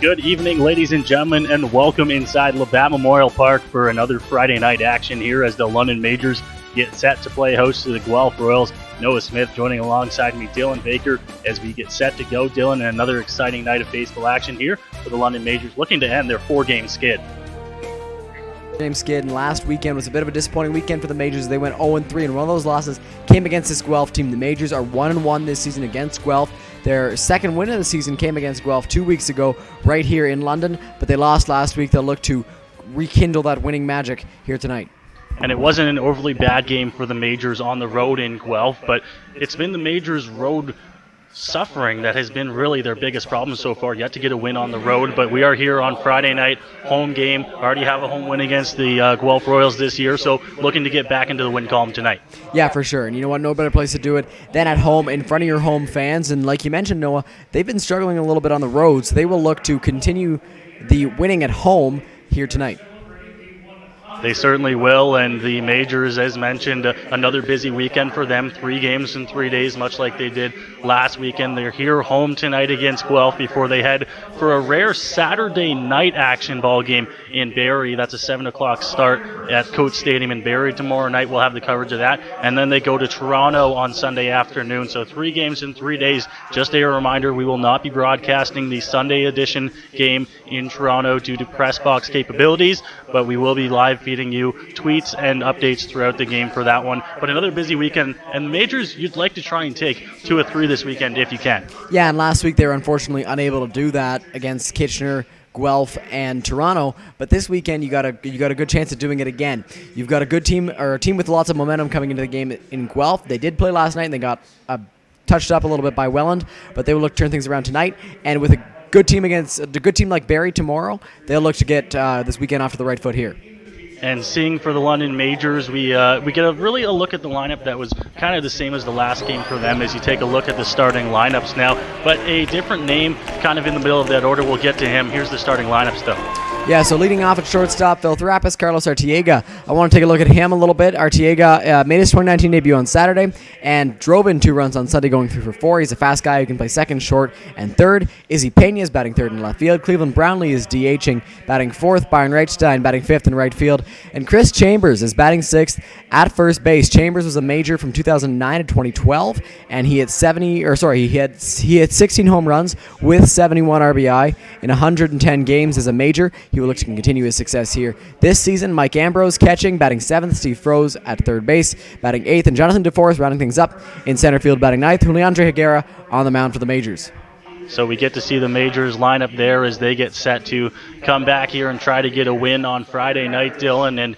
Good evening, ladies and gentlemen, and welcome inside Labatt Memorial Park for another Friday night action here as the London Majors get set to play host to the Guelph Royals. Noah Smith joining alongside me, Dylan Baker, as we get set to go. Dylan, another exciting night of baseball action here for the London Majors, looking to end their four-game skid. And last weekend was a bit of a disappointing weekend for the Majors. They went 0-3, and one of those losses came against this Guelph team. The Majors are 1-1 this season against Guelph. Their second win of the season came against Guelph 2 weeks ago right here in London, but they lost last week. They'll look to rekindle that winning magic here tonight. And it wasn't an overly bad game for the Majors on the road in Guelph, but it's been the Majors' road suffering that has been really their biggest problem so far. Yet to get a win on the road, but we are here on Friday night, home game. Already have a home win against the Guelph Royals this year, so looking to get back into the win column tonight. Yeah, for sure. And you know what? No better place to do it than at home in front of your home fans. And like you mentioned, Noah, they've been struggling a little bit on the road, so they will look to continue the winning at home here tonight. They certainly will, and the Majors, as mentioned, another busy weekend for them. 3 games in 3 days, much like they did last weekend. They're here home tonight against Guelph before they head for a rare Saturday night action ball game in Barrie. That's a 7 o'clock start at Coates Stadium in Barrie. Tomorrow night we'll have the coverage of that, and then they go to Toronto on Sunday afternoon. So 3 games in 3 days. Just a reminder, we will not be broadcasting the Sunday edition game in Toronto due to press box capabilities, but we will be live feeding you tweets and updates throughout the game for that one. But another busy weekend, and the Majors, you'd like to try and take 2 or 3 this weekend if you can. Yeah, and last week they were unfortunately unable to do that against Kitchener, Guelph, and Toronto, but this weekend you got a good chance of doing it again. You've got a good team, or a team with lots of momentum coming into the game in Guelph. They did play last night and they got touched up a little bit by Welland, but they will look to turn things around tonight, and with a good team like Barrie tomorrow, they'll look to get this weekend off to the right foot here. And seeing for the London Majors, we get a look at the lineup that was kind of the same as the last game for them as you take a look at the starting lineups now. But a different name kind of in the middle of that order. We'll get to him. Here's the starting lineups, though. Yeah, so leading off at shortstop, Phil Therapis, Carlos Artiega. I want to take a look at him a little bit. Artiega made his 2019 debut on Saturday and drove in 2 runs on Sunday, going 3 for 4. He's a fast guy who can play second, short, and third. Izzy Pena is batting third in left field. Cleveland Brownlee is DHing, batting fourth. Byron Reichstein batting fifth in right field. And Chris Chambers is batting sixth at first base. Chambers was a Major from 2009 to 2012, and he had 16 home runs with 71 RBI in 110 games as a Major. He will look to continue his success here this season. Mike Ambrose catching, batting 7th. Steve Froese at third base, batting 8th. And Jonathan DeForest rounding things up in center field, batting 9th. Juliandre Higuera on the mound for the Majors. So we get to see the Majors line up there as they get set to come back here and try to get a win on Friday night, Dylan. And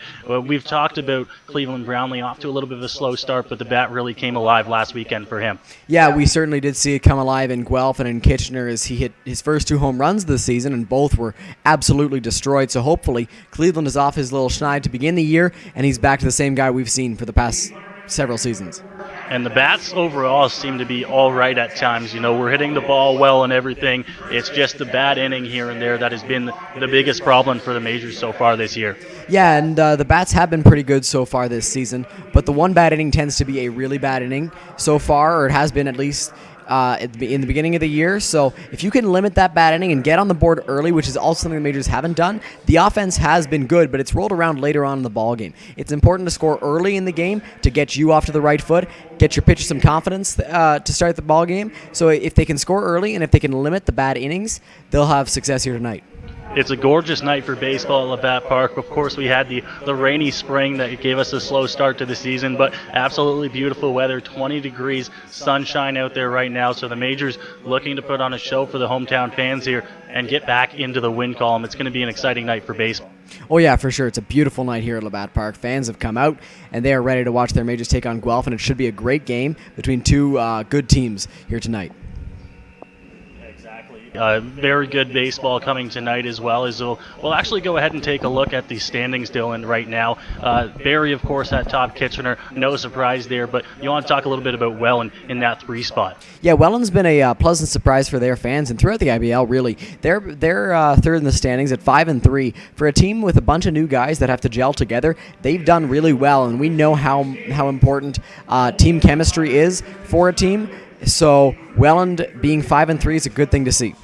we've talked about Cleveland Brownlee off to a little bit of a slow start, but the bat really came alive last weekend for him. Yeah, we certainly did see it come alive in Guelph and in Kitchener as he hit his first 2 home runs this season, and both were absolutely destroyed. So hopefully Cleveland is off his little schneid to begin the year, and he's back to the same guy we've seen for the past several seasons. And the bats overall seem to be all right at times. You know, we're hitting the ball well and everything. It's just the bad inning here and there that has been the biggest problem for the Majors so far this year. Yeah, and the bats have been pretty good so far this season, but the one bad inning tends to be a really bad inning so far, or it has been at least in the beginning of the year. So if you can limit that bad inning and get on the board early, which is also something the Majors haven't done, the offense has been good, but it's rolled around later on in the ball game. It's important to score early in the game to get you off to the right foot, get your pitcher some confidence to start the ball game. So if they can score early and if they can limit the bad innings, they'll have success here tonight. It's a gorgeous night for baseball at Labatt Park. Of course, we had the rainy spring that gave us a slow start to the season, but absolutely beautiful weather, 20 degrees, sunshine out there right now. So the Majors looking to put on a show for the hometown fans here and get back into the win column. It's going to be an exciting night for baseball. Oh, yeah, for sure. It's a beautiful night here at Labatt Park. Fans have come out, and they are ready to watch their Majors take on Guelph, and it should be a great game between 2 good teams here tonight. Very good baseball coming tonight as well. As we'll actually go ahead and take a look at the standings, Dylan, right now. Barrie, of course, at top. Kitchener, no surprise there, but you want to talk a little bit about Welland in that 3 spot. Yeah, Welland's been a pleasant surprise for their fans and throughout the IBL, really. They're third in the standings at 5-3. For a team with a bunch of new guys that have to gel together, they've done really well, and we know how important team chemistry is for a team. So Welland being 5-3 is a good thing to see.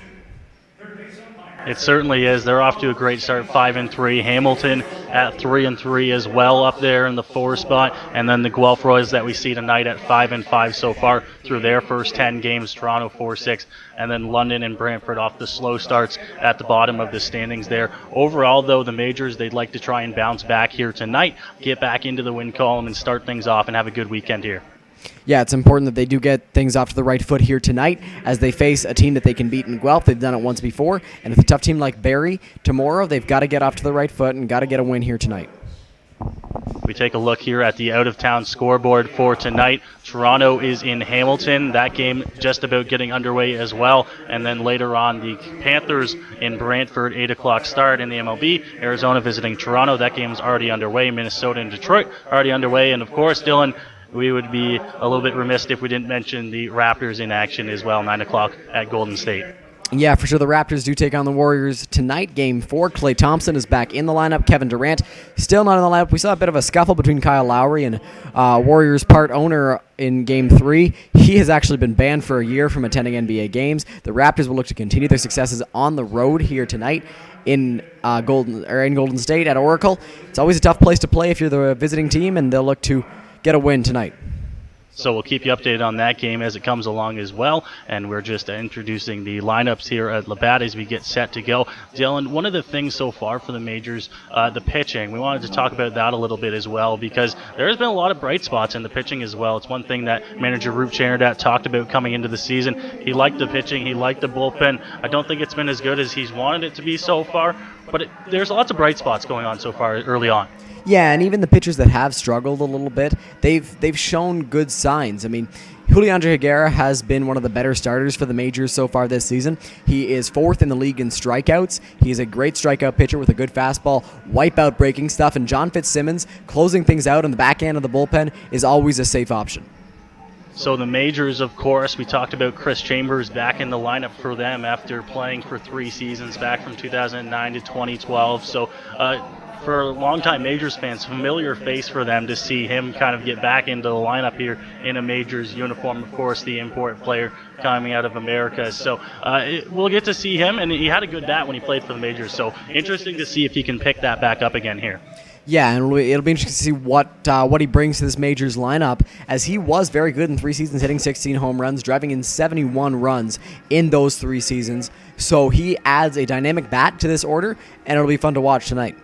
It certainly is. They're off to a great start, 5-3. Hamilton at 3-3 as well, up there in the 4 spot, and then the Guelph Royals that we see tonight at 5-5 so far through their first 10 games. Toronto 4-6, and then London and Brantford off the slow starts at the bottom of the standings there. Overall, though, the majors, they'd like to try and bounce back here tonight, get back into the win column, and start things off and have a good weekend here. Yeah, it's important that they do get things off to the right foot here tonight as they face a team that they can beat in Guelph. They've done it once before, and with a tough team like Barrie tomorrow, they've got to get off to the right foot and got to get a win here tonight. We take a look here at the out-of-town scoreboard for tonight. Toronto is in Hamilton. That game just about getting underway as well. And then later on, the Panthers in Brantford, 8 o'clock start in the MLB. Arizona visiting Toronto. That game's already underway. Minnesota and Detroit already underway. And, of course, Dylan, we would be a little bit remiss if we didn't mention the Raptors in action as well, 9 o'clock at Golden State. Yeah, for sure. The Raptors do take on the Warriors tonight. Game 4. Klay Thompson is back in the lineup. Kevin Durant still not in the lineup. We saw a bit of a scuffle between Kyle Lowry and Warriors part owner in Game 3. He has actually been banned for a year from attending NBA games. The Raptors will look to continue their successes on the road here tonight in Golden State at Oracle. It's always a tough place to play if you're the visiting team, and they'll look to get a win tonight. So we'll keep you updated on that game as it comes along as well. And we're just introducing the lineups here at Labatt as we get set to go. Dylan, one of the things so far for the majors, the pitching. We wanted to talk about that a little bit as well because there's been a lot of bright spots in the pitching as well. It's one thing that manager Roop Channerdat talked about coming into the season. He liked the pitching. He liked the bullpen. I don't think it's been as good as he's wanted it to be so far, but there's lots of bright spots going on so far early on. Yeah, and even the pitchers that have struggled a little bit, they've shown good signs. I mean, Juliandre Higuera has been one of the better starters for the majors so far this season. He is 4th in the league in strikeouts. He's a great strikeout pitcher with a good fastball, wipeout breaking stuff, and John Fitzsimmons closing things out in the back end of the bullpen is always a safe option. So the majors, of course, we talked about Chris Chambers back in the lineup for them after playing for 3 seasons back from 2009 to 2012. So for longtime Majors fans, familiar face for them to see him kind of get back into the lineup here in a Majors uniform. Of course, the import player coming out of America. So we'll get to see him, and he had a good bat when he played for the Majors. So interesting to see if he can pick that back up again here. Yeah, and it'll be interesting to see what he brings to this Majors lineup, as he was very good in 3 seasons, hitting 16 home runs, driving in 71 runs in those 3 seasons. So he adds a dynamic bat to this order, and it'll be fun to watch tonight.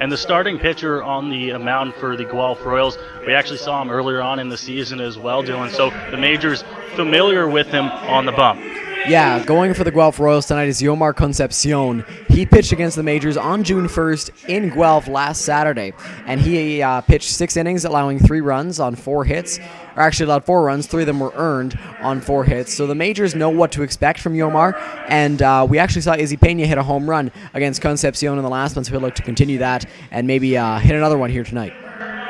And the starting pitcher on the mound for the Guelph Royals, we actually saw him earlier on in the season as well, Dylan. So the Majors familiar with him on the bump. Yeah, going for the Guelph Royals tonight is Yomar Concepcion. He pitched against the Majors on June 1st in Guelph last Saturday, and he pitched 6 innings, allowing 3 runs on 4 hits. Or actually allowed 4 runs, 3 of them were earned on 4 hits. So the Majors know what to expect from Yomar, and we actually saw Izzy Pena hit a home run against Concepcion in the last one, so he'll look to continue that and maybe hit another one here tonight.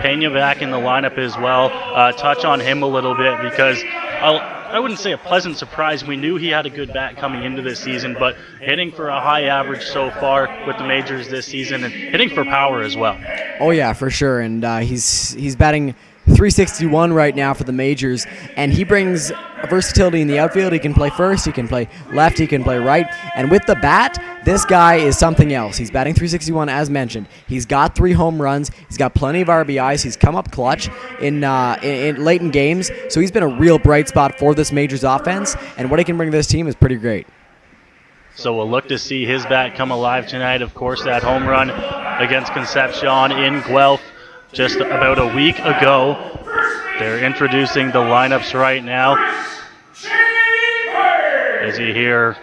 Pena back in the lineup as well. Touch on him a little bit because I wouldn't say a pleasant surprise. We knew he had a good bat coming into this season, but hitting for a high average so far with the Majors this season and hitting for power as well. Oh yeah, for sure, and he's batting .361 right now for the Majors, and he brings versatility in the outfield. He can play first, he can play left, he can play right, and with the bat, this guy is something else. He's batting .361 as mentioned. He's got 3 home runs. He's got plenty of RBIs. He's come up clutch in late in games, so he's been a real bright spot for this Majors offense, and what he can bring to this team is pretty great. So we'll look to see his bat come alive tonight. Of course, that home run against Concepcion in Guelph just about a week ago. They're introducing the lineups right now. As you hear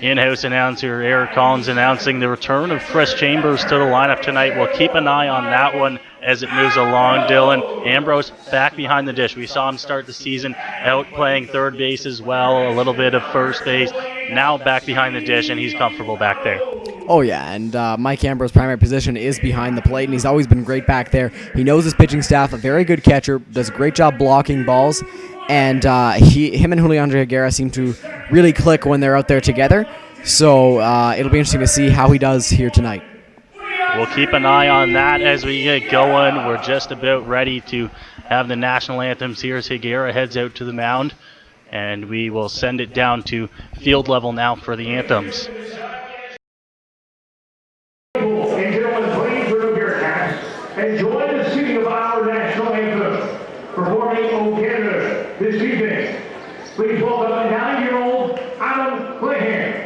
in-house announcer Eric Collins announcing the return of Chris Chambers to the lineup tonight. We'll keep an eye on that one as it moves along. Dylan, Ambrose back behind the dish. We saw him start the season out playing third base as well, a little bit of first base. Now back behind the dish, and he's comfortable back there. Oh, yeah, and Mike Ambrose's primary position is behind the plate, and he's always been great back there. He knows his pitching staff, a very good catcher, does a great job blocking balls, and him and Juliandre Higuera seem to really click when they're out there together. So it'll be interesting to see how he does here tonight. We'll keep an eye on that as we get going. We're just about ready to have the national anthems here as Higuera heads out to the mound, and we will send it down to field level now for the anthems. join the singing of our national anthem, performing O Canada this evening. Please welcome 9-year-old Adam Clayhan.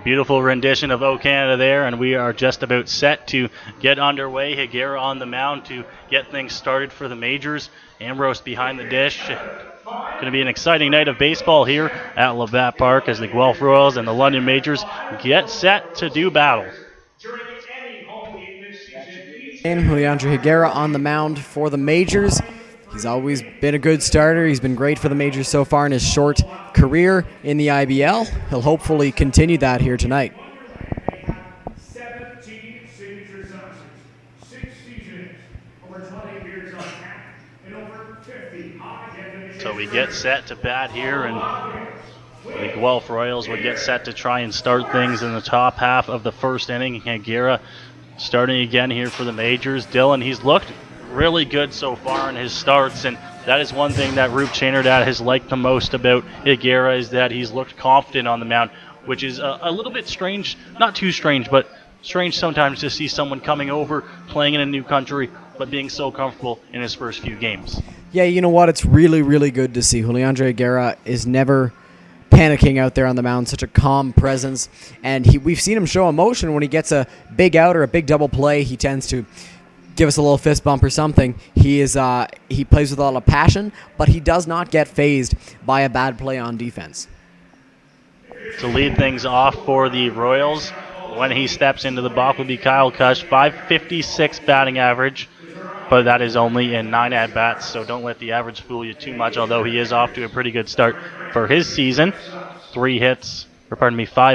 Beautiful rendition of O Canada there, and we are just about set to get underway. Higuera on the mound to get things started for the majors. Ambrose behind the dish. Going to be an exciting night of baseball here at Labatt Park as the Guelph Royals and the London Majors get set to do battle. And Leandro Higuera on the mound for the majors. He's always been a good starter. He's been great for the majors so far in his short career in the IBL. He'll hopefully continue that here tonight. 17 signature sauces, 6 seasons, over 20 years on tap, and over 50 high-definition. So we get set to bat here, and the Guelph Royals would get set to try and start things in the top half of the first inning. Higuera starting again here for the majors. Dylan, he's looked really good so far in his starts, and that is one thing that Roop Chainerdad has liked the most about Higuera, is that he's looked confident on the mound, which is a little bit strange, not too strange, but strange sometimes to see someone coming over, playing in a new country, but being so comfortable in his first few games. Yeah, you know what? It's really, really good to see. Leandro Higuera is never panicking out there on the mound, such a calm presence, and we've seen him show emotion when he gets a big out or a big double play. He tends to give us a little fist bump or something. He plays with a lot of passion, but he does not get fazed by a bad play on defense. To lead things off for the Royals, when he steps into the box will be Kyle Kush, .556 batting average, but that is only in 9 at-bats, so don't let the average fool you too much, although he is off to a pretty good start for his season. 5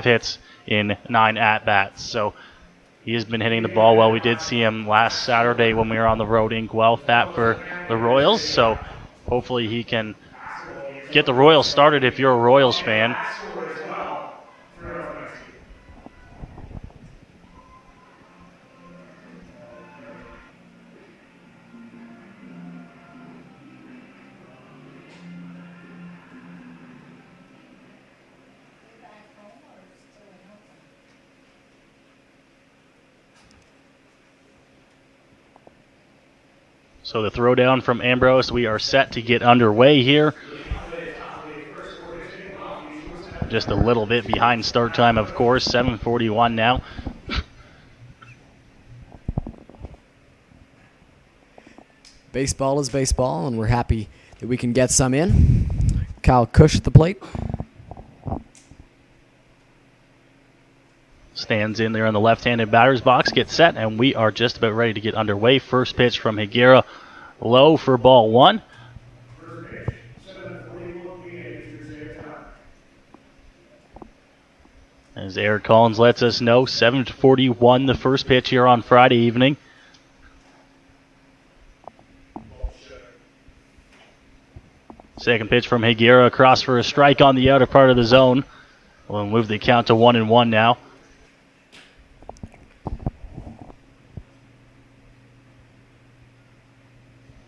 hits in 9 at-bats, so he has been hitting the ball well. We did see him last Saturday when we were on the road in Guelph bat for the Royals, so hopefully he can get the Royals started if you're a Royals fan. So the throwdown from Ambrose, we are set to get underway here. Just a little bit behind start time, of course, 7:41 now. Baseball is baseball, and we're happy that we can get some in. Kyle Kush at the plate. Stands in there in the left-handed batter's box, gets set, and we are just about ready to get underway. First pitch from Higuera, low for ball 1. As Eric Collins lets us know, 7:41 the first pitch here on Friday evening. Second pitch from Higuera across for a strike on the outer part of the zone. We'll move the count to 1-1 now.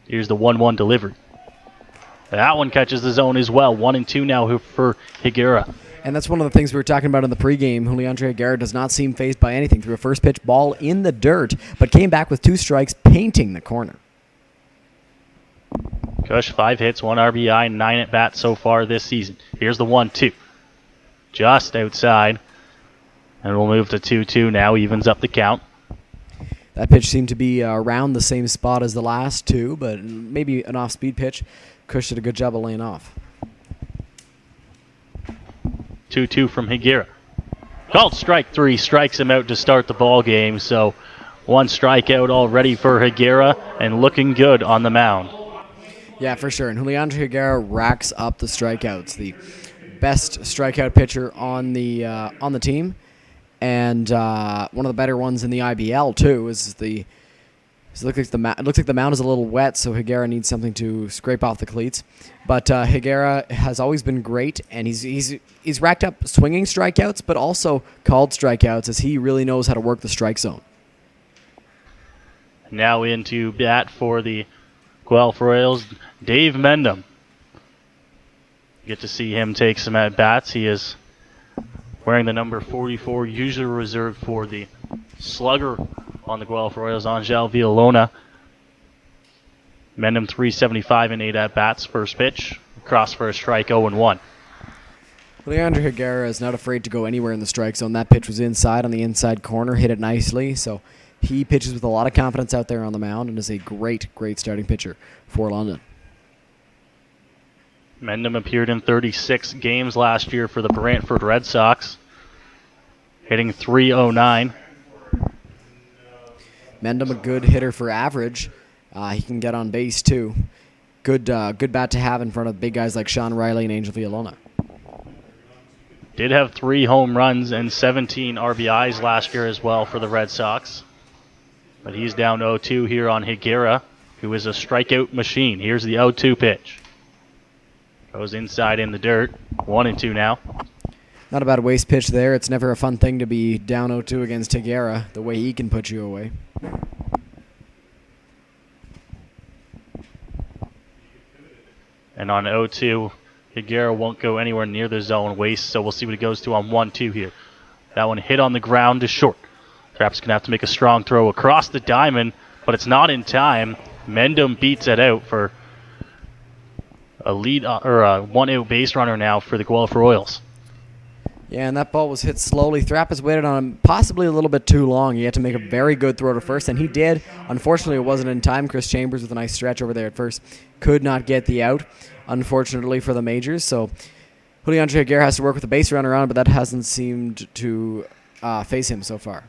Here's the 1-1 delivery. That one catches the zone as well. 1-2 now for Higuera. And that's one of the things we were talking about in the pregame. Juliandre Higuera does not seem fazed by anything. Threw a first pitch ball in the dirt, but came back with 2 strikes, painting the corner. Kush, 5 hits, 1 RBI, 9 at bats so far this season. Here's the 1-2. Just outside. And we'll move to 2-2 now, evens up the count. That pitch seemed to be around the same spot as the last 2, but maybe an off-speed pitch. Kush did a good job of laying off. 2-2 from Higuera. Called strike 3, strikes him out to start the ball game. So 1 strikeout already for Higuera and looking good on the mound. Yeah, for sure. And Juliandre Higuera racks up the strikeouts. The best strikeout pitcher on the team, and one of the better ones in the IBL too. It looks like the mound is a little wet, so Higuera needs something to scrape off the cleats. But Higuera has always been great, and he's racked up swinging strikeouts, but also called strikeouts, as he really knows how to work the strike zone. Now into bat for the Guelph Royals, Dave Mendham. Get to see him take some at bats. He is wearing the number 44, usually reserved for the slugger on the Guelph Royals, Angel Villalona. Mendham 375 and 8 at bats. First pitch, cross for a strike, 0-1. Juliandre Higuera is not afraid to go anywhere in the strike zone. That pitch was inside on the inside corner, hit it nicely. So he pitches with a lot of confidence out there on the mound and is a great starting pitcher for London. Mendham appeared in 36 games last year for the Brantford Red Sox, hitting .309. Mendham, a good hitter for average. He can get on base too. Good bat to have in front of big guys like Sean Riley and Angel Villalona. Did have 3 home runs and 17 RBIs last year as well for the Red Sox. But he's down 0-2 here on Higuera, who is a strikeout machine. Here's the 0-2 pitch. Goes inside in the dirt. 1-2 now. Not a bad waste pitch there. It's never a fun thing to be down 0-2 against Higuera, the way he can put you away. And on 0-2, Higuera won't go anywhere near the zone waste, so we'll see what he goes to on 1-2 here. That one hit on the ground to short. Trapp's going to have to make a strong throw across the diamond, but it's not in time. Mendham beats it out for a lead or a 1-out base runner now for the Guelph Royals. Yeah, and that ball was hit slowly. Thrapp has waited on him possibly a little bit too long. He had to make a very good throw to first, and he did. Unfortunately, it wasn't in time. Chris Chambers with a nice stretch over there at first could not get the out, unfortunately for the majors. So Juliandre Higuera has to work with the base runner on, but that hasn't seemed to face him so far.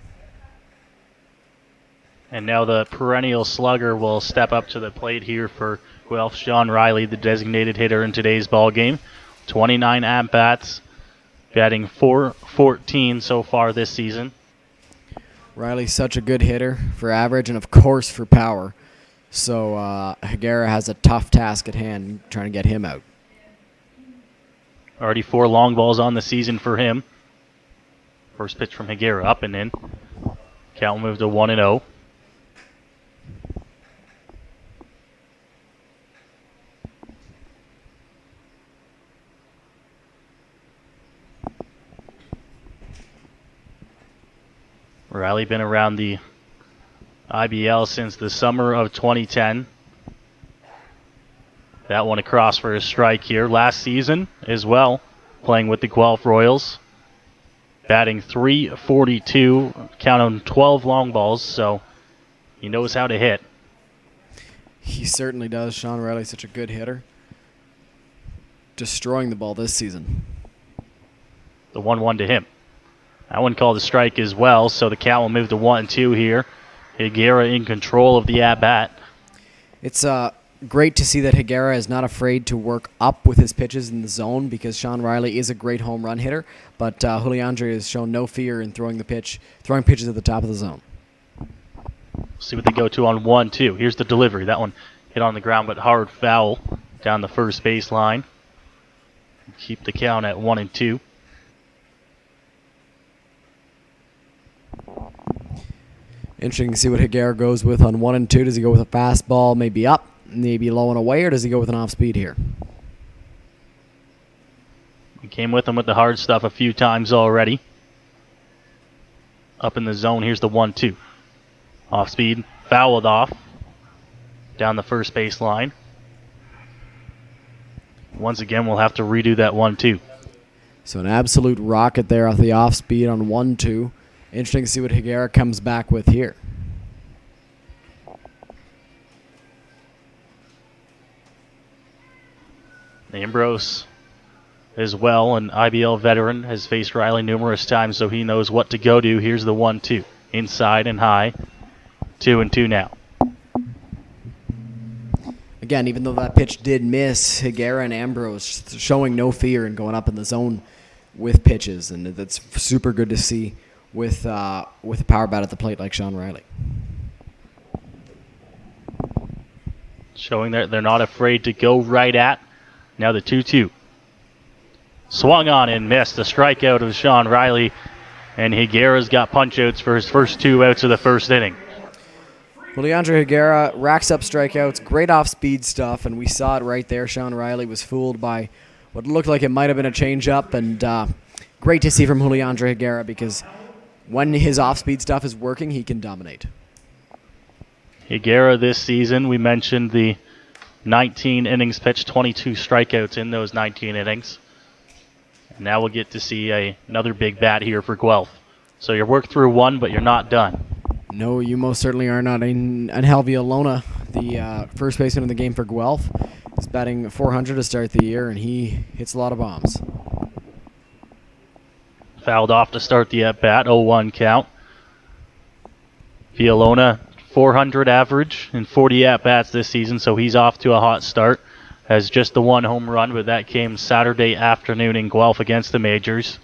And now the perennial slugger will step up to the plate here for Guelph. Sean Riley, the designated hitter in today's ball game. 29 at-bats, batting .414 so far this season. Riley's such a good hitter for average and, of course, for power. So Higuera has a tough task at hand trying to get him out. Already 4 long balls on the season for him. First pitch from Higuera up and in. Count moved to 1-0. Riley been around the IBL since the summer of 2010. That one across for a strike here. Last season as well, playing with the Guelph Royals. Batting .342, count on 12 long balls, so he knows how to hit. He certainly does. Sean Riley's such a good hitter. Destroying the ball this season. The 1-1 to him. That one called a strike as well, so the count will move to 1-2 here. Higuera in control of the at-bat. It's great to see that Higuera is not afraid to work up with his pitches in the zone, because Sean Riley is a great home run hitter, but Juliandre has shown no fear in throwing pitches at the top of the zone. See what they go to on 1-2. Here's the delivery. That one hit on the ground, but hard foul. down the first baseline. Keep the count at 1-2. Interesting to see what Higuera goes with on 1-2. Does he go with a fastball, maybe up, maybe low and away, or does he go with an off speed here? He came with him with the hard stuff a few times already. Up in the zone, here's the 1-2. Off speed, fouled off. Down the first baseline. Once again, we'll have to redo that 1-2. So an absolute rocket there off the off speed on 1-2. Interesting to see what Higuera comes back with here. Ambrose as well, an IBL veteran, has faced Riley numerous times, so he knows what to go to. Here's the 1-2. Inside and high. 2-2 now. Again, even though that pitch did miss, Higuera and Ambrose showing no fear and going up in the zone with pitches, and that's super good to see with a power bat at the plate like Sean Riley. Showing that they're not afraid to go right at. Now the 2-2. Swung on and missed. A strikeout of Sean Riley, and Higuera's got punch-outs for his first 2 outs of the first inning. Well, Leandro Higuera racks up strikeouts, great off-speed stuff, and we saw it right there. Sean Riley was fooled by what looked like it might have been a changeup, and great to see from Leandro Higuera because when his off-speed stuff is working, he can dominate. Higuera this season, we mentioned the 19 innings pitched, 22 strikeouts in those 19 innings. And now we'll get to see another big bat here for Guelph. So you work through one, but you're not done. No, you most certainly are not. Angel Villalona, the first baseman in the game for Guelph, is batting .400 to start the year, and he hits a lot of bombs. Fouled off to start the at-bat, 0-1 count. Villalona, .400 average in 40 at-bats this season, so he's off to a hot start. Has just the 1 home run, but that came Saturday afternoon in Guelph against the Majors.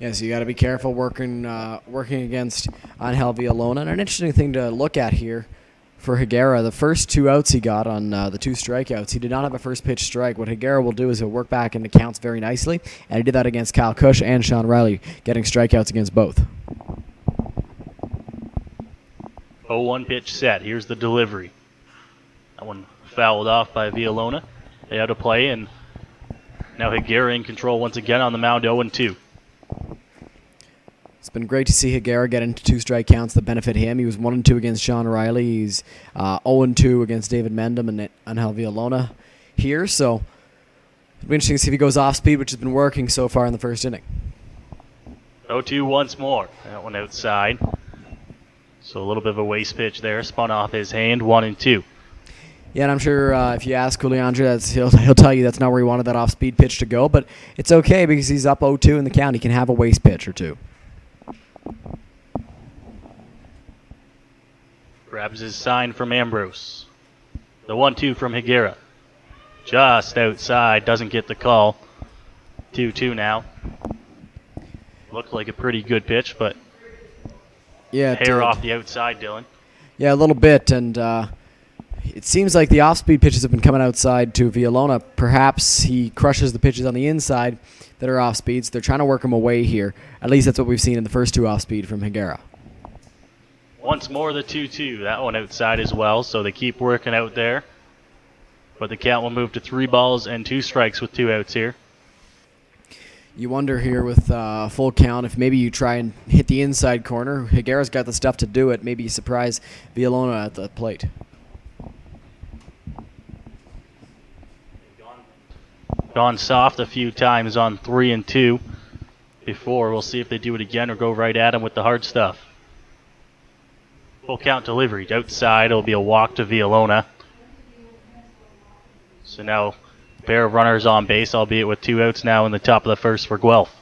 Yes, you got to be careful working against Angel Villalona. And an interesting thing to look at here for Higuera, the first 2 outs he got on the 2 strikeouts, he did not have a first pitch strike. What Higuera will do is he'll work back into counts very nicely, and he did that against Kyle Cush and Sean Riley, getting strikeouts against both. 0-1 pitch set. Here's the delivery. That one fouled off by Villalona. They had to play, and now Higuera in control once again on the mound, 0-2. It's been great to see Higuera get into 2 strike counts that benefit him. He was 1-2 against Sean Riley. He's 0-2 against David Mendham and Angel Villalona here. So it'll be interesting to see if he goes off speed, which has been working so far in the first inning. 0-2 once more. That one outside. So a little bit of a waste pitch there. Spun off his hand, 1-2. Yeah, and I'm sure if you ask Leandro, he'll tell you that's not where he wanted that off-speed pitch to go, but it's okay because he's up 0-2 in the count. He can have a waste pitch or 2. Grabs his sign from Ambrose. The 1-2 from Higuera. Just outside, doesn't get the call. 2-2 now. Looked like a pretty good pitch, but yeah, hair off the outside, Dylan. Yeah, a little bit, and it seems like the off-speed pitches have been coming outside to Villalona. Perhaps he crushes the pitches on the inside that are off-speeds. They're trying to work him away here. At least that's what we've seen in the first 2 off-speed from Higuera. Once more the 2-2. That one outside as well, so they keep working out there. But the count will move to 3 balls and 2 strikes with 2 outs here. You wonder here with full count if maybe you try and hit the inside corner. Higuera's got the stuff to do it. Maybe you surprise Villalona at the plate. Gone soft a few times on 3-2 before. We'll see if they do it again or go right at him with the hard stuff. Full count delivery. Outside, it'll be a walk to Villalona. So now a pair of runners on base, albeit with 2 outs now in the top of the first for Guelph.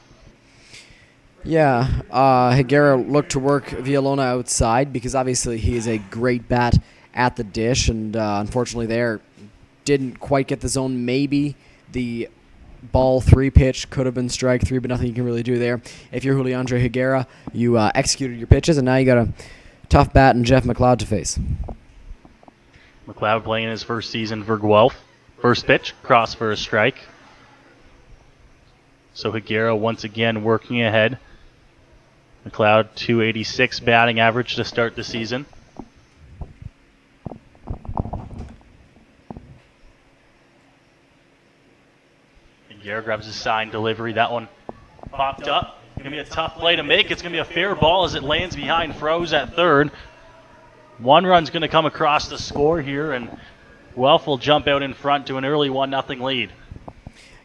Yeah, Higuera looked to work Villalona outside because obviously he is a great bat at the dish, and unfortunately there didn't quite get the zone. Maybe the ball 3 pitch could have been strike 3, but nothing you can really do there. If you're Leandro Higuera, you executed your pitches, and now you got a tough bat and Jeff McLeod to face. McLeod playing his first season for Guelph. First pitch, cross for a strike. So Higuera once again working ahead. McLeod 286 batting average to start the season. Higuera grabs a sign delivery. That one popped up. It's going to be a tough play to make. It's going to be a fair ball as it lands behind Froze at third. One run's going to come across the score here, and Guelph will jump out in front to an early 1-0 lead.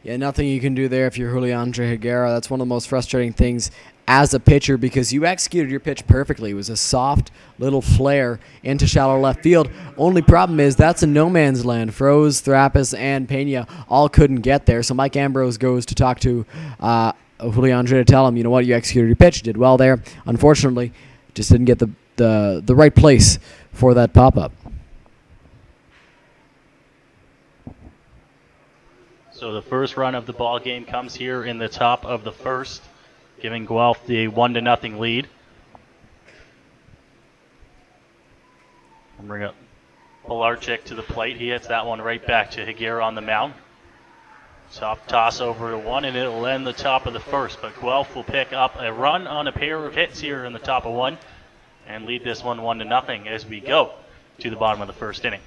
Yeah, nothing you can do there if you're Juliandre Higuera. That's one of the most frustrating things as a pitcher because you executed your pitch perfectly. It was a soft little flare into shallow left field. Only problem is that's a no man's land. Froze, Thrapis, and Pena all couldn't get there. So Mike Ambrose goes to talk to Juliandre to tell him, you know what, you executed your pitch, you did well there. Unfortunately, just didn't get the right place for that pop-up. So the first run of the ball game comes here in the top of the first, giving Guelph the 1-0 lead. We'll bring up Pilarczyk to the plate. He hits that one right back to Higuera on the mound. Soft toss over to one, and it'll end the top of the first. But Guelph will pick up a run on a pair of hits here in the top of one and lead this one 1-0 as we go to the bottom of the first inning.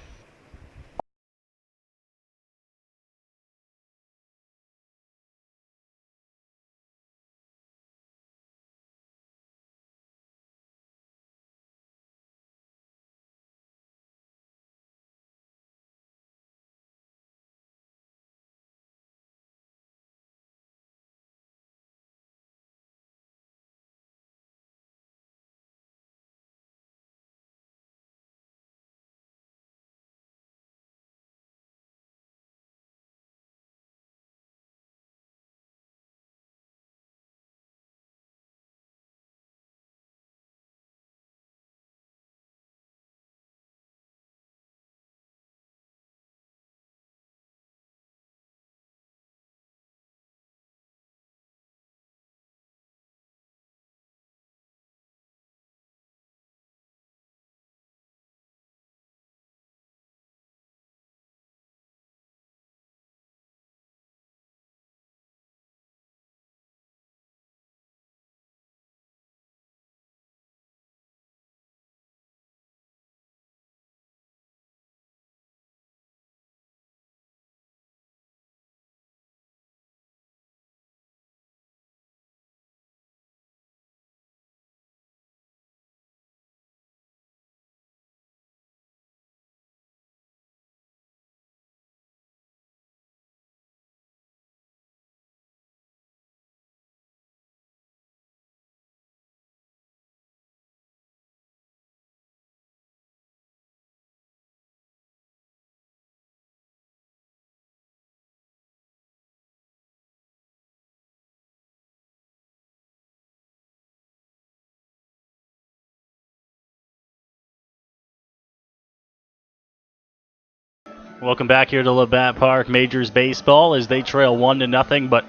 Welcome back here to Labatt Park Majors Baseball as they trail 1-0, but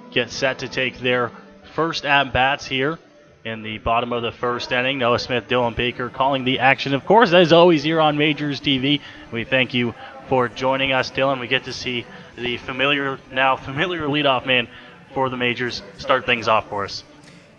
get set to take their first at-bats here in the bottom of the first inning. Noah Smith, Dylan Baker calling the action. Of course, as always, here on Majors TV. We thank you for joining us, Dylan. We get to see the familiar leadoff man for the Majors start things off for us.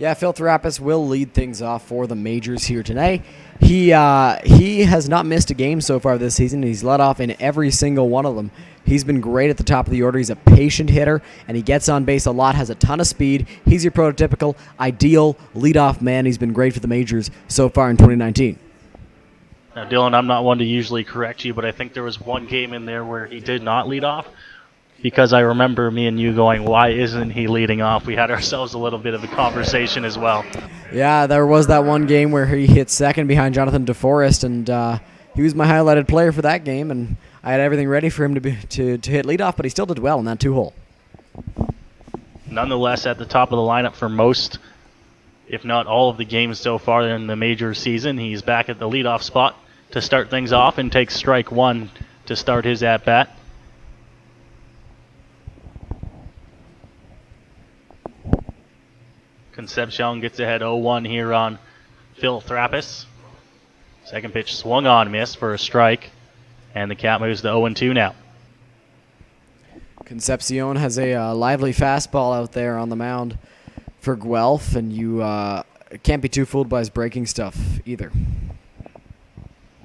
Yeah, Phil Thrapis will lead things off for the Majors here today. He has not missed a game so far this season. He's led off in every single one of them. He's been great at the top of the order. He's a patient hitter, and he gets on base a lot, has a ton of speed. He's your prototypical, ideal leadoff man. He's been great for the Majors so far in 2019. Now, Dylan, I'm not one to usually correct you, but I think there was one game in there where he did not lead off. Because I remember me and you going, why isn't he leading off? We had ourselves a little bit of a conversation as well. Yeah, there was that one game where he hit second behind Jonathan DeForest, and he was my highlighted player for that game, and I had everything ready for him to hit leadoff, but he still did well in that two-hole. Nonetheless, at the top of the lineup for most, if not all of the games so far in the major season, he's back at the leadoff spot to start things off and takes strike one to start his at-bat. Concepcion gets ahead 0-1 here on Phil Thrapis. Second pitch swung on, missed for a strike, and the count moves to 0-2 now. Concepcion has a lively fastball out there on the mound for Guelph, and you can't be too fooled by his breaking stuff either.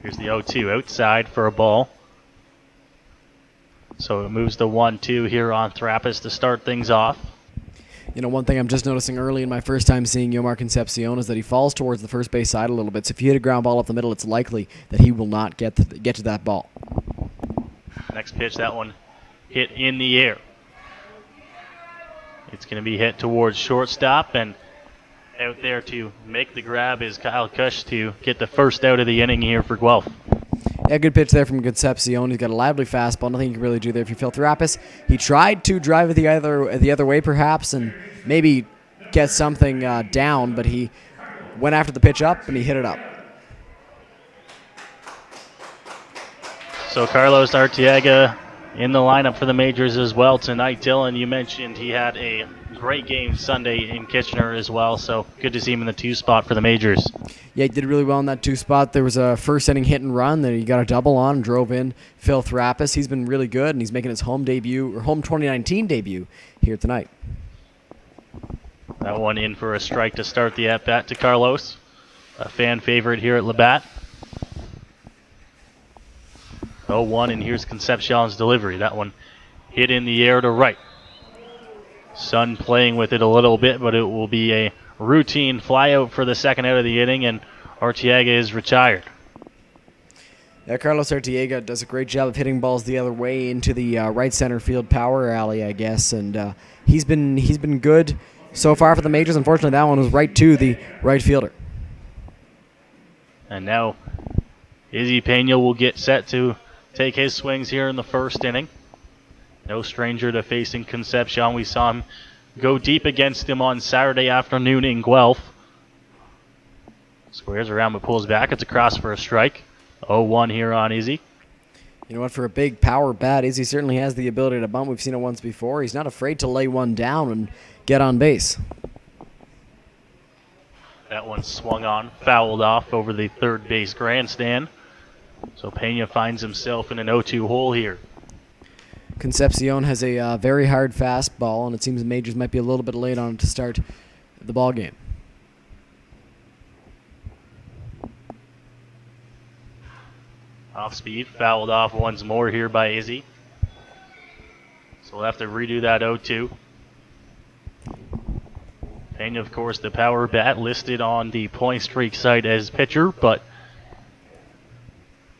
Here's the 0-2 outside for a ball. So it moves to 1-2 here on Thrappis to start things off. You know, one thing I'm just noticing early in my first time seeing Yomar Concepcion is that he falls towards the first base side a little bit. So if you hit a ground ball up the middle, it's likely that he will not get to that ball. Next pitch, that one hit in the air. It's going to be hit towards shortstop, and out there to make the grab is Kyle Kush to get the first out of the inning here for Guelph. Yeah, good pitch there from Concepcion. He's got a lively fastball. Nothing you can really do there if you feel Thrappis. He tried to drive it the other way perhaps and maybe get something down, but he went after the pitch up and he hit it up. So Carlos Arteaga in the lineup for the majors as well tonight. Dylan, you mentioned he had a great game Sunday in Kitchener as well, so good to see him in the 2 spot for the majors. Yeah, he did really well in that 2 spot. There was a first inning hit and run that he got a double on and drove in Phil Thrappis. He's been really good, and he's making his home 2019 debut here tonight. That one in for a strike to start the at-bat to Carlos, a fan favorite here at Labatt. 0-1, and here's Concepcion's delivery. That one hit in the air to right. Sun playing with it a little bit, but it will be a routine flyout for the second out of the inning, and Arteaga is retired. Yeah, Carlos Arteaga does a great job of hitting balls the other way into the right center field power alley, I guess, and he's been good so far for the majors. Unfortunately, that one was right to the right fielder. And now Izzy Pena will get set to take his swings here in the first inning. No stranger to facing Concepcion. We saw him go deep against him on Saturday afternoon in Guelph. Squares around but pulls back. It's across for a strike. 0-1 here on Izzy. You know what? For a big power bat, Izzy certainly has the ability to bunt. We've seen it once before. He's not afraid to lay one down and get on base. That one swung on, fouled off over the third base grandstand. So Pena finds himself in an 0-2 hole here. Concepcion has a very hard fastball, and it seems the majors might be a little bit late on it to start the ball game. Off speed, fouled off once more here by Izzy. So we'll have to redo that 0-2. Pena, of course, the power bat listed on the point streak site as pitcher, but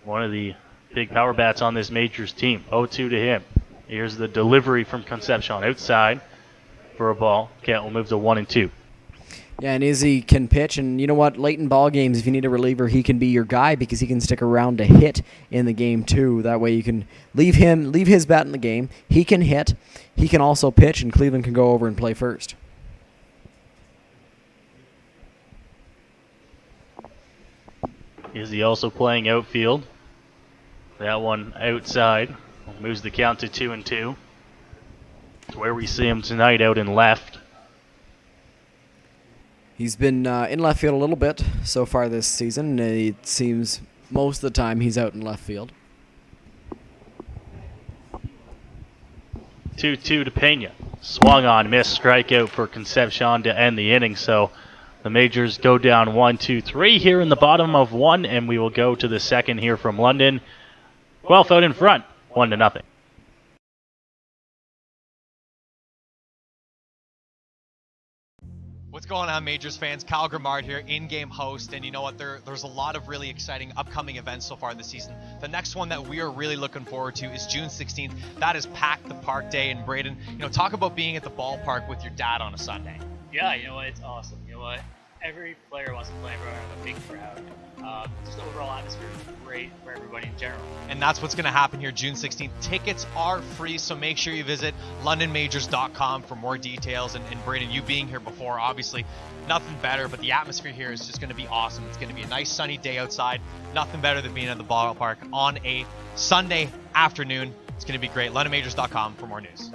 one of the big power bats on this majors team. 0-2 to him. Here's the delivery from Concepcion outside for a ball. Count will move to 1-2. Yeah, and Izzy can pitch, and you know what? Late in ball games, if you need a reliever, he can be your guy because he can stick around to hit in the game too. That way, you can leave his bat in the game. He can hit. He can also pitch, and Cleveland can go over and play first. Izzy also playing outfield. That one outside. Moves the count to 2-2. It's where we see him tonight, out in left. He's been in left field a little bit so far this season. It seems most of the time he's out in left field. 2-2 to Pena. Swung on, missed strikeout for Concepcion to end the inning. So the majors go down 1-2-3 here in the bottom of one, and we will go to the second here from London. Guelph out in front, 1-0. What's going on, Majors fans? Kyle Grimard here, in-game host, and you know what? There's a lot of really exciting upcoming events so far this season. The next one that we are really looking forward to is June 16th. That is Pack the Park Day in Braden. You know, talk about being at the ballpark with your dad on a Sunday. Yeah, you know what? It's awesome. You know what? Every player wants to play in front of a big crowd. Just the overall atmosphere is great for everybody in general. And that's what's going to happen here June 16th. Tickets are free, so make sure you visit londonmajors.com for more details. And Braden, you being here before, obviously nothing better, but the atmosphere here is just going to be awesome. It's going to be a nice sunny day outside. Nothing better than being at the ballpark on a Sunday afternoon. It's going to be great. londonmajors.com for more news.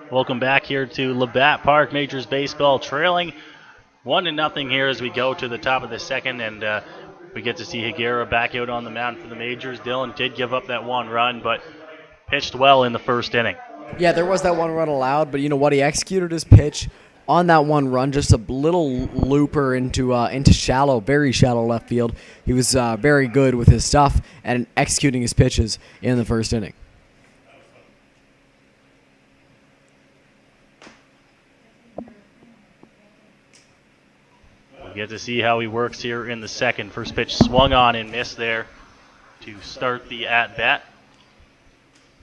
Welcome back here to Labatt Park. Majors baseball trailing 1-0 here as we go to the top of the second, and we get to see Higuera back out on the mound for the Majors. Dylan did give up that one run, but pitched well in the first inning. Yeah, there was that one run allowed, but you know what? He executed his pitch on that one run, just a little looper into shallow, very shallow left field. He was very good with his stuff and executing his pitches in the first inning. We get to see how he works here in the second. First pitch swung on and missed there to start the at-bat.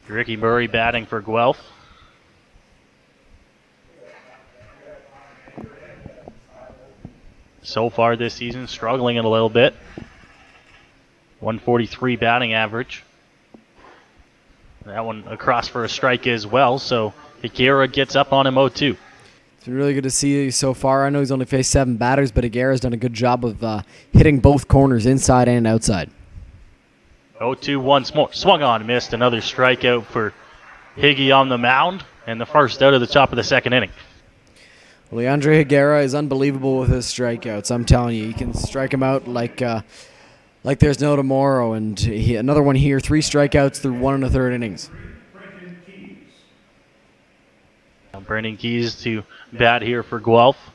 Ricky Murray batting for Guelph. So far this season, struggling a little bit. 143 batting average. That one across for a strike as well, so Higuera gets up on him 0-2. It's been really good to see so far. I know he's only faced 7 batters, but Higuera's done a good job of hitting both corners, inside and outside. 0-2 once more. Swung on, missed. Another strikeout for Higgy on the mound, and the first out of the top of the second inning. Leandre Higuera is unbelievable with his strikeouts. I'm telling you, he can strike him out like there's no tomorrow. And another one here, 3 strikeouts through 1 1/3 innings. Now Brandon Keys to bat here for Guelph.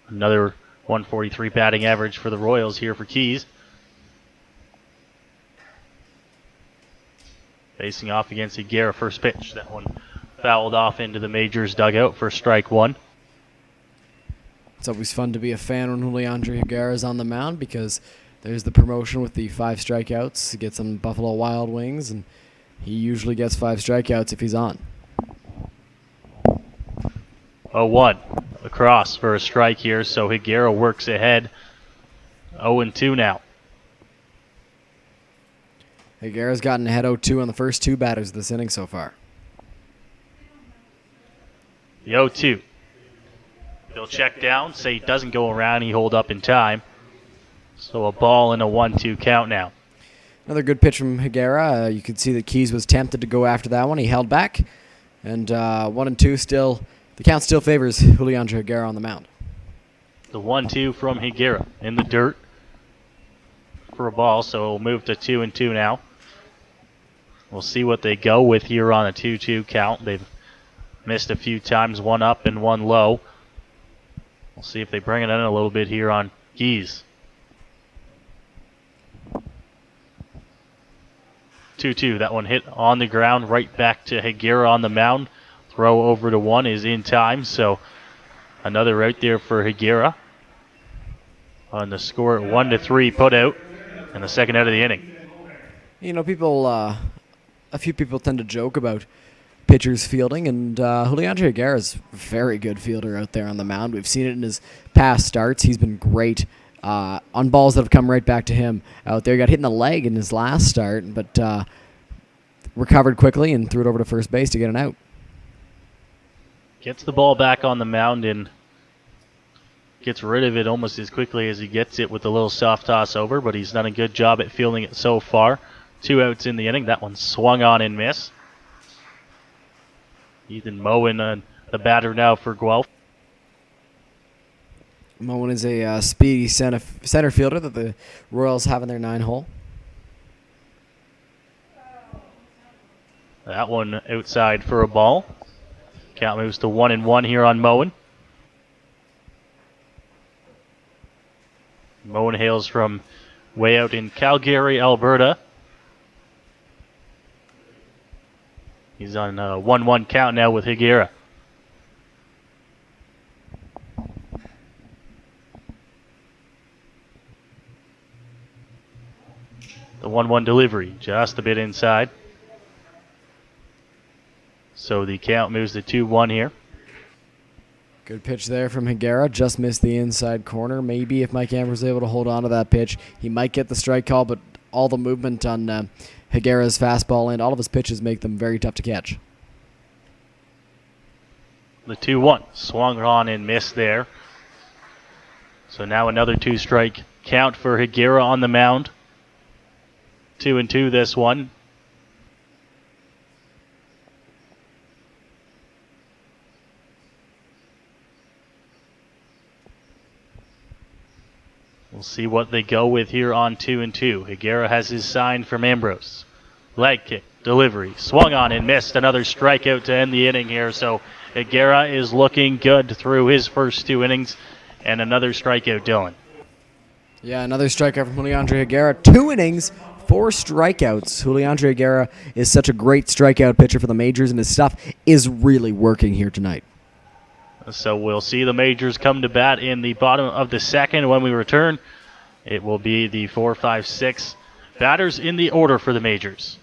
Another 143 batting average for the Royals here for Keys. Facing off against Higuera, first pitch. That one fouled off into the Majors dugout for strike 1. It's always fun to be a fan when Leandre Higuera is on the mound because there's the promotion with the 5 strikeouts. He gets some Buffalo Wild Wings, and he usually gets 5 strikeouts if he's on. 0-1 across for a strike here, so Higuera works ahead. 0-2 now. Higuera's gotten ahead 0-2 on the first 2 batters of this inning so far. The 0-2. He'll check down, say he doesn't go around, he hold up in time. So a ball and a 1-2 count now. Another good pitch from Higuera. You could see that Keys was tempted to go after that one. He held back. And 1-2 still, the count still favors Leandre Higuera on the mound. The 1-2 from Higuera in the dirt for a ball, so we'll move to 2-2 now. We'll see what they go with here on a 2-2 count. They've missed a few times, one up and one low. We'll see if they bring it in a little bit here on Keys. 2-2. That one hit on the ground, right back to Higuera on the mound. Throw over to 1 is in time, so another out there for Higuera. On the score at 1-3 put out in the second out of the inning. You know, a few people tend to joke about pitchers fielding, and Leandre Higuera is a very good fielder out there on the mound. We've seen it in his past starts. He's been great on balls that have come right back to him out there. He got hit in the leg in his last start, but recovered quickly and threw it over to first base to get an out. Gets the ball back on the mound and gets rid of it almost as quickly as he gets it with a little soft toss over, but he's done a good job at fielding it so far. 2 outs in the inning. That one swung on and missed. Ethan Moen, the batter now for Guelph. Moen is a speedy center fielder that the Royals have in their 9-hole. That one outside for a ball. Count moves to 1-1 here on Moen. Moen hails from way out in Calgary, Alberta. He's on a 1-1 count now with Higuera. The 1-1 delivery, just a bit inside. So the count moves to 2-1 here. Good pitch there from Higuera. Just missed the inside corner. Maybe if Mike Amber's able to hold on to that pitch, he might get the strike call, but all the movement on Higuera's fastball and all of his pitches make them very tough to catch. The 2-1 swung on and missed there. So now another 2-strike count for Higuera on the mound. 2-2 this one. We'll see what they go with here on 2-2. Higuera has his sign from Ambrose. Leg kick, delivery, swung on and missed. Another strikeout to end the inning here. So Higuera is looking good through his first 2 innings. And another strikeout, Dylan. Yeah, another strikeout from Juliandre Higuera. 2 innings, 4 strikeouts. Juliandre Higuera is such a great strikeout pitcher for the majors, and his stuff is really working here tonight. So we'll see the majors come to bat in the bottom of the second. When we return, it will be the 4, 5, 6 batters in the order for the majors.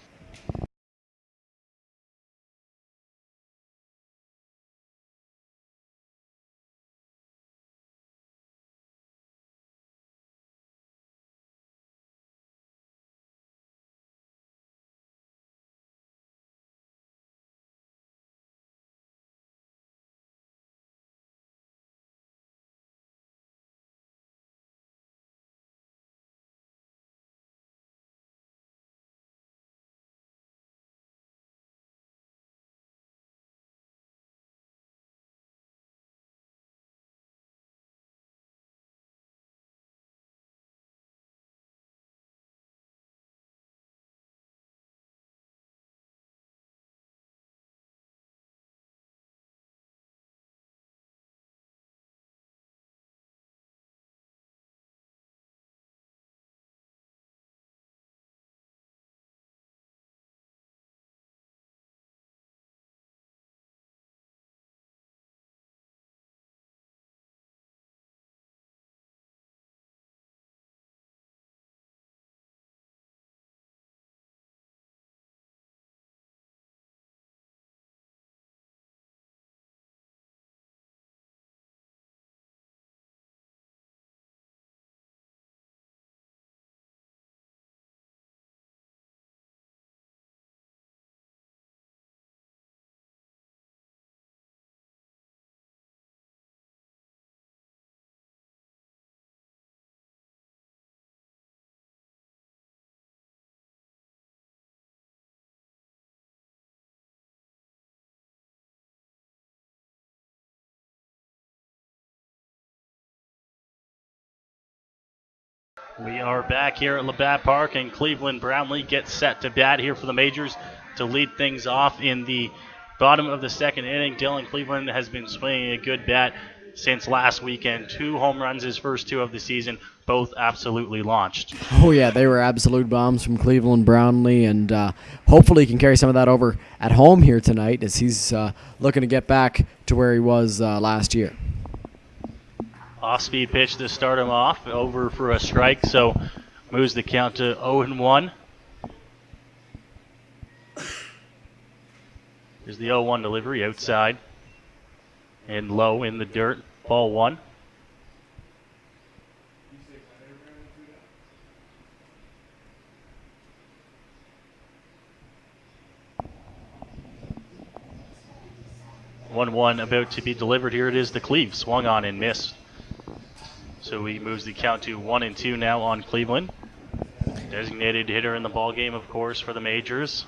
We are back here at Labatt Park, and Cleveland Brownlee gets set to bat here for the majors to lead things off in the bottom of the second inning. Dylan, Cleveland has been swinging a good bat since last weekend. 2 home runs his first 2 of the season, both absolutely launched. Oh, yeah, they were absolute bombs from Cleveland Brownlee, and hopefully he can carry some of that over at home here tonight as he's looking to get back to where he was last year. Off-speed pitch to start him off, over for a strike, so moves the count to 0-1. Here's the 0-1 delivery outside and low in the dirt. Ball 1. One about to be delivered. Here it is. The Cleve swung on and missed. So he moves the count to 1-2 now on Cleveland. Designated hitter in the ball game, of course, for the majors.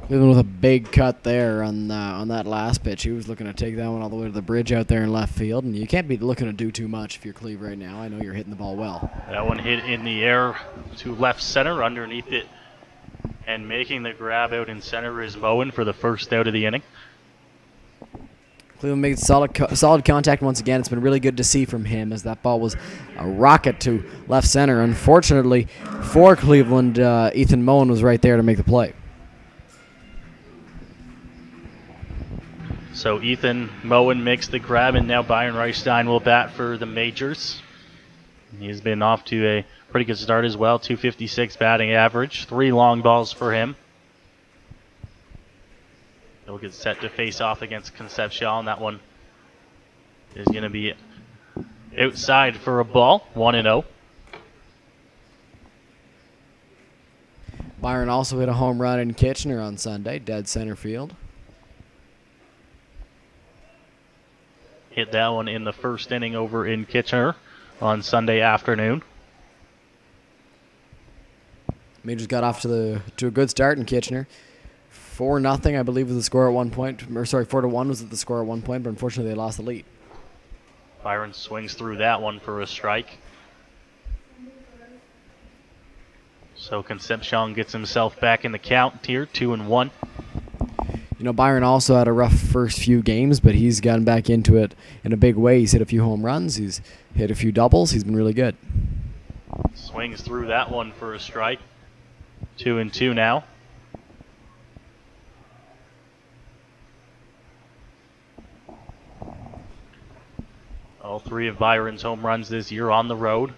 Cleveland with a big cut there on that last pitch. He was looking to take that one all the way to the bridge out there in left field, and you can't be looking to do too much if you're Cleve right now. I know you're hitting the ball well. That one hit in the air to left center underneath it, and making the grab out in center is Bowen for the first out of the inning. Cleveland made solid contact once again. It's been really good to see from him as that ball was a rocket to left center. Unfortunately for Cleveland, Ethan Moen was right there to make the play. So Ethan Moen makes the grab, and now Byron Reichstein will bat for the majors. He's been off to a pretty good start as well, 256 batting average, 3 long balls for him. He'll get set to face off against Concepcion. That one is going to be outside for a ball, 1-0. Byron also hit a home run in Kitchener on Sunday, dead center field. Hit that one in the first inning over in Kitchener on Sunday afternoon. Majors got off to a good start in Kitchener. 4-0, I believe, was the score at one point. Or sorry, 4-1 was the score at one point, but unfortunately they lost the lead. Byron swings through that one for a strike. So Concepcion gets himself back in the count here, 2-1. You know, Byron also had a rough first few games, but he's gotten back into it in a big way. He's hit a few home runs. He's hit a few doubles. He's been really good. Swings through that one for a strike. 2-2 now. All three of Byron's home runs this year on the road.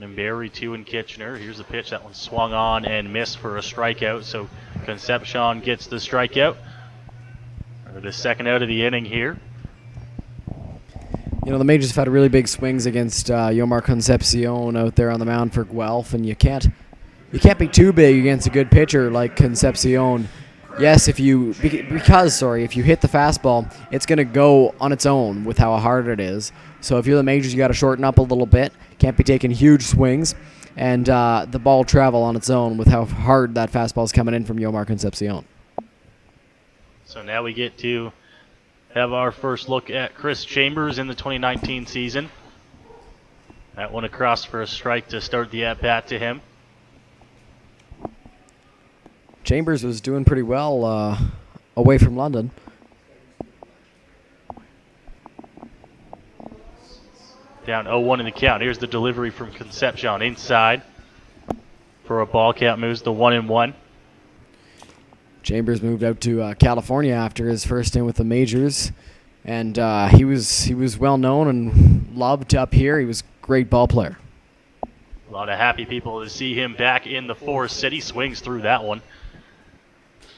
Nimberry, 2 in Kitchener. Here's a pitch. That one swung on and missed for a strikeout. So Concepcion gets the strikeout. Or the second out of the inning here. You know, the Majors have had really big swings against Yomar Concepcion out there on the mound for Guelph, and you can't be too big against a good pitcher like Concepcion. Yes, if you hit the fastball, it's going to go on its own with how hard it is. So if you're the Majors, you got to shorten up a little bit. Can't be taking huge swings, and the ball travel on its own with how hard that fastball is coming in from Yomar Concepcion. So now we get to have our first look at Chris Chambers in the 2019 season. That one across for a strike to start the at-bat to him. Chambers was doing pretty well away from London. Down 0-1 in the count. Here's the delivery from Concepcion inside for a ball count. Moves to 1-1. Chambers moved out to California after his first stint with the Majors, and he was well known and loved up here. He was a great ball player. A lot of happy people to see him back in the Forest City. Swings through that one.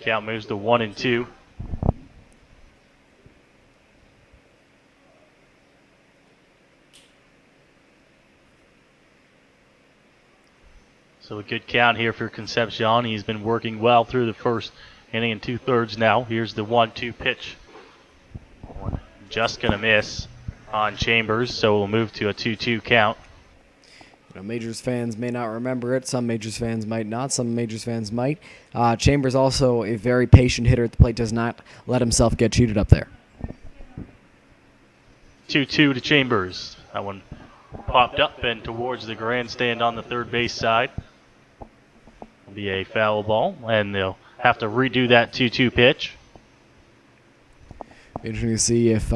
Count moves to 1-2. So a good count here for Concepcion. He's been working well through the first inning and 2/3 now. Here's the 1-2 pitch. Just going to miss on Chambers, so we'll move to a 2-2 count. You know, Majors fans may not remember it. Some Majors fans might not. Some Majors fans might. Chambers also a very patient hitter at the plate. Does not let himself get cheated up there. 2-2 to Chambers. That one popped up and towards the grandstand on the third base side. Will be a foul ball, and they'll have to redo that 2-2 pitch. Interesting to see if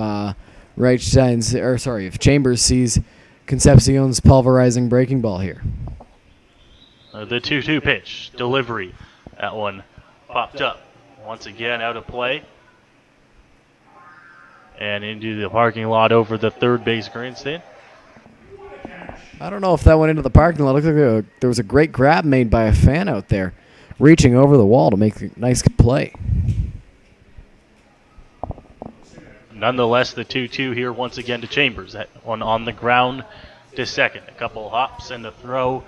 if Chambers sees Concepcion's pulverizing breaking ball here. The 2-2 pitch, delivery. That one popped up. Once again out of play. And into the parking lot over the third base grandstand. I don't know if that went into the parking lot. It looked like there was a great grab made by a fan out there, reaching over the wall to make a nice play. Nonetheless, the 2-2 here once again to Chambers. That one on the ground to second. A couple hops and a throw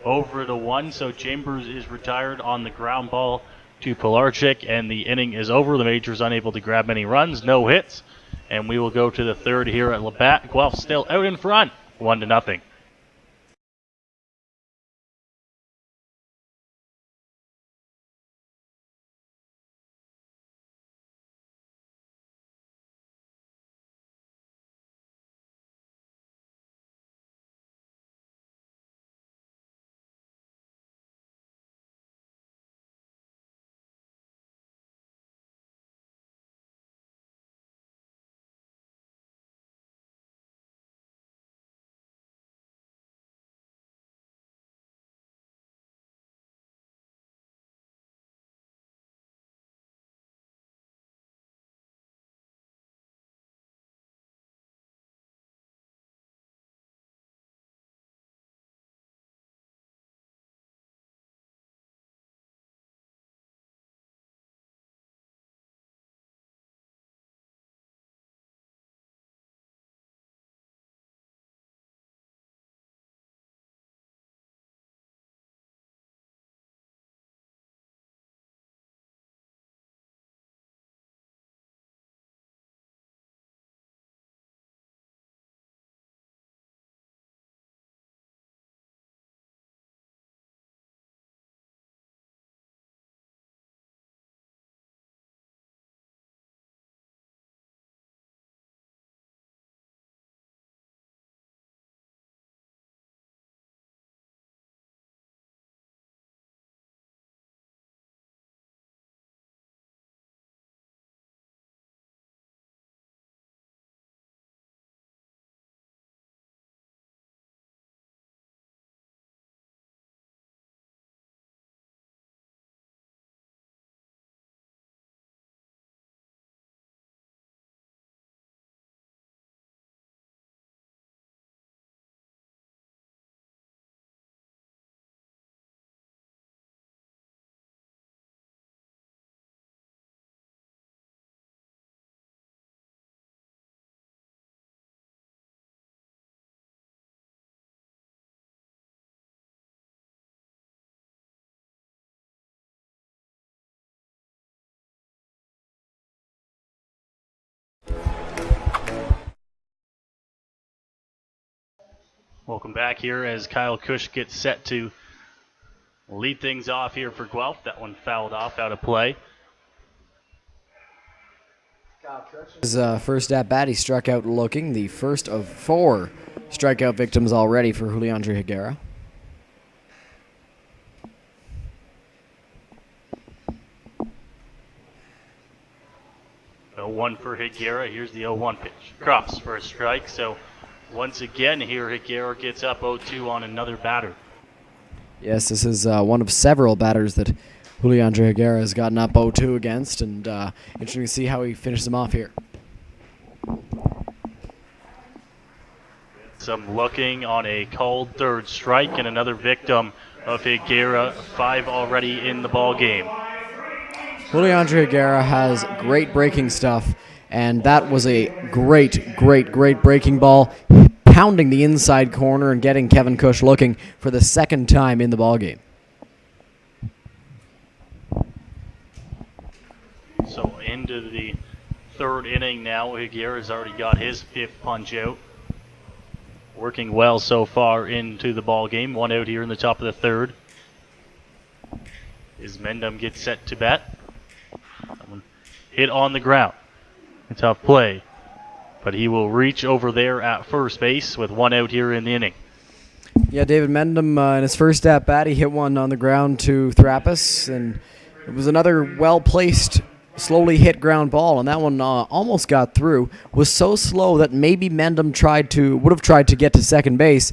over the one. So Chambers is retired on the ground ball to Pilarczyk, and the inning is over. The Majors unable to grab any runs, no hits. And we will go to the third here at Labatt. Guelph still out in front, 1-0. Welcome back here as Kyle Cush gets set to lead things off here for Guelph. That one fouled off, out of play. His first at bat, he struck out looking, the first of 4 strikeout victims already for Juliandre Higuera. Oh, 1 for Higuera. Here's the 0-1 pitch. Cross for a strike. So once again here, Higuera gets up 0-2 on another batter. Yes, this is one of several batters that Juliandre Higuera has gotten up 0-2 against, and interesting to see how he finishes them off here. Some looking on a called third strike, and another victim of Higuera. 5 already in the ball game. Juliandre Higuera has great breaking stuff, and that was a great breaking ball, pounding the inside corner and getting Kevin Cush looking for the second time in the ball game. So into the third inning now. Higuera's already got his 5th punch out. Working well so far into the ball game. 1 out here in the top of the third. As Mendham gets set to bat. That one hit on the ground. A tough play. But he will reach over there at first base with 1 out here in the inning. Yeah, David Mendham in his first at bat, he hit one on the ground to Thrapis, and it was another well-placed, slowly hit ground ball, and that one almost got through. Was so slow that maybe Mendham would have tried to get to second base,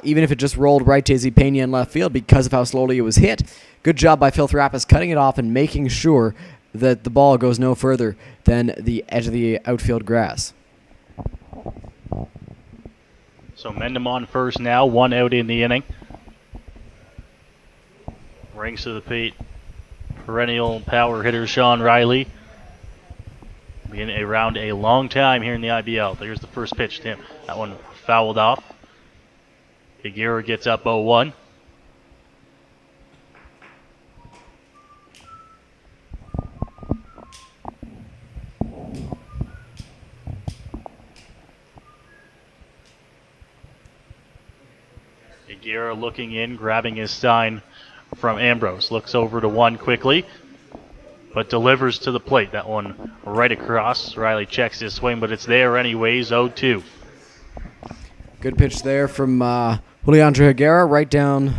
even if it just rolled right to Izzy Pena in left field because of how slowly it was hit. Good job by Phil Thrapis cutting it off and making sure that the ball goes no further than the edge of the outfield grass. So Mendham on first now, 1 out in the inning. Rings to the plate. Perennial power hitter Sean Riley. Been around a long time here in the IBL. There's the first pitch to him. That one fouled off. Higuera gets up 0-1. Higuera looking in, grabbing his sign from Ambrose. Looks over to 1 quickly, but delivers to the plate. That one right across. Riley checks his swing, but it's there anyways. 0-2. Good pitch there from Juliandre Higuera right down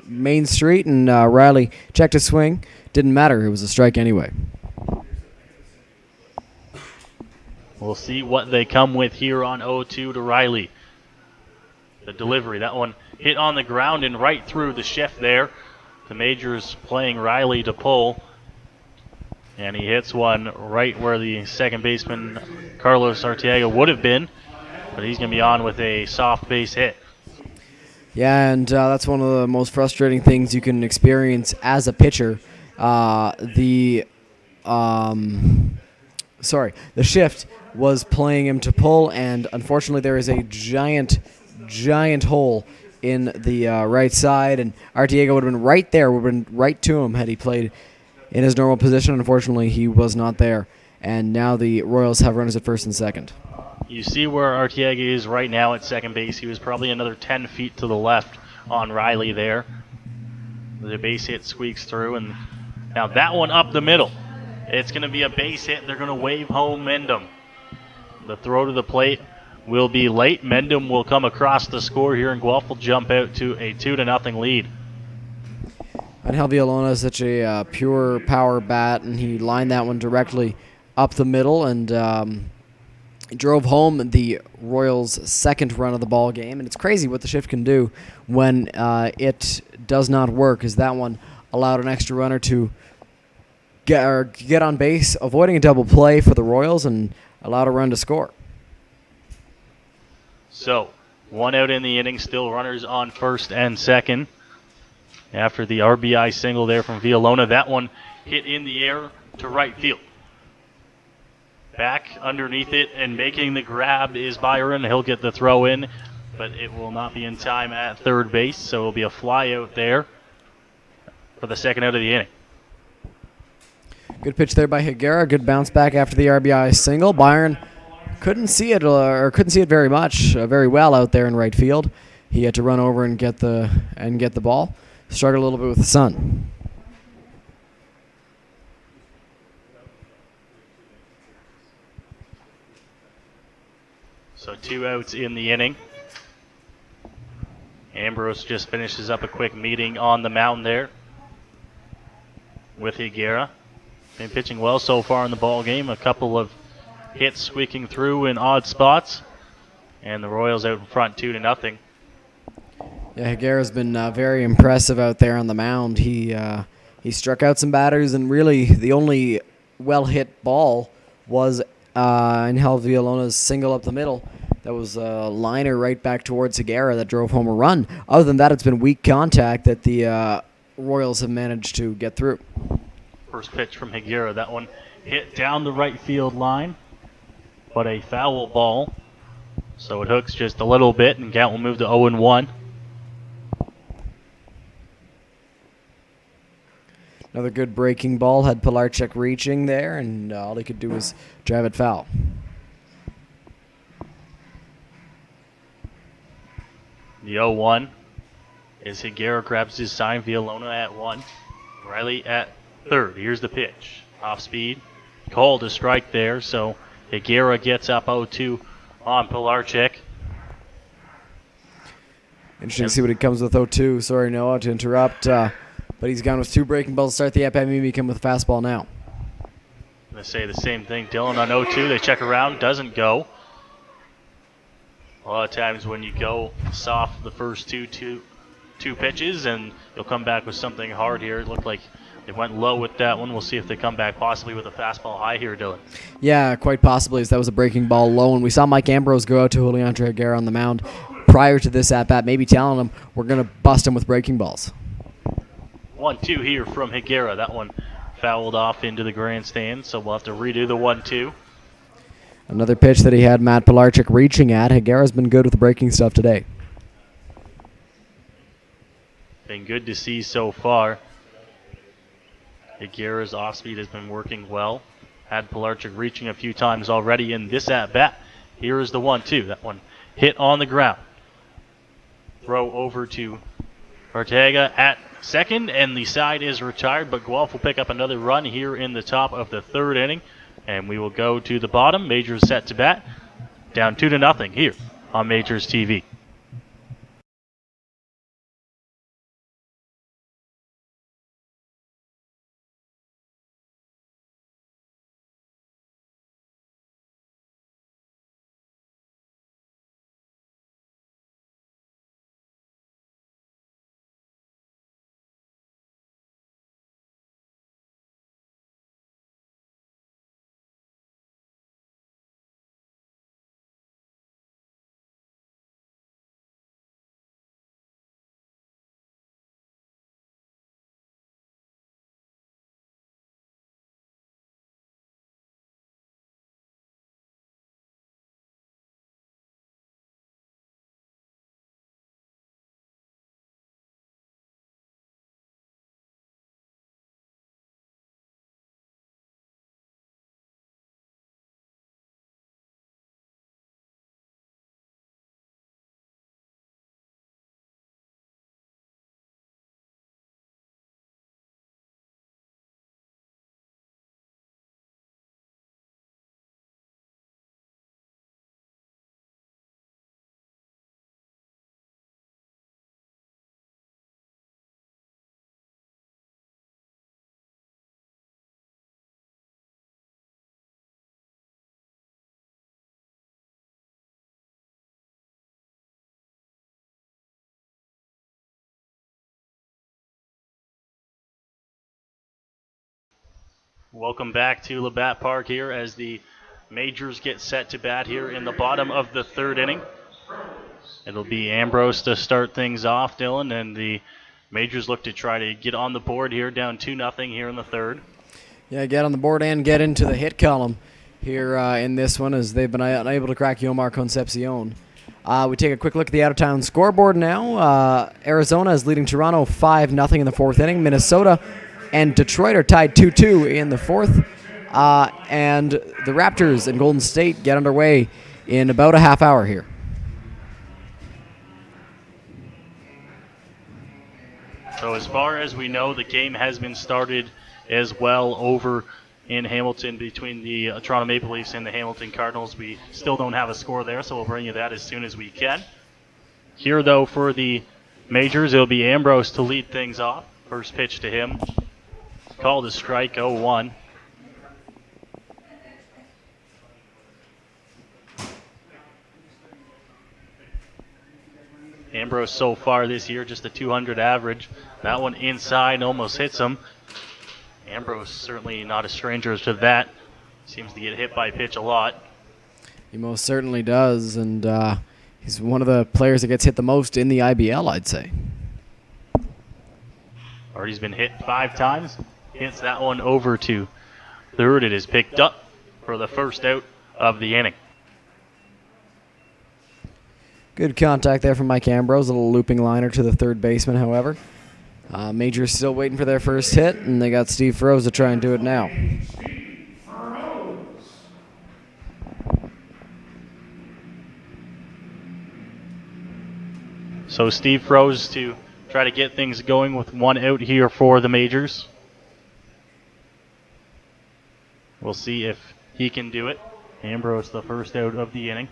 Main Street, and Riley checked his swing. Didn't matter. It was a strike anyway. We'll see what they come with here on 0-2 to Riley. The delivery, that one hit on the ground and right through the shift there. The Majors playing Riley to pull. And he hits one right where the second baseman, Carlos Arteaga, would have been. But he's going to be on with a soft base hit. Yeah, and that's one of the most frustrating things you can experience as a pitcher. The shift was playing him to pull, and unfortunately there is a giant hole in the right side, and Arteaga would have been right there, would have been right to him had he played in his normal position. Unfortunately, he was not there, and now the Royals have runners at first and second. You see where Arteaga is right now at second base. He was probably another 10 feet to the left on Riley there. The base hit squeaks through, and now that one up the middle. It's going to be a base hit. They're going to wave home Mendham. The throw to the plate will be late. Mendham will come across the score here, and Guelph will jump out to a 2-0 lead. Angel Villalona is such a pure power bat, and he lined that one directly up the middle and drove home the Royals' second run of the ball game. And it's crazy what the shift can do when it does not work, as that one allowed an extra runner to get on base, avoiding a double play for the Royals, and allowed a run to score. So, 1 out in the inning, still runners on first and second. After the RBI single there from Villalona, that one hit in the air to right field. Back underneath it and making the grab is Byron. He'll get the throw in, but it will not be in time at third base, so it'll be a fly out there for the second out of the inning. Good pitch there by Higuera. Good bounce back after the RBI single. Byron couldn't see it very much, very well out there in right field. he had to run over and get the ball. Struggled a little bit with the sun. So 2 outs in the inning. Ambrose just finishes up a quick meeting on the mound there with Higuera. Been pitching well so far in the ball game. A couple of hits squeaking through in odd spots, and the Royals out in front 2-0. Yeah, Higuera's been very impressive out there on the mound. He struck out some batters, and really the only well-hit ball was Angel Villalona's single up the middle. That was a liner right back towards Higuera that drove home a run. Other than that, it's been weak contact that the Royals have managed to get through. First pitch from Higuera. That one hit down the right field line, but a foul ball. So it hooks just a little bit, and count will move to 0-1. Another good breaking ball. Had Pilarczyk reaching there, and all he could do was drive it foul. The 0-1 is Higuera grabs his sign. Villolona at 1. Riley at third. Here's the pitch. Off speed. Called a strike there, so Higuera gets up 0-2 on Pilarczyk. Interesting to see what he comes with 0-2. Sorry, Noah, to interrupt. But he's gone with 2 breaking balls to start the at-bat. Maybe he come with a fastball now. I'm going to say the same thing. Dylan on 0-2. They check around. Doesn't go. A lot of times when you go soft the first two pitches, and you'll come back with something hard here. It looked like they went low with that one. We'll see if they come back possibly with a fastball high here, Dylan. Yeah, quite possibly, as that was a breaking ball low. And we saw Mike Ambrose go out to Juliandre Higuera on the mound prior to this at-bat, maybe telling him we're going to bust him with breaking balls. 1-2 here from Higuera. That one fouled off into the grandstand, so we'll have to redo the 1-2. Another pitch that he had Matt Pilarczyk reaching at. Higuera's been good with the breaking stuff today. Been good to see so far. Higuera's off speed has been working well. Had Pilarczyk reaching a few times already in this at-bat. Here is the 1-2. That one hit on the ground. Throw over to Ortega at second, and the side is retired, but Guelph will pick up another run here in the top of the third inning. And we will go to the bottom. Majors set to bat. Down 2-0 here on Majors TV. Welcome back to Labatt Park here as the Majors get set to bat here in the bottom of the third inning. It'll be Ambrose to start things off, Dylan, and the Majors look to try to get on the board here, down 2-0 here in the third. Yeah, get on the board and get into the hit column here in this one, as they've been unable to crack Yomar Concepcion. We take a quick look at the out-of-town scoreboard now. Arizona is leading Toronto 5-0 in the fourth inning. Minnesota and Detroit are tied 2-2 in the fourth. And the Raptors and Golden State get underway in about a half hour here. So as far as we know, the game has been started as well over in Hamilton between the Toronto Maple Leafs and the Hamilton Cardinals. We still don't have a score there, so we'll bring you that as soon as we can. Here, though, for the Majors, it'll be Ambrose to lead things off. First pitch to him. Called a strike, 0-1. Ambrose so far this year, just a 200 average. That one inside almost hits him. Ambrose certainly not a stranger to that. Seems to get hit by pitch a lot. He most certainly does, and he's one of the players that gets hit the most in the IBL, I'd say. Artie's been hit 5 times. Hits that one over to third. It is picked up for the first out of the inning. Good contact there from Mike Ambrose. A little looping liner to the third baseman, however. Majors still waiting for their first hit, and they got Steve Froese to try and do it now. So Steve Froese to try to get things going with one out here for the Majors. We'll see if he can do it. Ambrose the first out of the inning.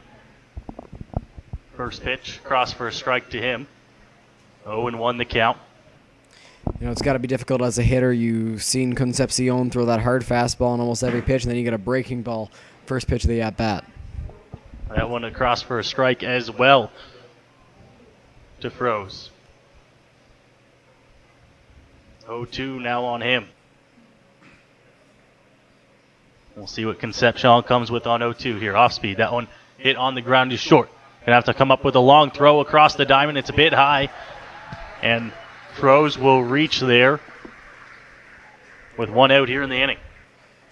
First pitch, cross for a strike to him. 0-1 the count. You know, it's got to be difficult as a hitter. You've seen Concepcion throw that hard fastball on almost every pitch, and then you get a breaking ball first pitch of the at-bat. That one across for a strike as well to Froese. 0-2 now on him. We'll see what Concepcion comes with on 0-2 here. Off speed. That one hit on the ground is short. Gonna have to come up with a long throw across the diamond. It's a bit high. And Froese will reach there with one out here in the inning.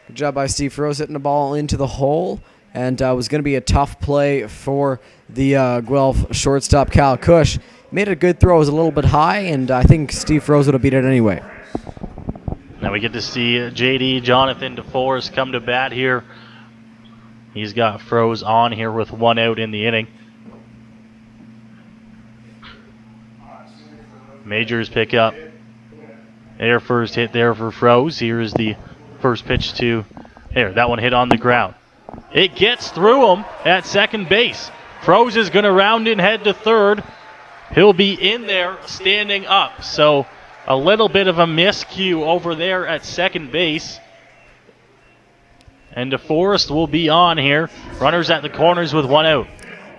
Good job by Steve Froese hitting the ball into the hole. And was going to be a tough play for the Guelph shortstop, Cal Cush. Made a good throw. It was a little bit high, and I think Steve Froese would have beat it anyway. Now we get to see JD Jonathan DeForest come to bat here. He's got Froese on here with one out in the inning. Majors pick up their first hit there for Froese. Here is the first pitch to there. That one hit on the ground. It gets through him at second base. Froese is going to round in head to third. He'll be in there standing up. So a little bit of a miscue over there at second base. And DeForest will be on here. Runners at the corners with one out.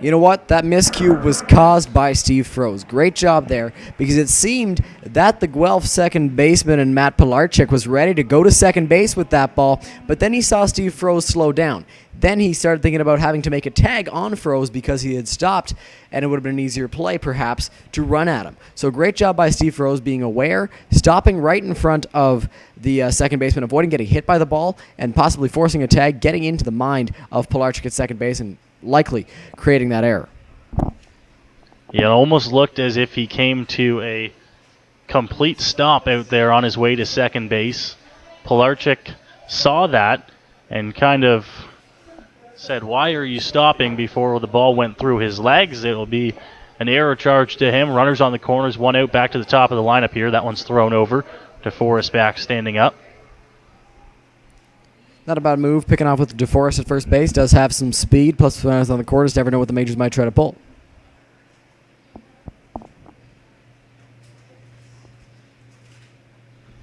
You know what? That miscue was caused by Steve Froese. Great job there, because it seemed that the Guelph second baseman and Matt Pilarczyk was ready to go to second base with that ball, but then he saw Steve Froese slow down. Then he started thinking about having to make a tag on Froese because he had stopped, and it would have been an easier play, perhaps, to run at him. So great job by Steve Froese being aware, stopping right in front of the second baseman, avoiding getting hit by the ball, and possibly forcing a tag, getting into the mind of Pilarczyk at second base, and likely creating that error. Yeah, it almost looked as if he came to a complete stop out there on his way to second base. Pilarczyk saw that and kind of said, "Why are you stopping?" before the ball went through his legs. It'll be an error charge to him. Runners on the corners, one out, back to the top of the lineup here. That one's thrown over. DeForest back standing up. Not a bad move, picking off with DeForest at first base. Does have some speed, plus runners on the corners. Never know what the Majors might try to pull.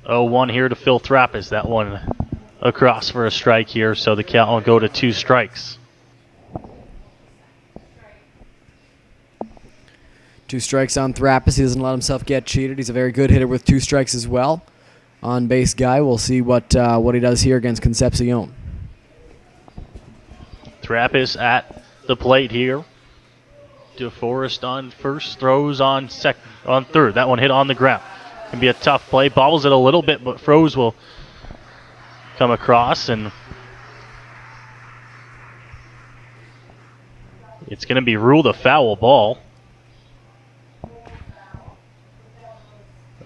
Oh, one here to Phil Trappist. That one across for a strike here, so the count will go to 2 strikes. 2 strikes on Trappist. He doesn't let himself get cheated. He's a very good hitter with 2 strikes as well. On base guy. We'll see what he does here against Concepcion. Trappist at the plate here. DeForest on first, throws on third. That one hit on the ground. Can be a tough play. Bobbles it a little bit, but Froese will come across, and it's going to be ruled a foul ball.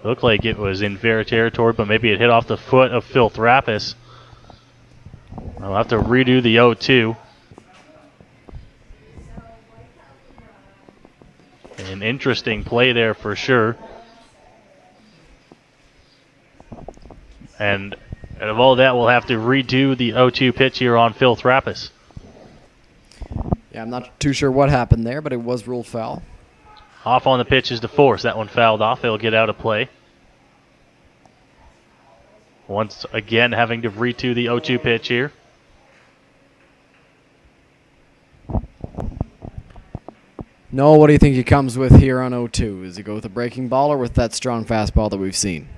Looked like it was in fair territory, but maybe it hit off the foot of Phil Trappist. I'll have to redo the 0-2. An interesting play there for sure. And out of all that, we'll have to redo the 0-2 pitch here on Phil Trappis. Yeah, I'm not too sure what happened there, but it was ruled foul. Off on the pitch is DeForest. That one fouled off. It'll get out of play. Once again, having to redo the 0-2 pitch here. No, what do you think he comes with here on 0-2? Does he go with a breaking ball or with that strong fastball that we've seen?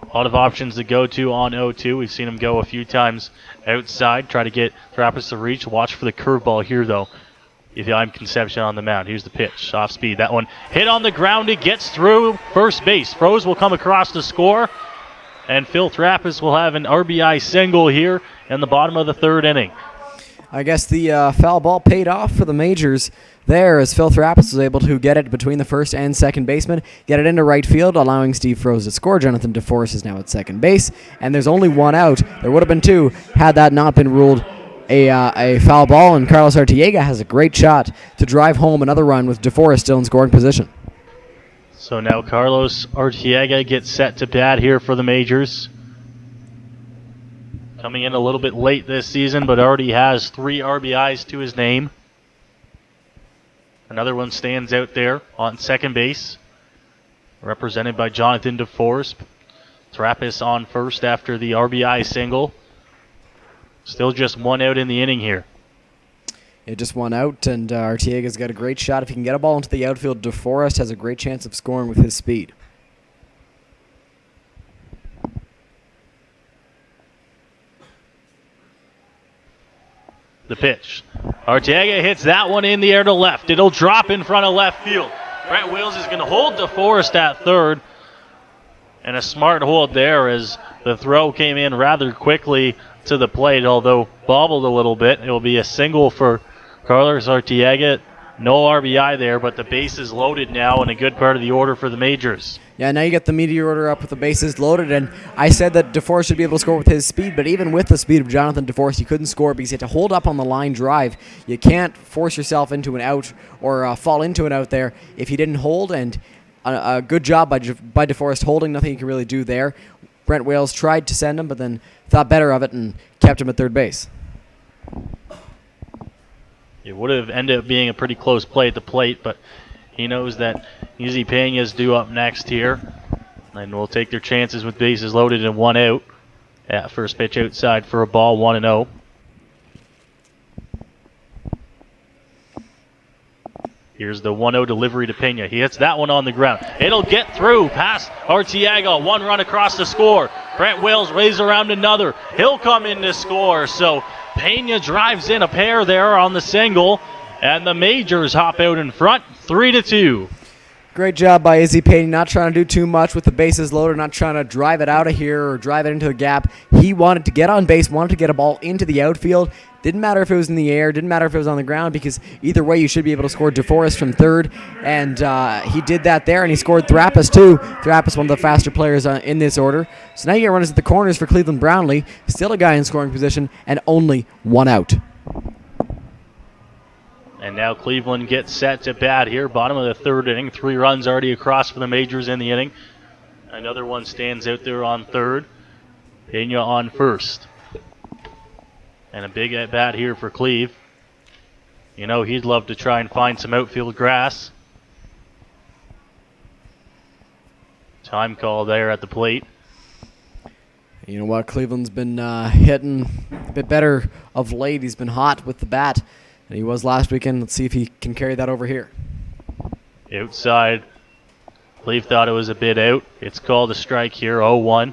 A lot of options to go to on 0-2. We've seen him go a few times outside, try to get Trappis to reach. Watch for the curveball here, though. If I'm Concepcion on the mound, here's the pitch. Off speed. That one hit on the ground. It gets through first base. Froze will come across to score. And Phil Trappis will have an RBI single here in the bottom of the third inning. I guess the foul ball paid off for the Majors there as Phil Trappis was able to get it between the first and second baseman, get it into right field, allowing Steve Froze to score. Jonathan DeForest is now at second base, and there's only one out. There would have been two had that not been ruled a foul ball, and Carlos Artiega has a great shot to drive home another run with DeForest still in scoring position. So now Carlos Artiega gets set to bat here for the Majors. Coming in a little bit late this season, but already has 3 RBIs to his name. Another one stands out there on second base, represented by Jonathan DeForest. Trappis on first after the RBI single. Still just one out in the inning here. It just one out, and Artiega's got a great shot. If he can get a ball into the outfield, DeForest has a great chance of scoring with his speed. The pitch. Arteaga hits that one in the air to left. It'll drop in front of left field. Brett Wills is going to hold DeForest at third. And a smart hold there as the throw came in rather quickly to the plate, although bobbled a little bit. It will be a single for Carlos Arteaga. No RBI there, but the base is loaded now in a good part of the order for the Majors. Yeah, now you get the meteor order up with the bases loaded, and I said that DeForest should be able to score with his speed, but even with the speed of Jonathan DeForest, he couldn't score because he had to hold up on the line drive. You can't force yourself into an out or fall into an out there if he didn't hold, and a good job by DeForest holding. Nothing he can really do there. Brent Wales tried to send him, but then thought better of it and kept him at third base. It would have ended up being a pretty close play at the plate, but he knows that Easy Pena is due up next here, and will take their chances with bases loaded and one out. At first pitch outside for a ball, 1-0. Here's the 1-0 delivery to Pena. He hits that one on the ground. It'll get through past Arteaga. One run across the score. Brent Wills raised around another. He'll come in to score. So Pena drives in a pair there on the single, and the Majors hop out in front, 3-2. Great job by Izzy Payne, not trying to do too much with the bases loaded, not trying to drive it out of here or drive it into the gap. He wanted to get on base, wanted to get a ball into the outfield. Didn't matter if it was in the air, didn't matter if it was on the ground, because either way you should be able to score DeForest from third, and he did that there, and he scored Trappis too. Trappis, one of the faster players in this order. So now you got runners at the corners for Cleveland Brownlee, still a guy in scoring position, and only one out. And now Cleveland gets set to bat here, bottom of the third inning. 3 runs already across for the Majors in the inning. Another one stands out there on third. Pena on first. And a big at bat here for Cleve. You know, he'd love to try and find some outfield grass. Time call there at the plate. You know what? Cleveland's been hitting a bit better of late. He's been hot with the bat, and he was last weekend. Let's see if he can carry that over here. Outside. Cleve thought it was a bit out. It's called a strike here, 0-1.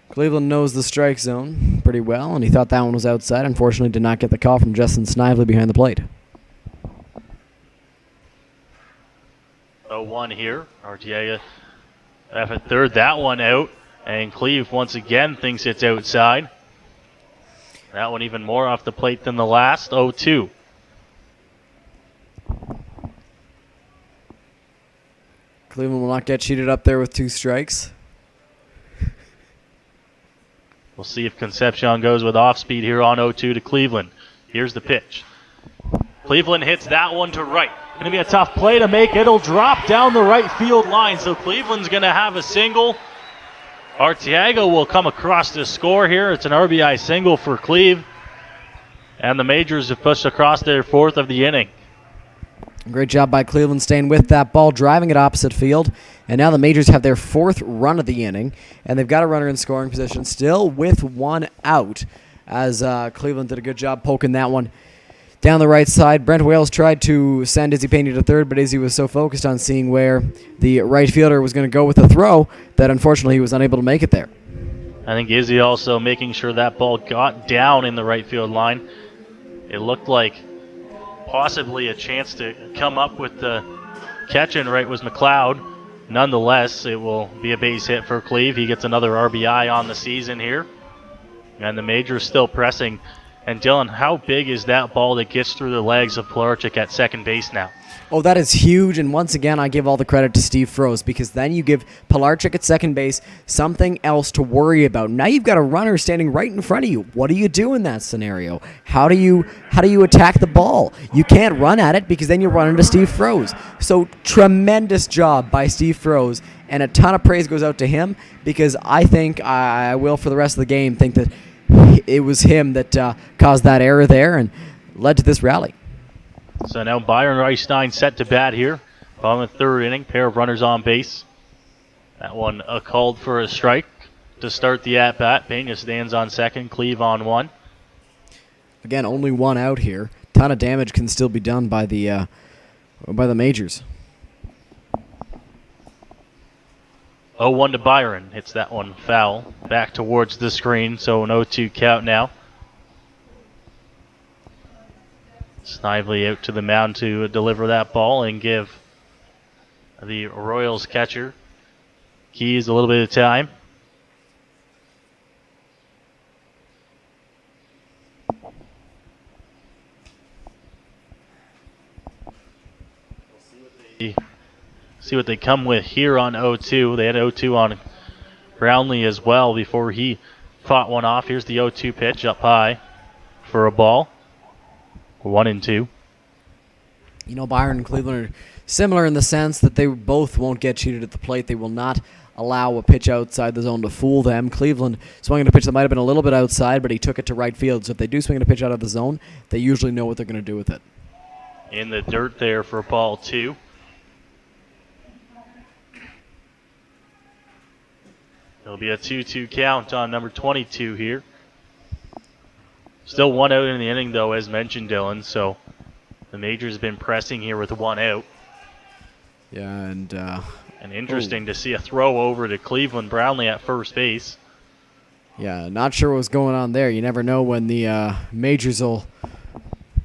Cleveland knows the strike zone pretty well, and he thought that one was outside. Unfortunately, did not get the call from Justin Snively behind the plate. 0-1 here. Arteaga at third, that one out. And Cleve once again thinks it's outside. That one even more off the plate than the last, 0-2. Cleveland will not get cheated up there with 2 strikes. We'll see if Concepcion goes with off speed here on 0-2 to Cleveland. Here's the pitch. Cleveland hits that one to right. Going to be a tough play to make. It'll drop down the right field line. So Cleveland's going to have a single. Arteaga will come across to score here. It's an RBI single for Cleve. And the Majors have pushed across their fourth of the inning. Great job by Cleveland staying with that ball, driving it opposite field. And now the Majors have their fourth run of the inning. And they've got a runner in scoring position still with one out, as Cleveland did a good job poking that one down the right side. Brent Wales tried to send Izzy Pena to third, but Izzy was so focused on seeing where the right fielder was going to go with the throw that unfortunately he was unable to make it there. I think Izzy also making sure that ball got down in the right field line. It looked like possibly a chance to come up with the catch in right was McLeod. Nonetheless, it will be a base hit for Cleve. He gets another RBI on the season here. And the Majors still pressing. And Dylan, how big is that ball that gets through the legs of Pilarchik at second base now? Oh, that is huge, and once again, I give all the credit to Steve Froese, because then you give Pilarchik at second base something else to worry about. Now you've got a runner standing right in front of you. What do you do in that scenario? How do you attack the ball? You can't run at it because then you run into Steve Froese. So tremendous job by Steve Froese, and a ton of praise goes out to him, because I think I will for the rest of the game think that it was him that caused that error there and led to this rally. So now Byron Reichstein set to bat here. Bottom of the third inning, pair of runners on base. That one called for a strike to start the at-bat. Pena stands on second, Cleve on one. Again, only one out here. Ton of damage can still be done by the Majors. 0-1 to Byron. Hits that one foul. Back towards the screen, so an 0-2 count now. Snively out to the mound to deliver that ball and give the Royals catcher Keys a little bit of time. See what they come with here on 0-2. They had 0-2 on Brownlee as well before he fought one off. Here's the 0-2 pitch up high for a ball. 1-2. You know, Byron and Cleveland are similar in the sense that they both won't get cheated at the plate. They will not allow a pitch outside the zone to fool them. Cleveland swung at a pitch that might have been a little bit outside, but he took it to right field. So if they do swing at a pitch out of the zone, they usually know what they're going to do with it. In the dirt there for ball two. It'll be a 2-2 count on number 22 here. Still one out in the inning, though, as mentioned, Dylan. So the Majors have been pressing here with one out. Yeah, and interesting to see a throw over to Cleveland Brownlee at first base. Yeah, not sure what's going on there. You never know when the Majors will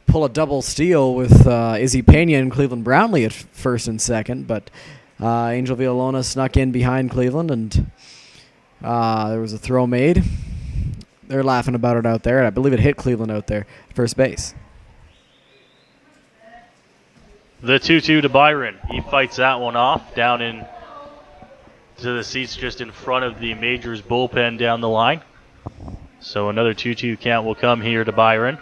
pull a double steal with Izzy Pena and Cleveland Brownlee at first and second. But Angel Villalona snuck in behind Cleveland, and there was a throw made. They're laughing about it out there, and I believe it hit Cleveland out there at first base. The 2-2 to Byron. He fights that one off down in to the seats just in front of the Majors bullpen down the line. So another 2-2 count will come here to Byron.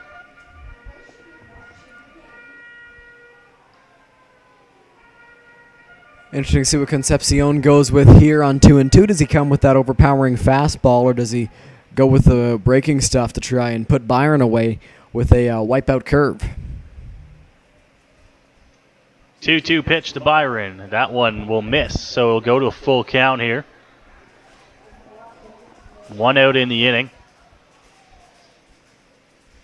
Interesting to see what Concepcion goes with here on 2-2. Does he come with that overpowering fastball, or does he go with the breaking stuff to try and put Byron away with a wipeout curve? 2-2 pitch to Byron. That one will miss, so it'll go to a full count here. One out in the inning.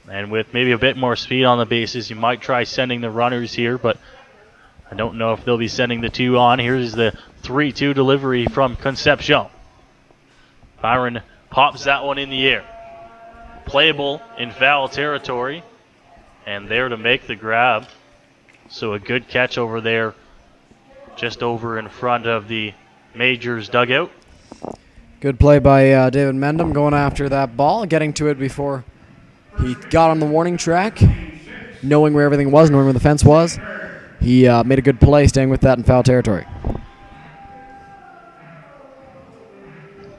And with maybe a bit more speed on the bases, you might try sending the runners here, but I don't know if they'll be sending the two on. Here's the 3-2 delivery from Concepcion. Byron pops that one in the air. Playable in foul territory, and there to make the grab. So a good catch over there, just over in front of the Majors dugout. Good play by David Mendham going after that ball, getting to it before he got on the warning track, knowing where everything was, knowing where the fence was. He made a good play staying with that in foul territory.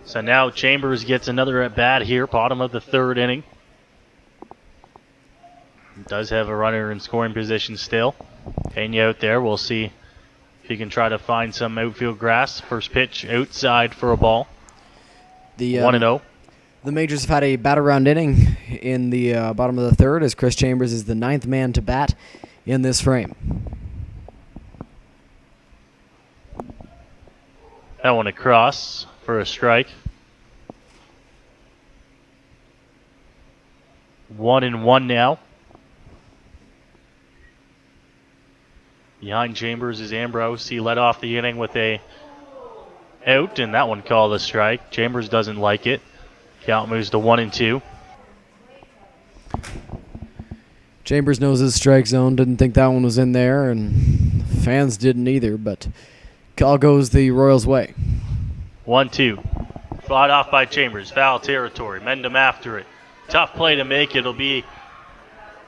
So now Chambers gets another at bat here, bottom of the third inning. Does have a runner in scoring position still. Pena out there. We'll see if he can try to find some outfield grass. First pitch outside for a ball. The 1-0. The Majors have had a bat-around inning in the bottom of the third as Chris Chambers is the 9th man to bat in this frame. That one across for a strike. 1-1 now. Behind Chambers is Ambrose. He led off the inning with a out, and that one called a strike. Chambers doesn't like it. Count moves to 1-2. Chambers knows his strike zone, didn't think that one was in there, and fans didn't either, but call goes the Royals' way. 1-2. Fought off by Chambers. Foul territory. Mendham after it. Tough play to make. It'll be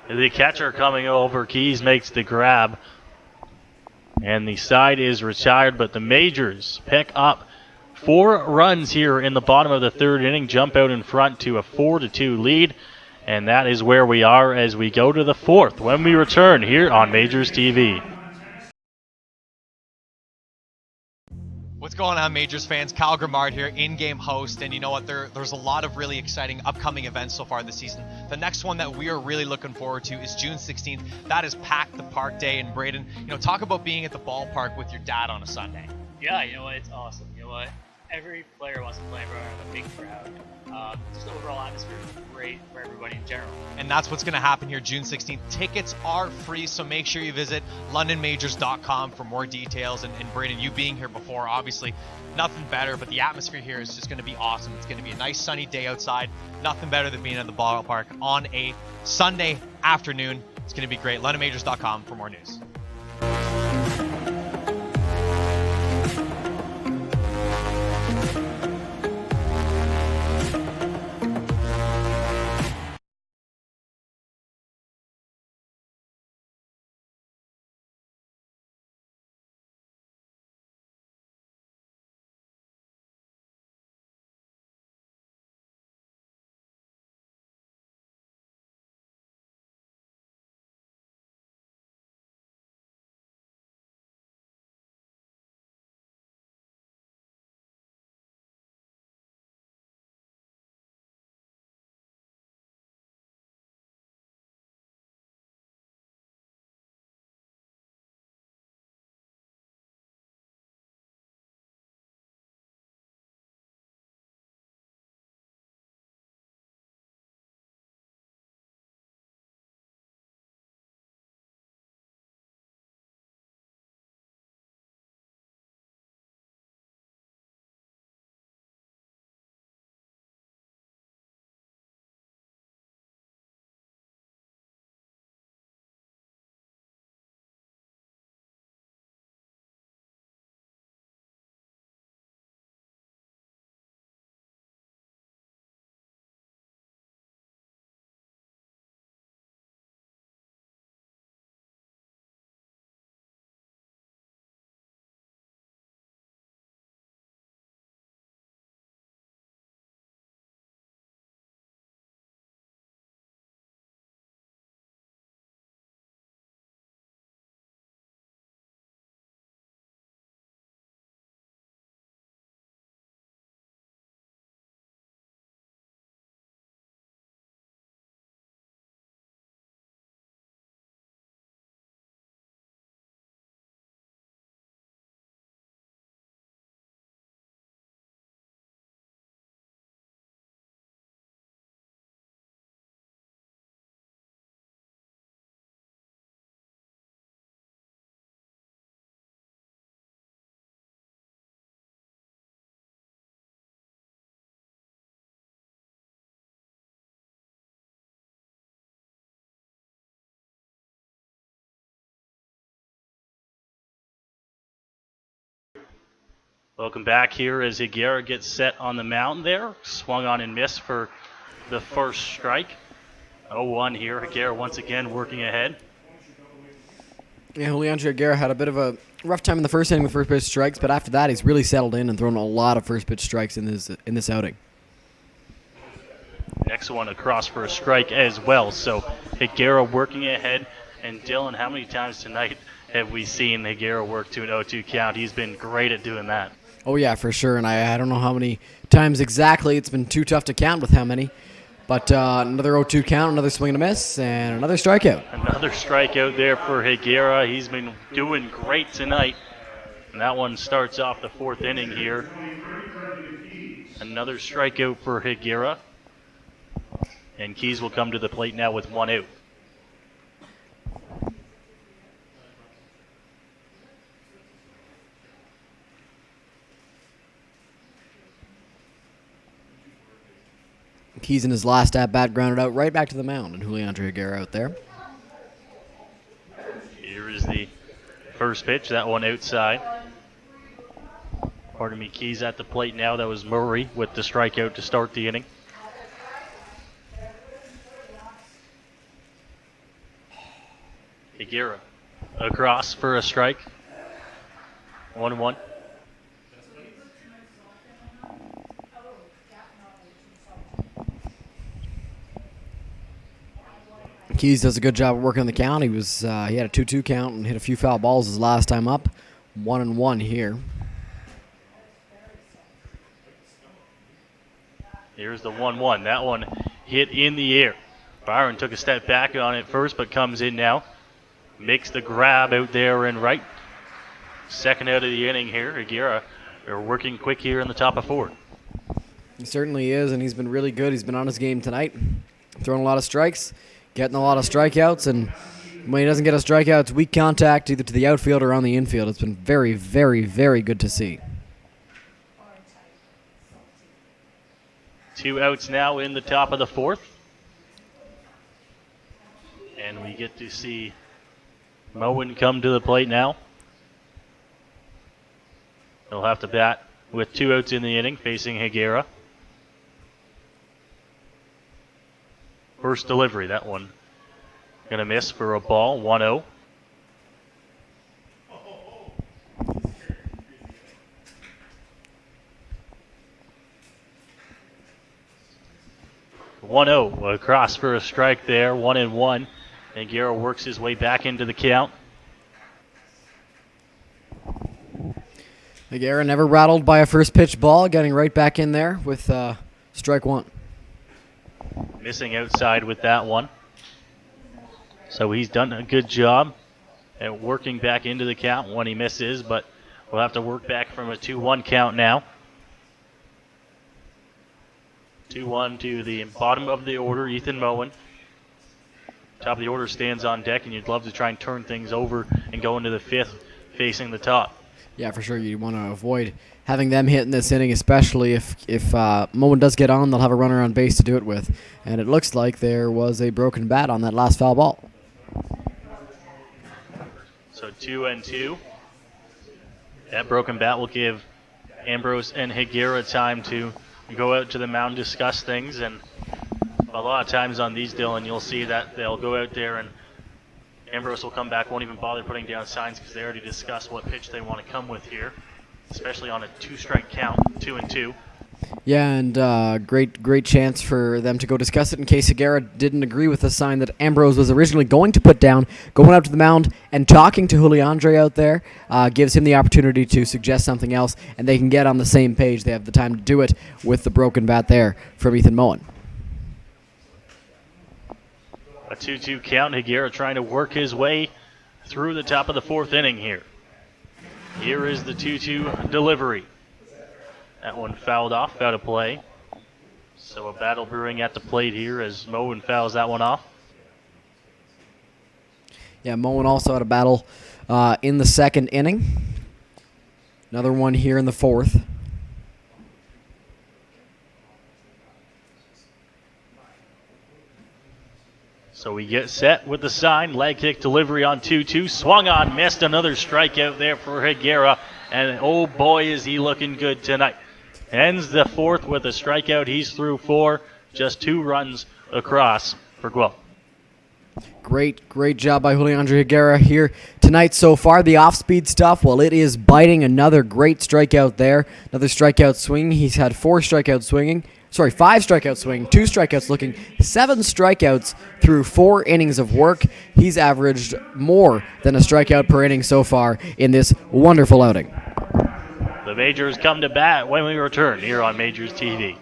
the catcher coming over. Keys makes the grab. And the side is retired, but the Majors pick up 4 runs here in the bottom of the third inning, jump out in front to a 4-2 lead. And that is where we are as we go to the fourth when we return here on Majors TV. What's going on, Majors fans? Kyle Grimard here, in-game host, and you know what? There's a lot of really exciting upcoming events so far this season. The next one that we are really looking forward to is June 16th. That is Pack the Park Day in Braden. You know, talk about being at the ballpark with your dad on a Sunday. Yeah, you know what? It's awesome. You know what? Every player wants to play in front of a big crowd. Just the overall atmosphere is great for everybody in general. And that's what's going to happen here June 16th. Tickets are free, so make sure you visit londonmajors.com for more details. And Braden, you being here before, obviously nothing better, but the atmosphere here is just going to be awesome. It's going to be a nice sunny day outside. Nothing better than being at the ballpark on a Sunday afternoon. It's going to be great. londonmajors.com for more news. Welcome back here as Higuera gets set on the mound there. Swung on and missed for the first strike. 0-1 here. Higuera once again working ahead. Yeah, Juliandro Higuera had a bit of a rough time in the first inning with first pitch strikes, but after that he's really settled in and thrown a lot of first pitch strikes in this outing. Next one across for a strike as well. So Higuera working ahead And Dylan, how many times tonight have we seen Higuera work to an 0-2 count? He's been great at doing that. Oh, yeah, for sure. And I don't know how many times exactly. It's been too tough to count with how many. But another 0-2 count, another swing and a miss, and another strikeout. Another strikeout there for Higuera. He's been doing great tonight. And that one starts off the 4th inning here. Another strikeout for Higuera. And Keys will come to the plate now with 1 out. Keys in his last at-bat grounded out right back to the mound, and Juliandre Higuera out there. Here is the first pitch, that one outside. Pardon me, Keys at the plate now. That was Murray with the strikeout to start the inning. Higuera across for a strike. 1-1. Keys does a good job of working on the count. He had a 2-2 count and hit a few foul balls his last time up. 1-1 here. Here's the 1-1. That one hit in the air. Byron took a step back on it first, but comes in now. Makes the grab out there and right. Second out of the inning here. Higuera, they're working quick here in the top of 4. He certainly is, and he's been really good. He's been on his game tonight. Throwing a lot of strikes, getting a lot of strikeouts, and when he doesn't get a strikeout, it's weak contact either to the outfield or on the infield. It's been very, very, very good to see. 2 outs now in the top of the 4th. And we get to see Moen come to the plate now. He'll have to bat with 2 outs in the inning, facing Higuera. First delivery, that one going to miss for a ball, 1-0. Across for a strike there, 1-1. Higuera works his way back into the count. Higuera never rattled by a first pitch ball, getting right back in there with strike 1. Missing outside with that one. So he's done a good job at working back into the count when he misses, but we'll have to work back from a 2-1 count now. 2-1 to the bottom of the order, Ethan Moen. Top of the order stands on deck, and you'd love to try and turn things over and go into the 5th facing the top. Yeah, for sure. You want to avoid having them hit in this inning, especially if Moen does get on, they'll have a runner on base to do it with. And it looks like there was a broken bat on that last foul ball. So 2-2. That broken bat will give Ambrose and Higuera time to go out to the mound, discuss things, and a lot of times on these, Dylan, you'll see that they'll go out there and Ambrose will come back, won't even bother putting down signs because they already discussed what pitch they want to come with here, especially on a 2-strike count, 2-2. Yeah, and great chance for them to go discuss it in case Higuera didn't agree with the sign that Ambrose was originally going to put down. Going out to the mound and talking to Juliandre out there gives him the opportunity to suggest something else, and they can get on the same page. They have the time to do it with the broken bat there from Ethan Moen. A 2-2 count. Higuera trying to work his way through the top of the 4th inning here. Here is the 2-2 delivery. That one fouled off, out of play. So a battle brewing at the plate here as Moen fouls that one off. Yeah, Moen also had a battle in the 2nd inning. Another one here in the 4th. So we get set with the sign. Leg kick delivery on 2-2. Swung on, missed. Another strikeout there for Higuera. And oh boy, is he looking good tonight. Ends the 4th with a strikeout. He's through 4. Just 2 runs across for Guelph. Great job by Juliandre Higuera here tonight so far. The off-speed stuff, well, it is biting. Another great strikeout there. Another strikeout swing. He's had 4 strikeouts strikeout swing, 2 strikeouts looking, 7 strikeouts through 4 innings of work. He's averaged more than a strikeout per inning so far in this wonderful outing. The Majors come to bat when we return here on Majors TV.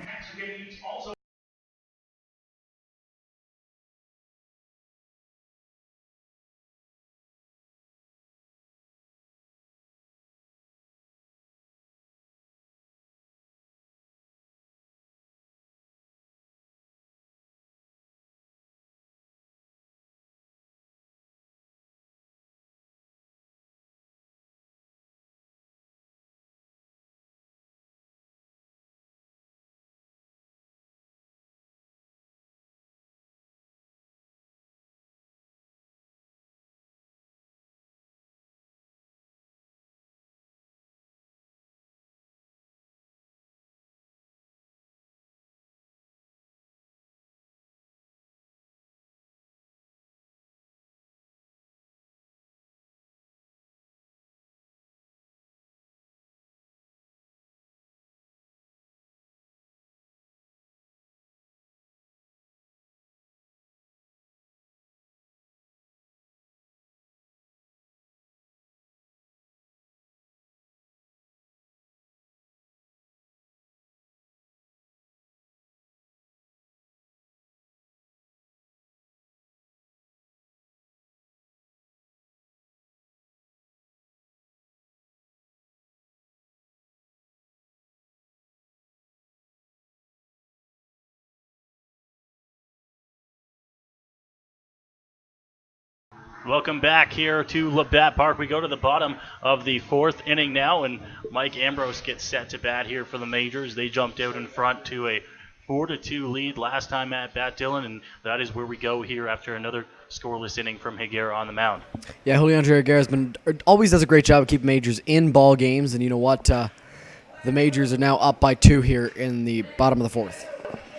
Welcome back here to Labatt Park. We go to the bottom of the 4th inning now, and Mike Ambrose gets set to bat here for the Majors. They jumped out in front to a 4-2 lead last time at bat, Dylan, and that is where we go here after another scoreless inning from Higuera on the mound. Yeah, Julian Higuera always does a great job of keeping Majors in ball games, and you know what? The Majors are now up by 2 here in the bottom of the 4th.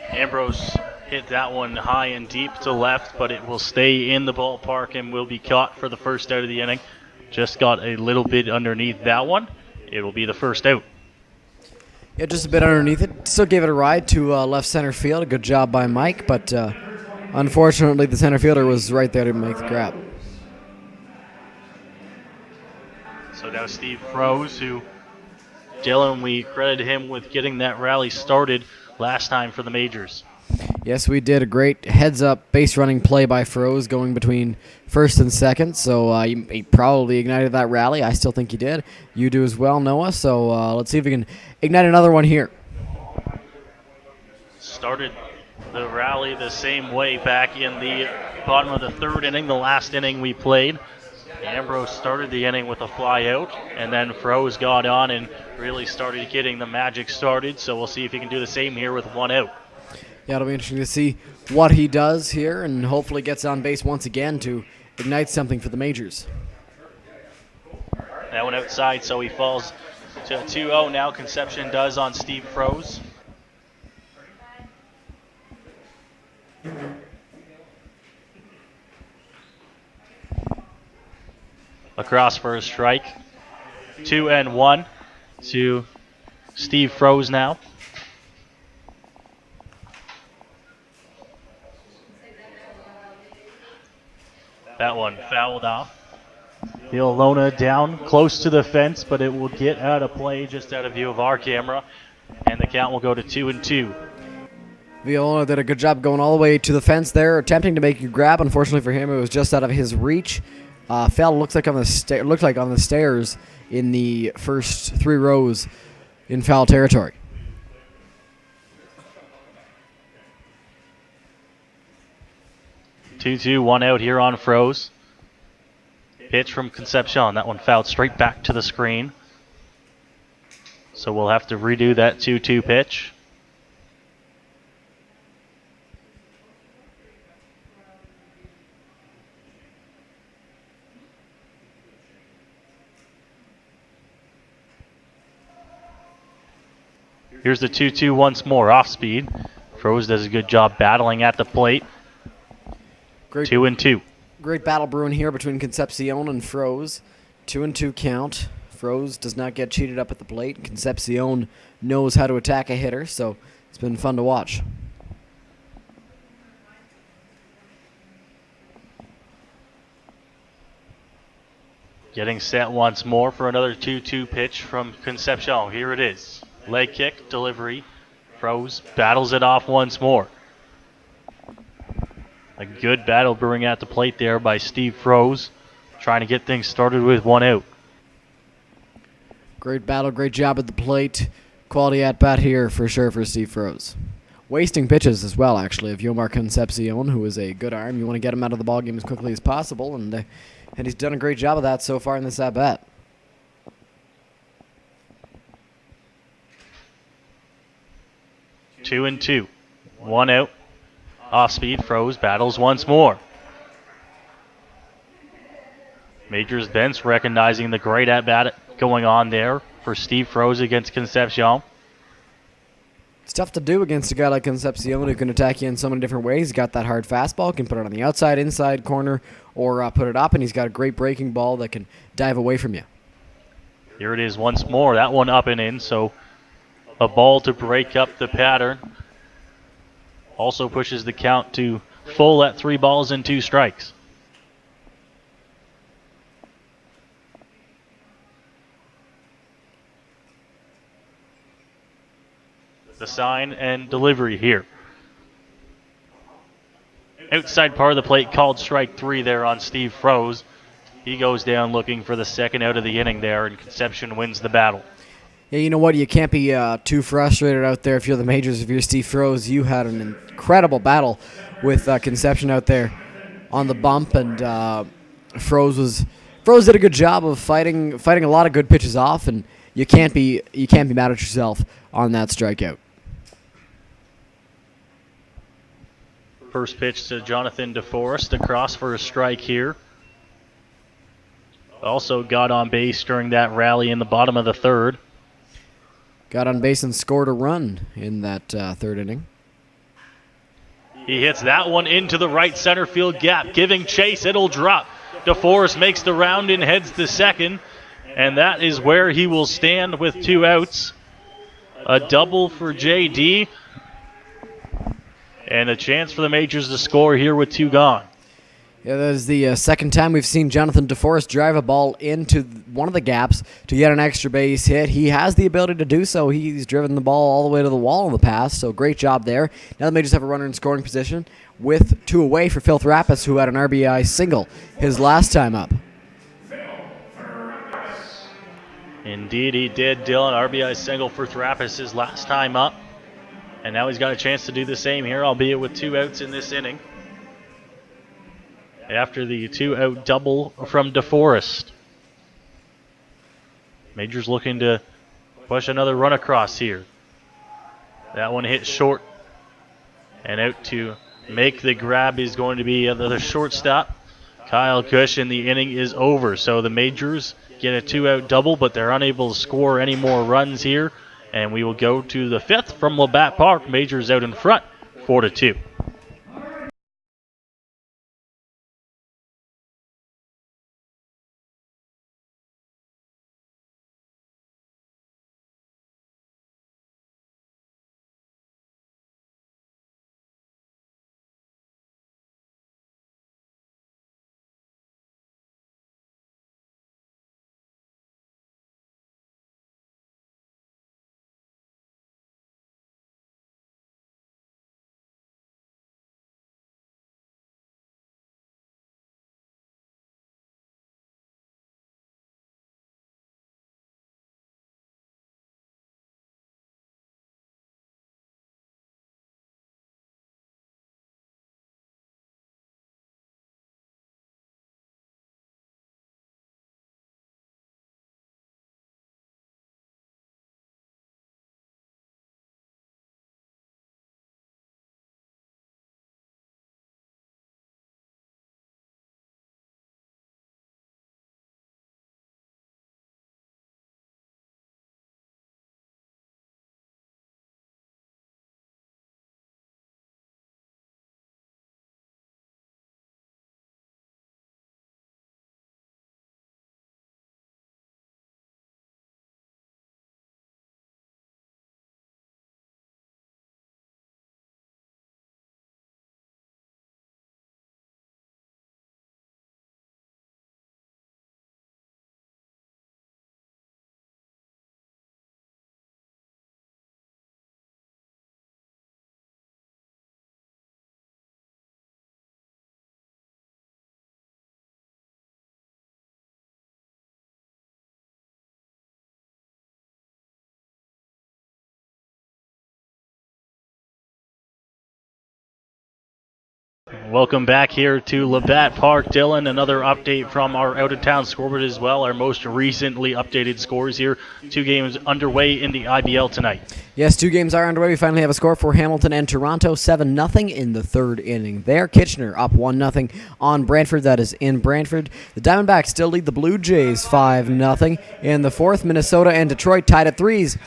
Ambrose hit that one high and deep to left, but it will stay in the ballpark and will be caught for the first out of the inning. Just got a little bit underneath that one. It will be the first out. Yeah, just a bit underneath it. Still gave it a ride to left center field. A good job by Mike, but unfortunately the center fielder was right there to make the grab. So now Steve Froese, who, Dylan, we credited him with getting that rally started last time for the Majors. Yes, we did a great heads-up base-running play by Froese going between first and second, so he probably ignited that rally. I still think he did. You do as well, Noah, so let's see if we can ignite another one here. Started the rally the same way back in the bottom of the 3rd inning, the last inning we played. Ambrose started the inning with a fly out, and then Froese got on and really started getting the magic started, so we'll see if he can do the same here with 1 out. Yeah, it'll be interesting to see what he does here and hopefully gets on base once again to ignite something for the Majors. That one outside, so he falls to 2-0 now. Conception does on Steve Froese. Across for a strike. 2-1 to Steve Froese now. That one fouled off. Villalona down close to the fence, but it will get out of play, just out of view of our camera, and the count will go to 2-2. Villalona did a good job going all the way to the fence there, attempting to make a grab. Unfortunately for him, it was just out of his reach. Fell looked like on the stairs in the first 3 rows in foul territory. 2-2, 1 out here on Froese. Pitch from Concepcion. That one fouled straight back to the screen. So we'll have to redo that 2-2 pitch. Here's the 2-2 once more, off speed. Froese does a good job battling at the plate. Great, 2-2. Great battle brewing here between Concepcion and Froese. 2-2 count. Froese does not get cheated up at the plate. Concepcion knows how to attack a hitter, so It's been fun to watch. Getting set once more for another 2-2 pitch from Concepcion. Here it is. Leg kick, delivery. Froze, battles it off once more. A good battle brewing at the plate there by Steve Froze, trying to get things started with one out. Great battle, great job at the plate. Quality at bat here for sure for Steve Froze. Wasting pitches as well, actually, of Yomar Concepcion, who is a good arm. You want to get him out of the ballgame as quickly as possible, and he's done a great job of that so far in this at bat. Two and two. One out. Off speed, Froze battles once more. Majors bench recognizing the great at bat going on there for Steve Froze against Concepcion. It's tough to do against a guy like Concepcion who can attack you in so many different ways. He's got that hard fastball, can put it on the outside, inside corner, or put it up, and he's got a great breaking ball that can dive away from you. Here it is once more. That one up and in, so a ball to break up the pattern. Also pushes the count to full at 3 balls and 2 strikes. The sign and delivery here. Outside part of the plate, called strike 3 there on Steve Froze. He goes down looking for the second out of the inning there, and Concepcion wins the battle. Yeah, you know what? You can't be too frustrated out there if you're the Majors. If you're Steve Froze, you had an incredible battle with Concepcion out there on the bump, and Froze did a good job of fighting a lot of good pitches off, and you can't be mad at yourself on that strikeout. First pitch to Jonathan DeForest, across for a strike here. Also got on base during that rally in the bottom of the third. Got on base and scored a run in that third inning. He hits that one into the right center field gap, giving chase. It'll drop. DeForest makes the round and heads to second, and that is where he will stand with 2 outs. A double for JD, and a chance for the Majors to score here with 2 gone. Yeah, that is the second time we've seen Jonathan DeForest drive a ball into one of the gaps to get an extra base hit. He has the ability to do so. He's driven the ball all the way to the wall in the past, so great job there. Now the Majors have a runner in scoring position with 2 away for Phil Therapis, who had an RBI single his last time up. Indeed, he did, Dylan. RBI single for Therapis his last time up. And now he's got a chance to do the same here, albeit with 2 outs in this inning. After the 2-out double from DeForest. Majors looking to push another run across here. That one hit short. And out to make the grab is going to be the shortstop, Kyle Cush, and the inning is over. So the Majors get a 2-out double, but they're unable to score any more runs here. And we will go to the 5th from Labatt Park. Majors out in front, 4-2. Welcome back here to Labatt Park. Dylan, another update from our out-of-town scoreboard as well. Our most recently updated scores here. 2 games underway in the IBL tonight. Yes, 2 games are underway. We finally have a score for Hamilton and Toronto. 7-0 in the 3rd inning there. Kitchener up 1-0 on Brantford. That is in Brantford. The Diamondbacks still lead the Blue Jays 5-0 in the 4th. Minnesota and Detroit tied at 3s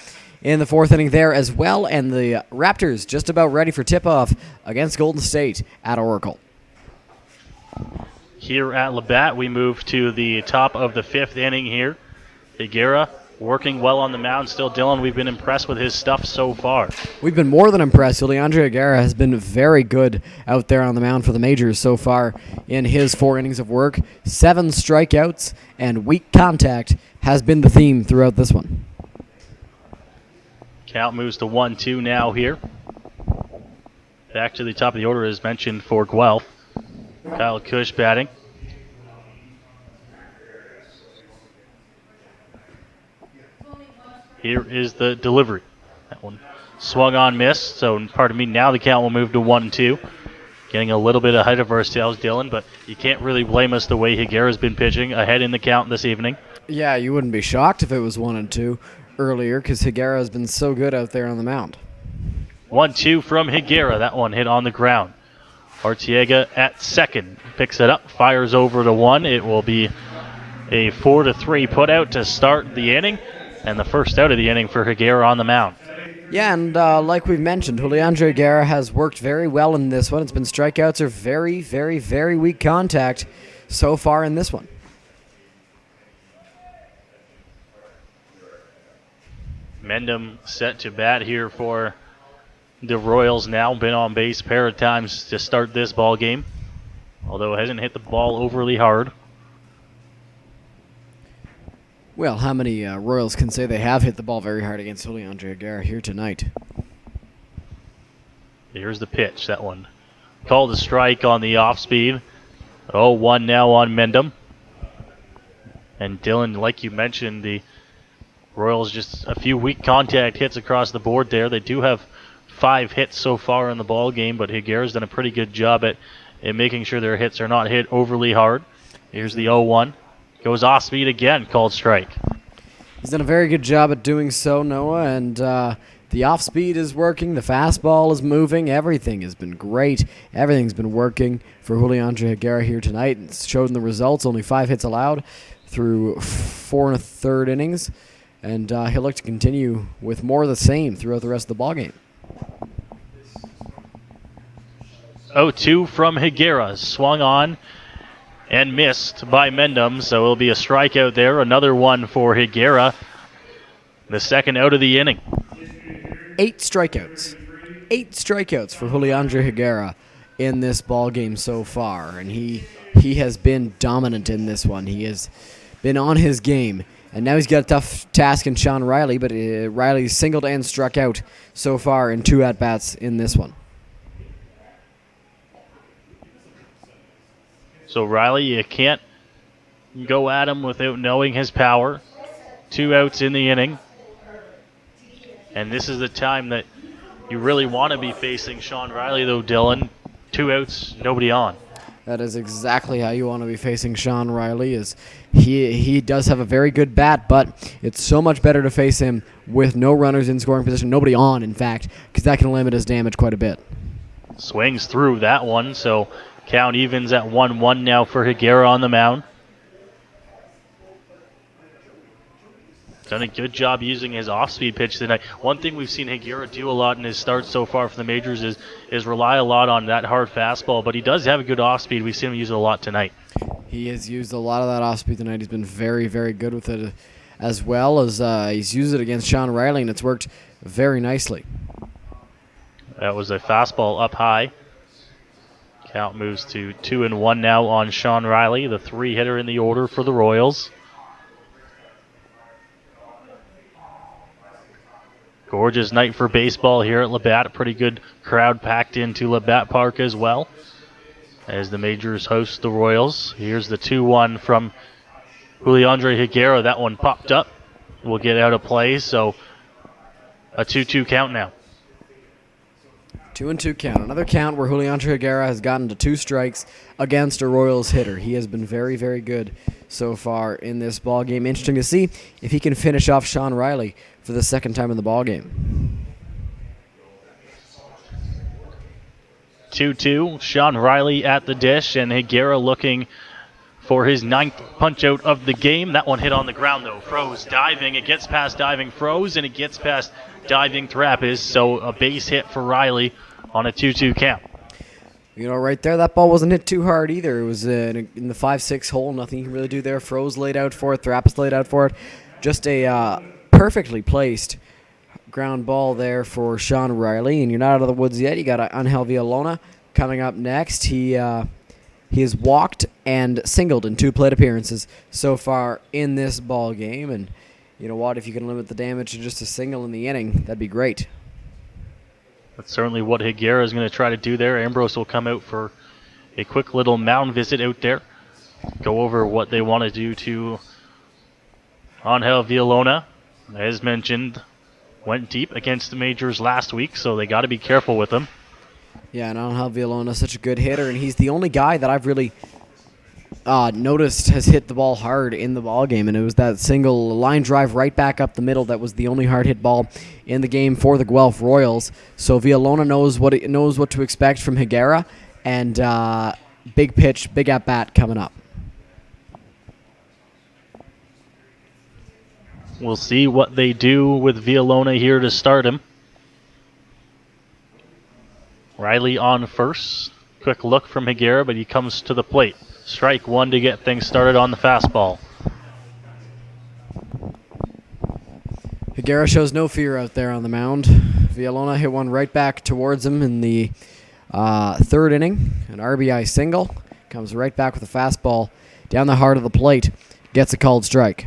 in the 4th inning there as well. And the Raptors just about ready for tip-off against Golden State at Oracle. Here at Labatt, we move to the top of the 5th inning here. Higuera working well on the mound still. Dylan, we've been impressed with his stuff so far. We've been more than impressed. Leandro Higuera has been very good out there on the mound for the majors so far in his 4 innings of work. 7 strikeouts and weak contact has been the theme throughout this one. Count moves to 1-2 now here. Back to the top of the order as mentioned for Guelph. Kyle Cush batting. Here is the delivery. That one swung on, missed. So, pardon me, now the count will move to 1-2. Getting a little bit ahead of ourselves, Dylan, but you can't really blame us the way Higuera's been pitching ahead in the count this evening. Yeah, you wouldn't be shocked if it was 1-2 earlier because Higuera has been so good out there on the mound. 1-2 from Higuera. That one hit on the ground. Artiega at second. Picks it up, fires over to 1. It will be a 4-3 put out to start the inning. And the first out of the inning for Higuera on the mound. Yeah, and like we've mentioned, Leandro Higuera has worked very well in this one. It's been strikeouts or very, very, very weak contact so far in this one. Mendham set to bat here for the Royals now. Been on base a pair of times to start this ball game, although hasn't hit the ball overly hard. Well, how many Royals can say they have hit the ball very hard against Leandro Higuera here tonight? Here's the pitch. That one called a strike on the off speed. 0-1 now on Mendham. And Dylan, like you mentioned, the Royals just a few weak contact hits across the board there. They do have 5 hits so far in the ball game, but Higuera's done a pretty good job at making sure their hits are not hit overly hard. Here's the 0-1. Goes off speed again, called strike. He's done a very good job at doing so, Noah, and the off speed is working, the fastball is moving, everything has been great. Everything's been working for Leandro Higuera here tonight. It's showed in the results, only 5 hits allowed through 4 1/3 innings, and he'll look to continue with more of the same throughout the rest of the ballgame. 0-2 from Higuera, swung on and missed by Mendham, so it'll be a strikeout there. Another one for Higuera, the second out of the inning. 8 strikeouts. 8 strikeouts for Leandro Higuera in this ball game so far, and he has been dominant in this one. He has been on his game, and now he's got a tough task in Sean Riley, but Riley singled and struck out so far in 2 at-bats in this one. So Riley, you can't go at him without knowing his power. 2 outs in the inning. And this is the time that you really want to be facing Sean Riley, though, Dylan. 2 outs, nobody on. That is exactly how you want to be facing Sean Riley. Is he does have a very good bat, but it's so much better to face him with no runners in scoring position, nobody on, in fact, because that can limit his damage quite a bit. Swings through that one, so count evens at 1-1 now for Higuera on the mound. Done a good job using his off-speed pitch tonight. One thing we've seen Higuera do a lot in his starts so far for the majors is rely a lot on that hard fastball, but he does have a good off-speed. We've seen him use it a lot tonight. He has used a lot of that off-speed tonight. He's been very, very good with it, as well as he's used it against Sean Riley, and it's worked very nicely. That was a fastball up high. Count moves to 2-1 now on Sean Riley, the 3-hitter in the order for the Royals. Gorgeous night for baseball here at Labatt. A pretty good crowd packed into Labatt Park as well, as the majors host the Royals. Here's the 2-1 from Leandro Higuera. That one popped up. Will get out of play, so a 2-2 count now. 2-2 count. Another count where Julian Higuera has gotten to 2 strikes against a Royals hitter. He has been very, very good so far in this ball game. Interesting to see if he can finish off Sean Riley for the second time in the ball game. 2-2. Sean Riley at the dish, and Higuera looking for his 9th punch-out of the game. That one hit on the ground, though. Froze diving. It gets past diving Froze, and it gets past diving Trappist. So a base hit for Riley on a 2-2 count. You know, right there, that ball wasn't hit too hard either. It was in the 5-6 hole. Nothing you can really do there. Froze laid out for it. Trappist laid out for it. Just a perfectly placed ground ball there for Sean Riley. And you're not out of the woods yet. You got Angel Villalona coming up next. He has walked and singled in 2 plate appearances so far in this ball game. And you know what? If you can limit the damage to just a single in the inning, that'd be great. That's certainly what Higuera is going to try to do there. Ambrose will come out for a quick little mound visit out there. Go over what they want to do to Angel Villalona. As mentioned, went deep against the majors last week, so they got to be careful with him. Yeah, and Angel Villalona is such a good hitter, and he's the only guy that I've really noticed has hit the ball hard in the ball game, and it was that single line drive right back up the middle that was the only hard hit ball in the game for the Guelph Royals. So Villalona knows what to expect from Higuera, and big pitch, big at bat coming up. We'll see what they do with Villalona here to start him. Riley on first. Quick look from Higuera, but he comes to the plate. Strike 1 to get things started on the fastball. Higuera shows no fear out there on the mound. Villalona hit one right back towards him in the 3rd inning. An RBI single. Comes right back with a fastball down the heart of the plate. Gets a called strike.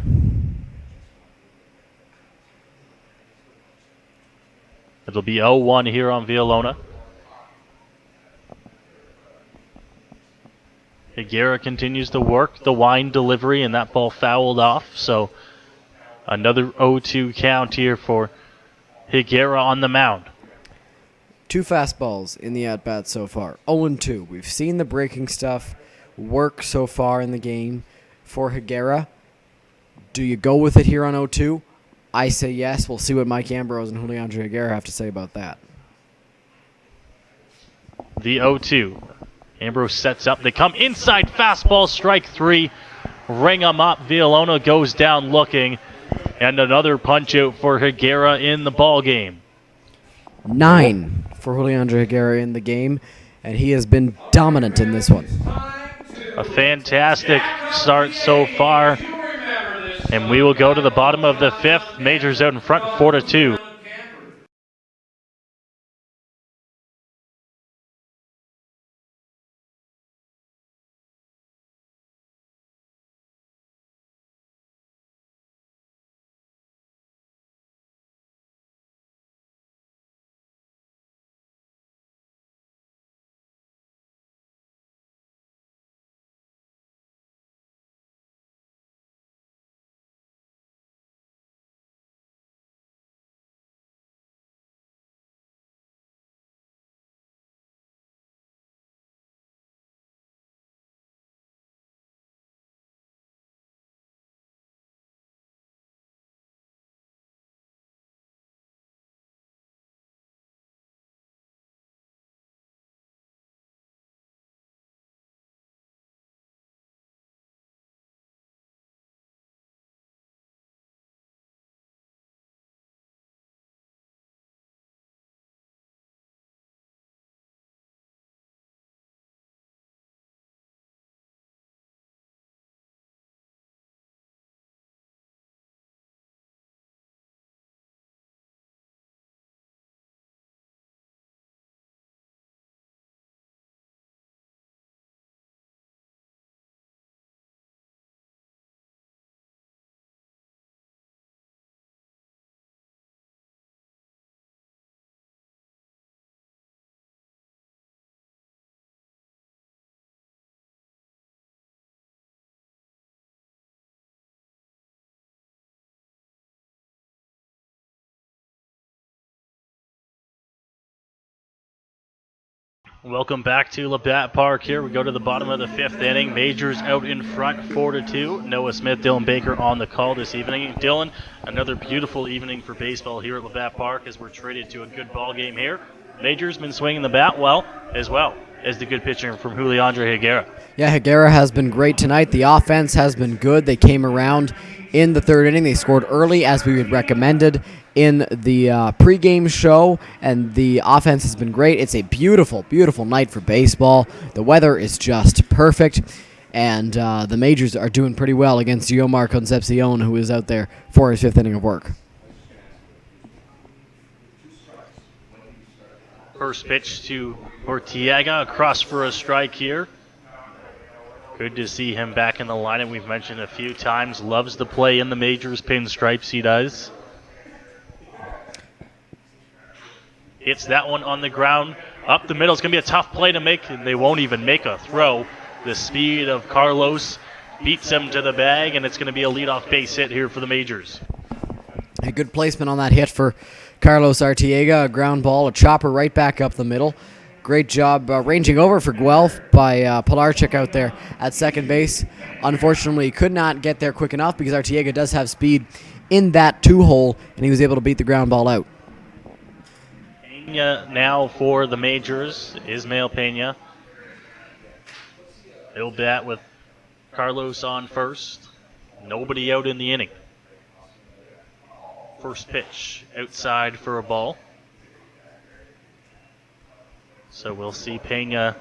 It'll be 0-1 here on Villalona. Higuera continues to work the wind delivery, and that ball fouled off. So another 0-2 count here for Higuera on the mound. 2 fastballs in the at-bat so far. 0-2. We've seen the breaking stuff work so far in the game for Higuera. Do you go with it here on 0-2? I say yes. We'll see what Mike Ambrose and Julian Higuera have to say about that. The 0-2. Ambrose sets up. They come inside. Fastball, strike 3. Ring him up. Villalona goes down looking. And another punch out for Higuera in the ball game. 9 for Julian Higuera in the game, and he has been dominant in this one. A fantastic start so far. And we will go to the bottom of the 5th. Majors out in front 4-2. Welcome back to Labatt Park here. We go to the bottom of the 5th inning. Majors out in front 4-2. Noah Smith, Dylan Baker on the call this evening. Dylan, another beautiful evening for baseball here at Labatt Park as we're traded to a good ball game here. Majors been swinging the bat well as the good pitcher from Juliandre Higuera. Yeah, Higuera has been great tonight. The offense has been good. They came around in the 3rd inning. They scored early as we had recommended in the pregame show, and the offense has been great. It's a beautiful, beautiful night for baseball. The weather is just perfect, and the Majors are doing pretty well against Yomar Concepcion, who is out there for his 5th inning of work. First pitch to Ortiega, across for a strike here. Good to see him back in the lineup. We've mentioned a few times, loves to play in the Majors pinstripes, he does. Hits that one on the ground, up the middle. It's going to be a tough play to make, and they won't even make a throw. The speed of Carlos beats him to the bag, and it's going to be a leadoff base hit here for the Majors. A good placement on that hit for Carlos Artiega, a ground ball, a chopper right back up the middle. Great job ranging over for Guelph by Pilarczyk out there at second base. Unfortunately, could not get there quick enough because Artiega does have speed in that 2-hole, and he was able to beat the ground ball out. Pena now for the Majors, Ismael Pena. He'll bat with Carlos on first. Nobody out in the inning. First pitch outside for a ball. So we'll see Pena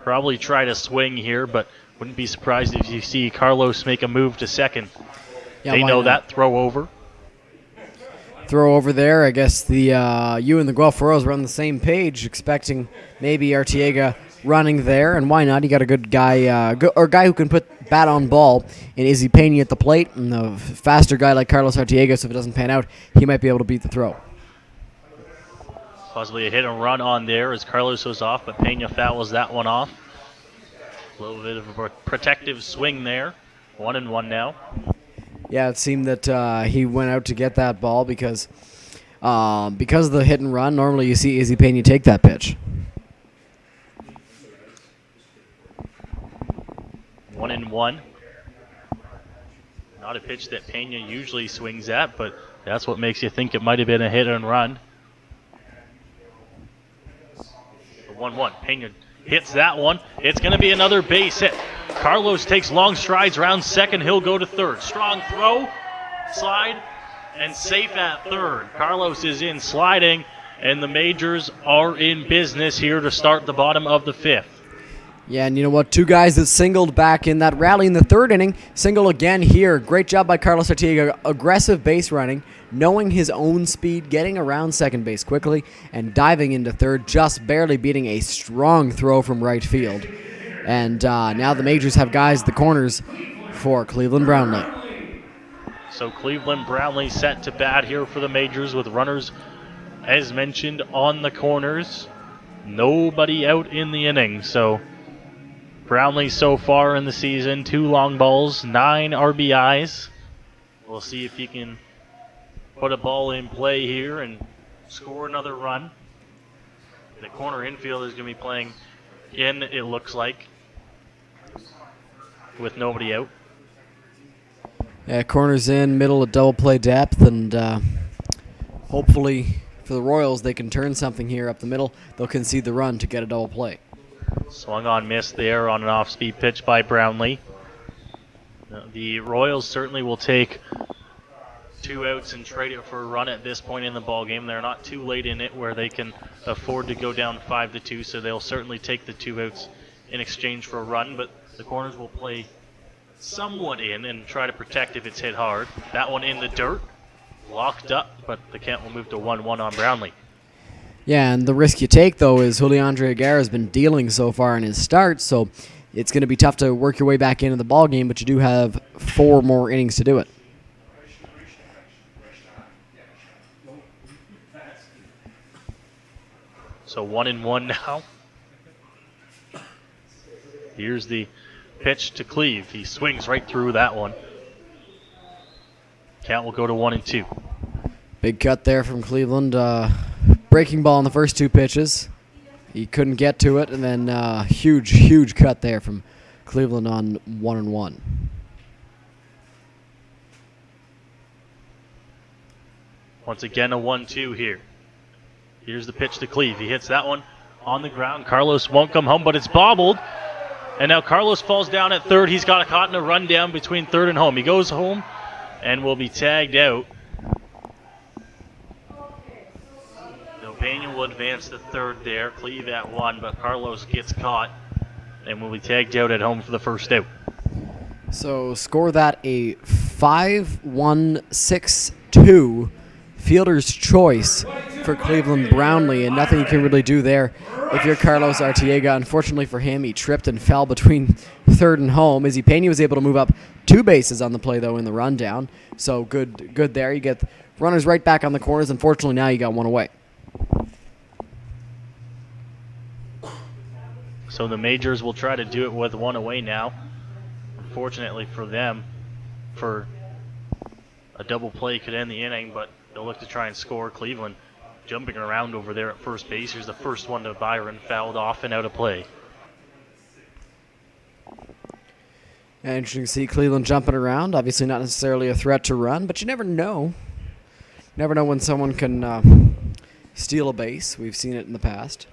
probably try to swing here, but wouldn't be surprised if you see Carlos make a move to second. Yeah, they know that throw over. Throw over there. I guess you and the Guelph Royals were on the same page, expecting maybe Artiega running there, and why not? You got a good guy, or a guy who can put bat on ball in Izzy Pena at the plate, and a faster guy like Carlos Artiega, so if it doesn't pan out, he might be able to beat the throw. Possibly a hit and run on there as Carlos was off, but Pena fouls that one off. A little bit of a protective swing there. 1-1 now. Yeah, it seemed that he went out to get that ball because of the hit and run. Normally you see Izzy Pena take that pitch. 1-1. Not a pitch that Pena usually swings at, but that's what makes you think it might have been a hit and run. 1-1. Pena hits that one. It's going to be another base hit. Carlos takes long strides around second. He'll go to third. Strong throw, slide, and safe at third. Carlos is in sliding, and the Majors are in business here to start the bottom of the 5th. Yeah, and you know what? 2 guys that singled back in that rally in the 3rd inning. Single again here. Great job by Carlos Artiega. Aggressive base running, knowing his own speed, getting around second base quickly, and diving into third, just barely beating a strong throw from right field. And now the Majors have guys at the corners for Cleveland Brownlee. So Cleveland Brownlee set to bat here for the Majors with runners, as mentioned, on the corners. Nobody out in the inning, so Brownlee so far in the season, 2 long balls, 9 RBIs. We'll see if he can put a ball in play here and score another run. The corner infield is going to be playing in, it looks like, with nobody out. Yeah, corners in, middle of double play depth, and hopefully for the Royals they can turn something here up the middle. They'll concede the run to get a double play. Swung on, miss there on an off-speed pitch by Brownlee. The Royals certainly will take 2 outs and trade it for a run at this point in the ball game. They're not too late in it where they can afford to go down 5-2, so they'll certainly take the 2 outs in exchange for a run, but the corners will play somewhat in and try to protect if it's hit hard. That one in the dirt, locked up, but the count will move to 1-1 on Brownlee. Yeah, and the risk you take, though, is Juliandre Higuera has been dealing so far in his start, so it's going to be tough to work your way back into the ball game, but you do have 4 more innings to do it. So 1-1 now. Here's the pitch to Cleve. He swings right through that one. Count will go to 1-2. Big cut there from Cleveland. Breaking ball in the first 2 pitches. He couldn't get to it, and then huge cut there from Cleveland on 1-1. Once again, a 1-2 here. Here's the pitch to Cleve. He hits that one on the ground. Carlos won't come home, but it's bobbled. And now Carlos falls down at third. He's got caught in a rundown between third and home. He goes home and will be tagged out. Pena will advance to third there. Cleve at 1, but Carlos gets caught and will be tagged out at home for the first out. So score that a 5-1-6-2 fielder's choice for Cleveland Brownlee, and nothing you can really do there if you're Carlos Artiega. Unfortunately for him, he tripped and fell between third and home. Izzy Pena was able to move up 2 bases on the play, though, in the rundown. So good there. You get runners right back on the corners. Unfortunately, now you got one away. So the Majors will try to do it with one away now. Unfortunately for them, for a double play could end the inning, but they'll look to try and score. Cleveland jumping around over there at first base. Here's the first one to Byron, fouled off and out of play. And interesting to see Cleveland jumping around. Obviously not necessarily a threat to run, but you never know. Never know when someone can steal a base. We've seen it in the past.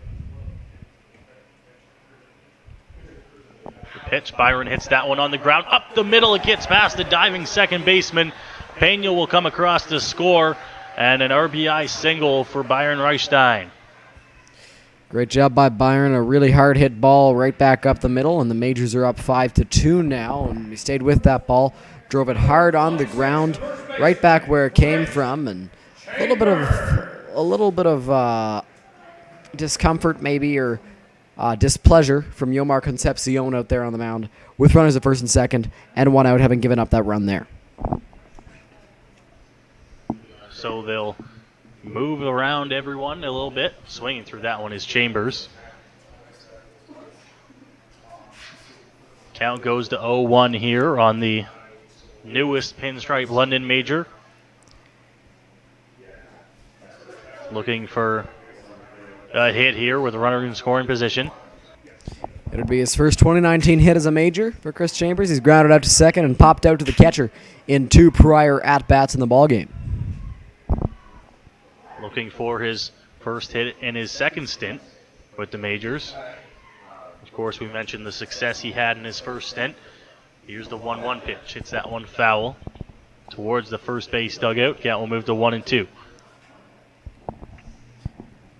The pitch, Byron hits that one on the ground. Up the middle, it gets past the diving second baseman. Pena will come across to score, and an RBI single for Byron Reichstein. Great job by Byron. A really hard hit ball right back up the middle, and the Majors are up 5-2 now. And he stayed with that ball, drove it hard on the ground, right back where it came from, and a little bit of discomfort maybe, or displeasure from Yomar Concepcion out there on the mound, with runners at first and second, and one out, having given up that run there. So they'll move around everyone a little bit. Swinging through that one is Chambers. Count goes to 0-1 here on the newest Pinstripe London Major. Looking for a hit here with a runner in scoring position. It'll be his first 2019 hit as a Major for Chris Chambers. He's grounded out to second and popped out to the catcher in 2 prior at-bats in the ballgame. Looking for his first hit in his second stint with the Majors. Of course, we mentioned the success he had in his first stint. Here's the 1-1 pitch. Hits that one foul towards the first base dugout. Count will move to 1-2.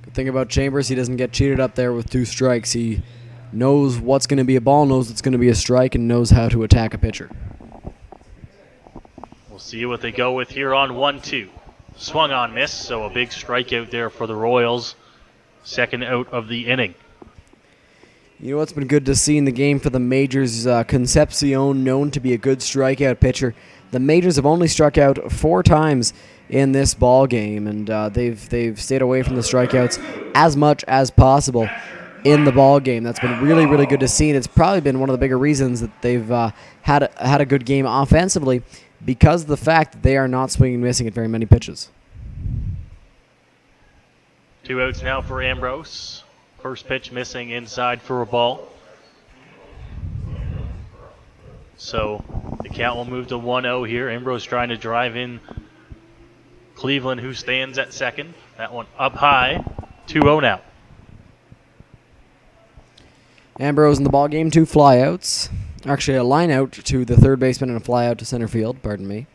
Good thing about Chambers, he doesn't get cheated up there with 2 strikes. He knows what's going to be a ball, knows it's going to be a strike, and knows how to attack a pitcher. We'll see what they go with here on 1-2. Swung on, miss, so a big strikeout there for the Royals. Second out of the inning. You know what's been good to see in the game for the Majors? Concepcion, known to be a good strikeout pitcher. The Majors have only struck out 4 times in this ball game, and they've stayed away from the strikeouts as much as possible in the ball game. That's been really, really good to see, and it's probably been one of the bigger reasons that they've had a good game offensively, because of the fact that they are not swinging and missing at very many pitches. 2 outs now for Ambrose. First pitch missing inside for a ball. So the count will move to 1-0 here. Ambrose trying to drive in Cleveland, who stands at second. That one up high. 2-0 now. Ambrose in the ball game, 2 flyouts. Actually, a line out to the third baseman and a fly out to center field. Pardon me.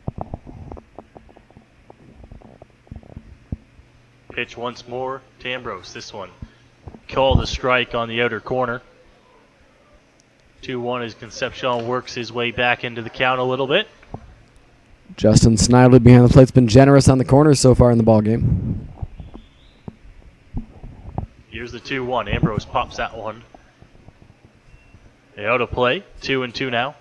Pitch once more to Ambrose. This one called a strike on the outer corner. 2-1 as Concepcion works his way back into the count a little bit. Justin Snidely behind the plate's been generous on the corners so far in the ball game. Here's the 2-1. Ambrose pops that one out of play. 2-2 now.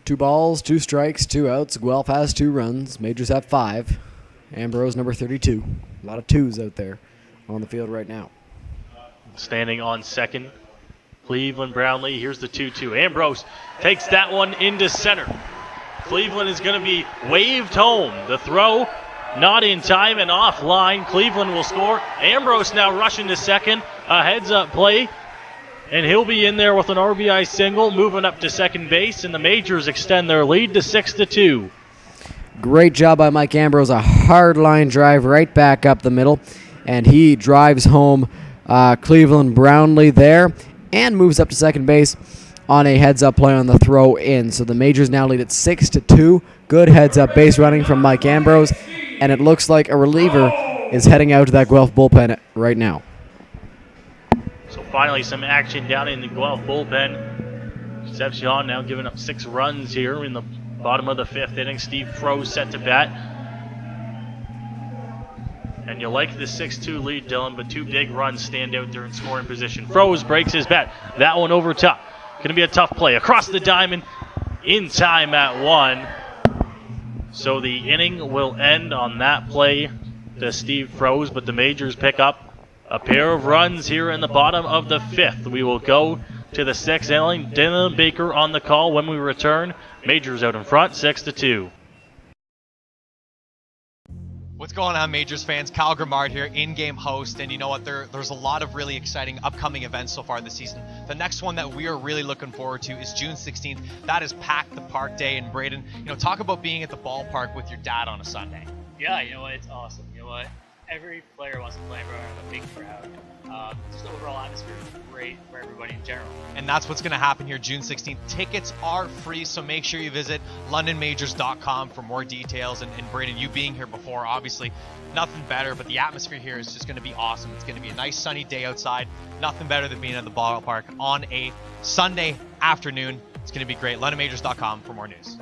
2 balls, 2 strikes, 2 outs. Guelph has 2 runs. Majors have 5. Ambrose number 32. A lot of 2s out there on the field right now. Standing on second, Cleveland Brownlee. Here's the 2-2. Ambrose takes that one into center. Cleveland is going to be waved home. The throw not in time and offline. Cleveland will score. Ambrose now rushing to second. A heads-up play, and he'll be in there with an RBI single, moving up to second base, and the Majors extend their lead to 6-2. Great job by Mike Ambrose. A hard line drive right back up the middle, and he drives home Cleveland Brownlee there and moves up to second base on a heads-up play on the throw in. So the Majors now lead at 6-2. Good heads-up base running from Mike Ambrose, and it looks like a reliever is heading out to that Guelph bullpen right now. So finally some action down in the Guelph bullpen. Concepcion now giving up 6 runs here in the bottom of the 5th inning. Steve Froese set to bat. And you like the 6-2 lead, Dylan, but 2 big runs stand out there in scoring position. Froese breaks his bat. That one over top. Going to be a tough play. Across the diamond, in time at 1. So the inning will end on that play to Steve Froese, but the Majors pick up a pair of runs here in the bottom of the 5th. We will go to the 6th inning. Dylan Baker on the call when we return. Majors out in front, 6-2. What's going on, Majors fans? Kyle Grimard here, in-game host, and you know what? There's a lot of really exciting upcoming events so far this season. The next one that we are really looking forward to is June 16th. That is Pack the Park Day in Braden. You know, talk about being at the ballpark with your dad on a Sunday. Yeah, you know what? It's awesome. You know what? Every player wants to play in front of a big crowd. Just the overall atmosphere is great for everybody in general. And that's what's going to happen here June 16th. Tickets are free, so make sure you visit londonmajors.com for more details. And Braden, you being here before, obviously nothing better, but the atmosphere here is just going to be awesome. It's going to be a nice sunny day outside. Nothing better than being at the ballpark on a Sunday afternoon. It's going to be great. londonmajors.com for more news.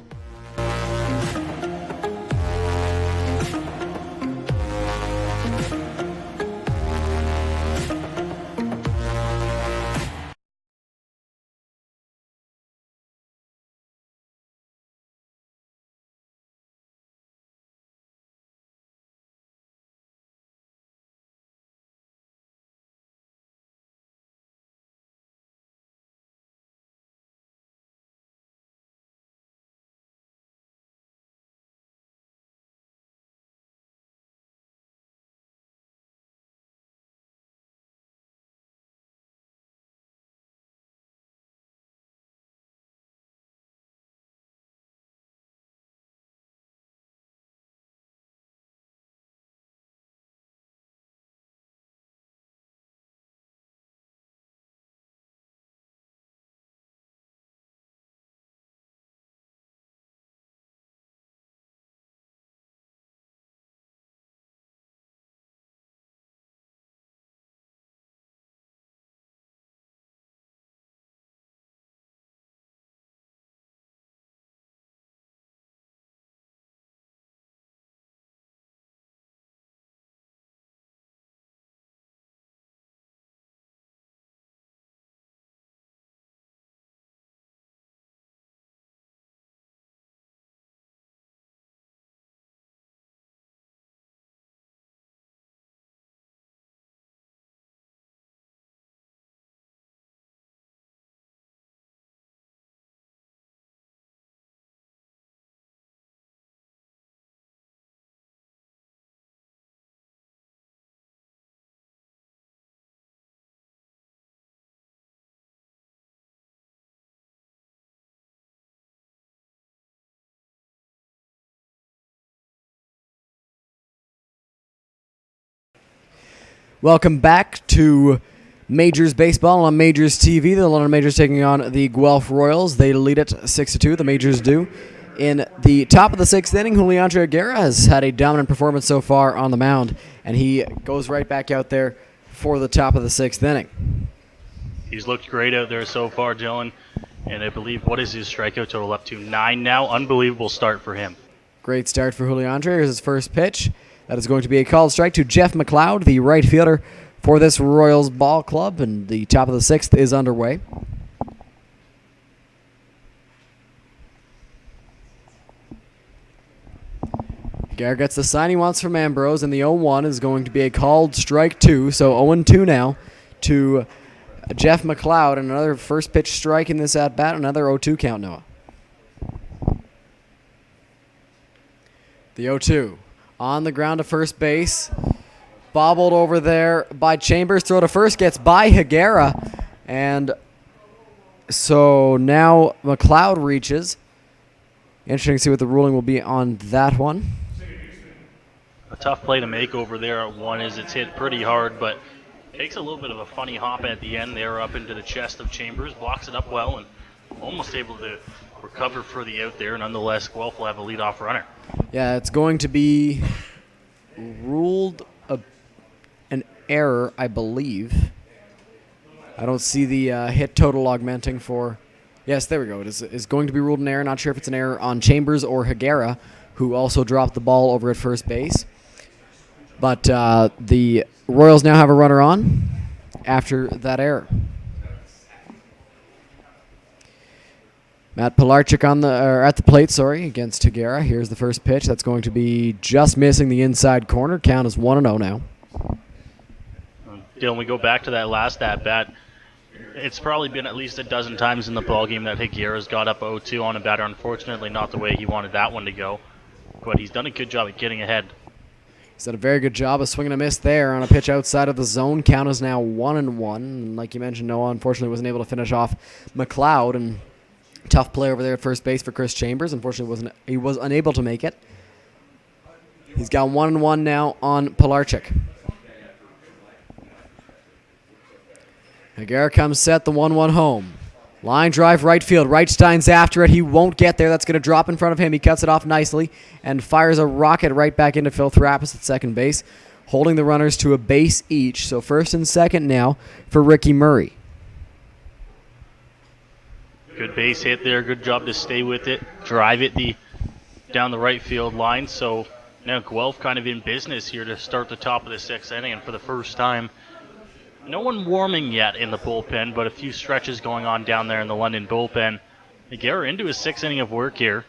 Welcome back to Majors Baseball on Majors TV. The London Majors taking on the Guelph Royals. They lead it 6-2. The Majors do. In the top of the 6th inning, Juliandre Aguirre has had a dominant performance so far on the mound, and he goes right back out there for the top of the 6th inning. He's looked great out there so far, Dylan, and I believe, what is his strikeout total, up to 9 now? Unbelievable start for him. Great start for Juliandre. Here's his first pitch. That is going to be a called strike to Jeff McLeod, the right fielder for this Royals ball club, and the top of the 6th is underway. Aguirre gets the sign he wants from Ambrose, and the 0-1 is going to be a called strike 2, so 0-2 now to Jeff McLeod, and another first pitch strike in this at-bat, another 0-2 count, Noah. The 0-2. On the ground to first base. Bobbled over there by Chambers. Throw to first gets by Higuera. And so now McLeod reaches. Interesting to see what the ruling will be on that one. A tough play to make over there at one as it's hit pretty hard, but takes a little bit of a funny hop at the end there up into the chest of Chambers. Blocks it up well and almost able to recover for the out there. Nonetheless, Guelph will have a leadoff runner. Yeah, it's going to be ruled an error, I believe. I don't see the hit total augmenting for... Yes, there we go. It is going to be ruled an error. Not sure if it's an error on Chambers or Higuera, who also dropped the ball over at first base. But the Royals now have a runner on after that error. Matt Pilarczyk at the plate, against Higuera. Here's the first pitch. That's going to be just missing the inside corner. Count is 1-0 now. Dylan, we go back to that last at-bat. It's probably been at least a dozen times in the ballgame that Higuera's got up 0-2 on a batter. Unfortunately, not the way he wanted that one to go. But he's done a good job at getting ahead. He's done a very good job of swinging a miss there on a pitch outside of the zone. Count is now 1-1. And like you mentioned, Noah unfortunately wasn't able to finish off McLeod. And tough play over there at first base for Chris Chambers. Unfortunately, he was unable to make it. He's got 1-1 now on Pilarczyk. Higuera comes set, the 1-1 home. Line drive right field. Reichstein's after it. He won't get there. That's going to drop in front of him. He cuts it off nicely and fires a rocket right back into Phil Thrapis at second base, holding the runners to a base each. So first and second now for Ricky Murray. Good base hit there. Good job to stay with it. Drive it down the right field line. So now Guelph kind of in business here to start the top of the sixth inning. And for the first time, no one warming yet in the bullpen, but a few stretches going on down there in the London bullpen. Higuera into his sixth inning of work here.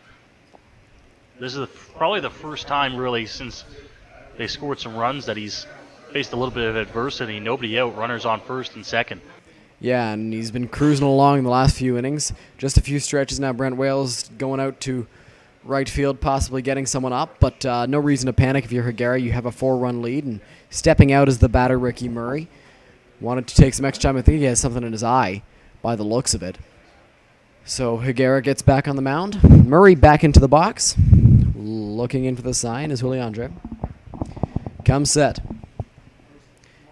This is probably the first time really since they scored some runs that he's faced a little bit of adversity. Nobody out, runners on first and second. Yeah, and he's been cruising along in the last few innings. Just a few stretches now. Brent Wales going out to right field, possibly getting someone up, but no reason to panic if you're Higuera. You have a 4-run lead, and stepping out is the batter, Ricky Murray. Wanted to take some extra time. I think he has something in his eye by the looks of it. So Higuera gets back on the mound. Murray back into the box. Looking in for the sign is Juliandre. Comes set.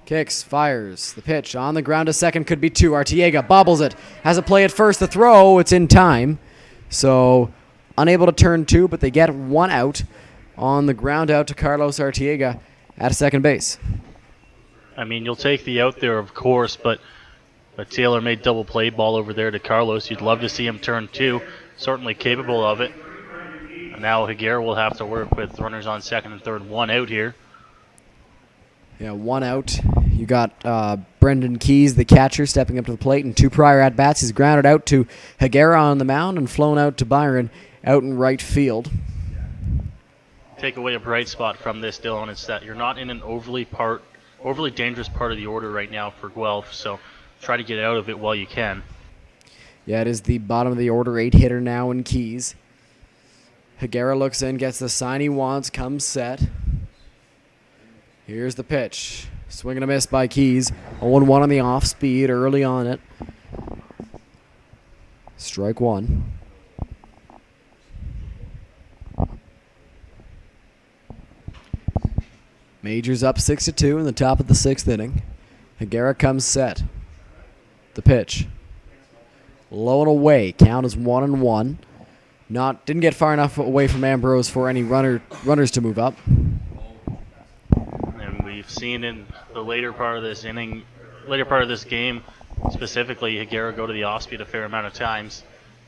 Kicks, fires. The pitch on the ground to second, could be two. Artiega bobbles it. Has a play at first. The throw, it's in time. So unable to turn two, but they get one out on the ground out to Carlos Artiega at second base. I mean, you'll take the out there, of course, but a tailor-made double play ball over there to Carlos. You'd love to see him turn two. Certainly capable of it. And now Higuera will have to work with runners on second and third. One out here. Yeah, one out. You got Brendan Keys, the catcher, stepping up to the plate, and two prior at-bats. He's grounded out to Higuera on the mound and flown out to Byron out in right field. Take away a bright spot from this, Dylan. It's that you're not in an overly dangerous part of the order right now for Guelph, so try to get out of it while you can. Yeah, it is the bottom of the order 8-hitter now in Keys. Higuera looks in, gets the sign he wants, comes set. Here's the pitch. Swing and a miss by Keys. 0-1 on the off speed early on it. Strike one. Majors up 6-2 in the top of the sixth inning. Higuera comes set. The pitch. Low and away. Count is 1-1. Didn't get far enough away from Ambrose for any runners to move up. And we've seen in the later part of this game, specifically Higuera go to the off speed a fair amount of times.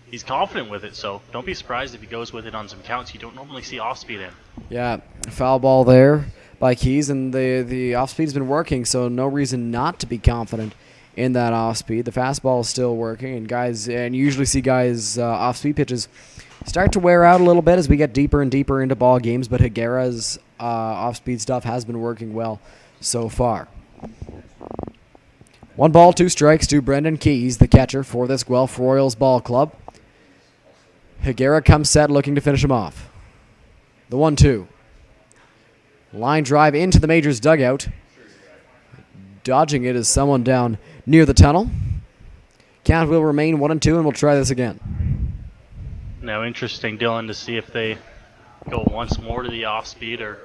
He's confident with it, so don't be surprised if he goes with it on some counts you don't normally see off speed in. Yeah, foul ball there by Keys, and the off speed's been working, so no reason not to be confident in that off speed. The fastball is still working, and you usually see guys off speed pitches start to wear out a little bit as we get deeper and deeper into ball games, but Higuera's off speed stuff has been working well so far. 1 ball, 2 strikes to Brendan Keys, the catcher for this Guelph Royals ball club. Higuera comes set, looking to finish him off. The 1-2. Line drive into the Majors dugout. Dodging it is someone down near the tunnel. Count will remain 1-2, and we'll try this again. Now interesting, Dylan, to see if they go once more to the off speed or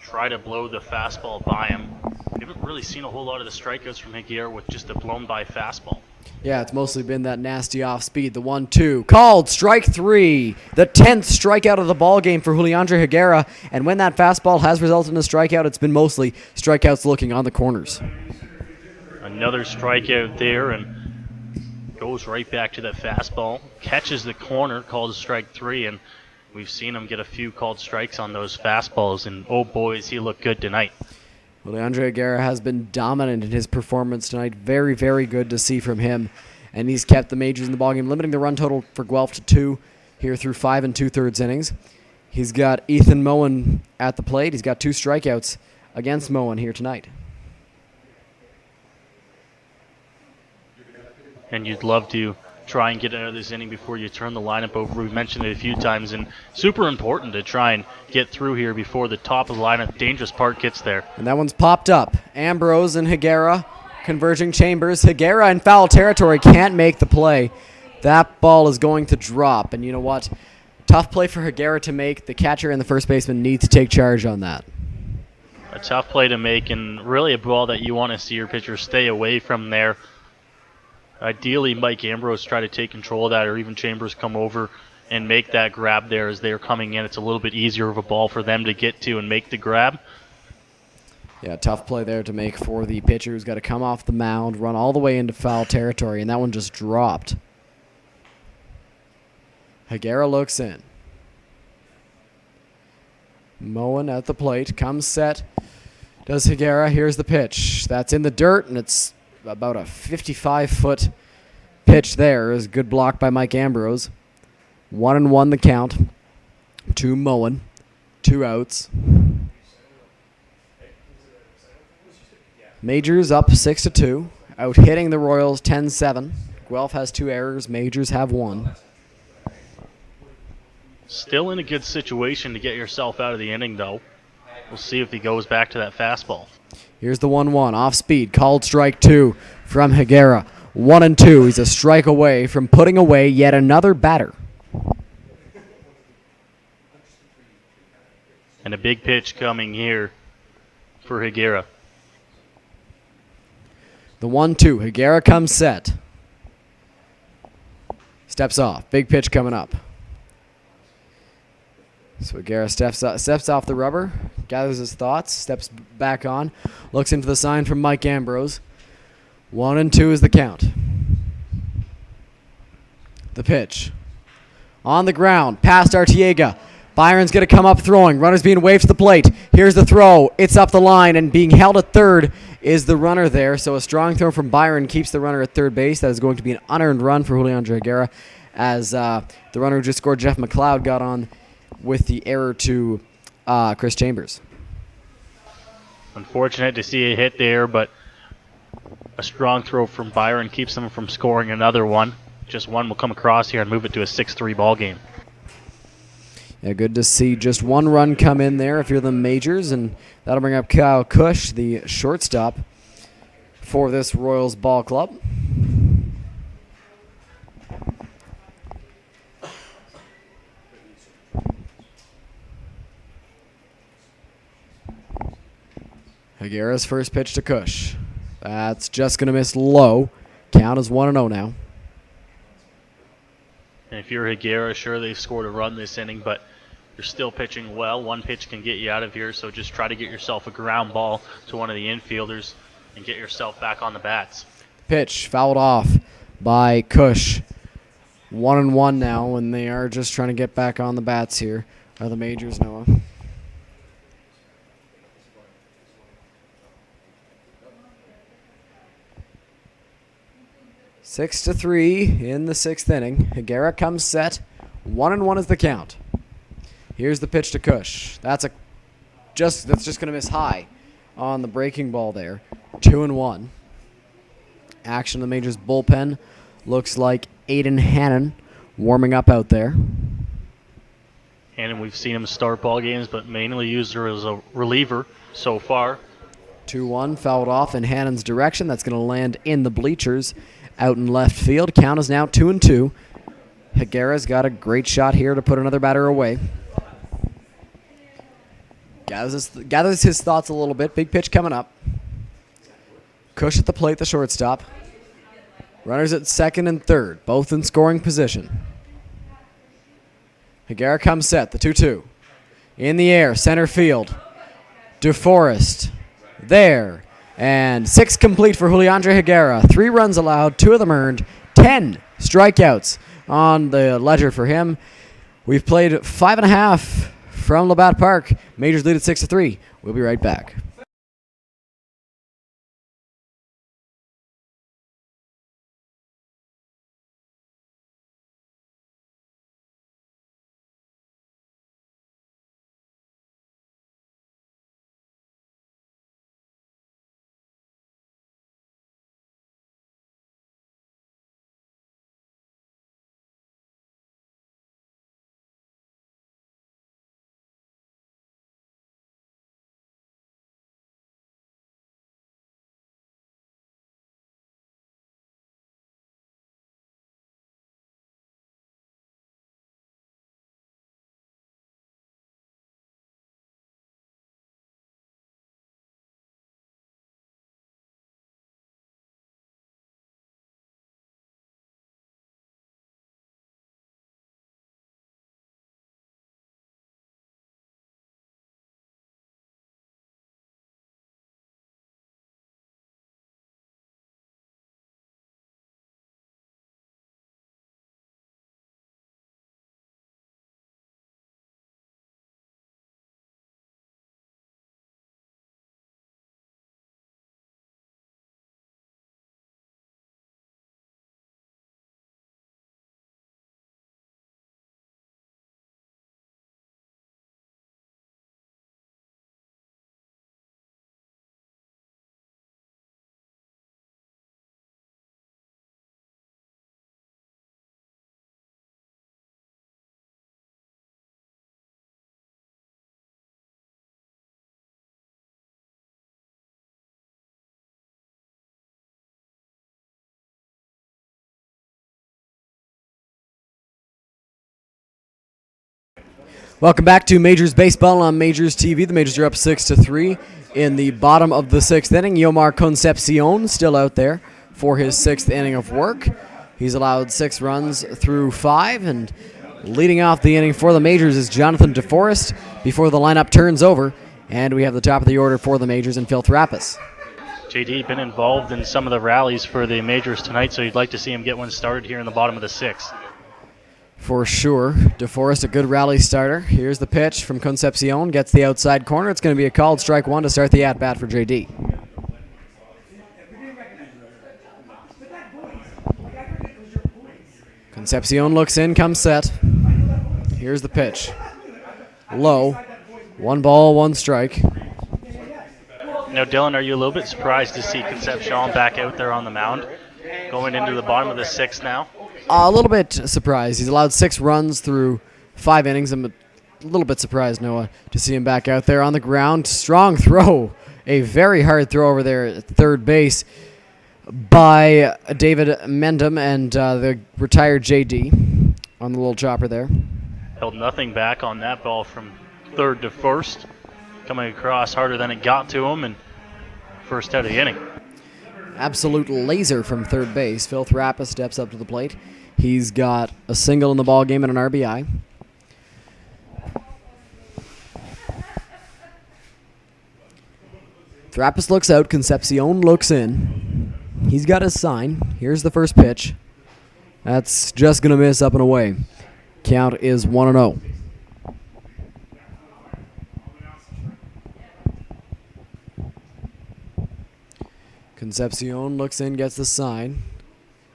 try to blow the fastball by him. We haven't really seen a whole lot of the strikeouts from Higuera with just a blown by fastball. Yeah, it's mostly been that nasty off speed. The 1-2 called strike 3. The 10th strikeout of the ball game for Juliandre Higuera. And when that fastball has resulted in a strikeout, it's been mostly strikeouts looking on the corners. Another strikeout there, and goes right back to that fastball. Catches the corner, called strike 3, and we've seen him get a few called strikes on those fastballs, and oh boy, does he look good tonight. Juliandre Higuera has been dominant in his performance tonight. Very, very good to see from him. And he's kept the Majors in the ballgame, limiting the run total for Guelph to 2 here through 5 2/3 innings. He's got Ethan Moen at the plate. He's got 2 strikeouts against Moen here tonight. And you'd love to try and get out of this inning before you turn the lineup over. We've mentioned it a few times, and super important to try and get through here before the top of the lineup, dangerous part, gets there. And that one's popped up. Ambrose and Higuera converging chambers. Higuera in foul territory, can't make the play. That ball is going to drop, and you know what? Tough play for Higuera to make. The catcher and the first baseman need to take charge on that. A tough play to make, and really a ball that you want to see your pitcher stay away from there. Ideally, Mike Ambrose try to take control of that, or even Chambers come over and make that grab there as they're coming in. It's a little bit easier of a ball for them to get to and make the grab. Yeah, tough play there to make for the pitcher who's got to come off the mound, run all the way into foul territory, and that one just dropped. Higuera looks in. Moen at the plate, comes set. Does Higuera, here's the pitch. That's in the dirt, and it's about a 55-foot pitch there. Is a good block by Mike Ambrose. 1-1 the count to Moen. 2 outs. Majors up 6-2. Out hitting the Royals 10-7. Guelph has 2 errors. Majors have 1. Still in a good situation to get yourself out of the inning, though. We'll see if he goes back to that fastball. Here's the 1-1 off speed. Called strike 2 from Higuera. 1-2. He's a strike away from putting away yet another batter. And a big pitch coming here for Higuera. The 1-2. Higuera comes set. Steps off. Big pitch coming up. So Higuera steps off the rubber, gathers his thoughts, steps back on, looks into the sign from Mike Ambrose. 1-2 is the count. The pitch. On the ground, past Artiega. Byron's going to come up throwing. Runner's being waved to the plate. Here's the throw. It's up the line, and being held at third is the runner there. So a strong throw from Byron keeps the runner at third base. That is going to be an unearned run for Juliandre Higuera, as the runner who just scored, Jeff McLeod, got on with the error to Chris Chambers. Unfortunate to see a hit there, but a strong throw from Byron keeps them from scoring another one. Just one will come across here and move it to a 6-3 ball game. Yeah, good to see just one run come in there if you're the Majors, and that'll bring up Kyle Cush, the shortstop for this Royals ball club. Higuera's first pitch to Cush. That's just going to miss low. Count is 1-0 now. And if you're Higuera, sure, they've scored a run this inning, but you're still pitching well. One pitch can get you out of here, so just try to get yourself a ground ball to one of the infielders and get yourself back on the bats. Pitch fouled off by Cush. 1-1 now, and they are just trying to get back on the bats here. Are the Majors, Noah? Six to 3 in the 6th inning. Higuera comes set. 1-1 is the count. Here's the pitch to Cush. That's just going to miss high on the breaking ball there. 2-1. Action in the Majors bullpen. Looks like Aiden Hannon warming up out there. And we've seen him start ball games, but mainly used her as a reliever so far. 2-1, fouled off in Hannon's direction. That's going to land in the bleachers out in left field. Count is now 2-2. Higuera's got a great shot here to put another batter away. Gathers his thoughts a little bit. Big pitch coming up. Cush at the plate, the shortstop. Runners at second and third, both in scoring position. Higuera comes set, the 2-2. In the air, center field. DeForest there. And 6 complete for Juliandre Higuera. 3 runs allowed, 2 of them earned. 10 strikeouts on the ledger for him. We've played 5.5 from Labatt Park. Majors lead at 6-3. We'll be right back. Welcome back to Majors Baseball on Majors TV. The Majors are up 6-3 in the bottom of the 6th inning. Yomar Concepcion still out there for his 6th inning of work. He's allowed 6 runs through 5, and leading off the inning for the Majors is Jonathan DeForest before the lineup turns over, and we have the top of the order for the Majors and Phil Therapis. JD been involved in some of the rallies for the Majors tonight, so you'd like to see him get one started here in the bottom of the 6th. For sure. DeForest, a good rally starter. Here's the pitch from Concepcion. Gets the outside corner. It's going to be a called strike 1 to start the at-bat for JD. Concepcion looks in, comes set. Here's the pitch. Low. 1 ball, 1 strike. Now, Dylan, are you a little bit surprised to see Concepcion back out there on the mound, going into the bottom of the 6th now? A little bit surprised. He's allowed 6 runs through 5 innings. I'm a little bit surprised, Noah, to see him back out there on the ground. Strong throw. A very hard throw over there at third base by David Mendham and the retired JD on the little chopper there. Held nothing back on that ball from third to first. Coming across harder than it got to him, and first out of the inning. Absolute laser from third base. Phil Therapis steps up to the plate. He's got a single in the ball game and an RBI. Therapis looks out. Concepcion looks in. He's got his sign. Here's the first pitch. That's just going to miss up and away. Count is 1-0. Concepcion looks in, gets the sign.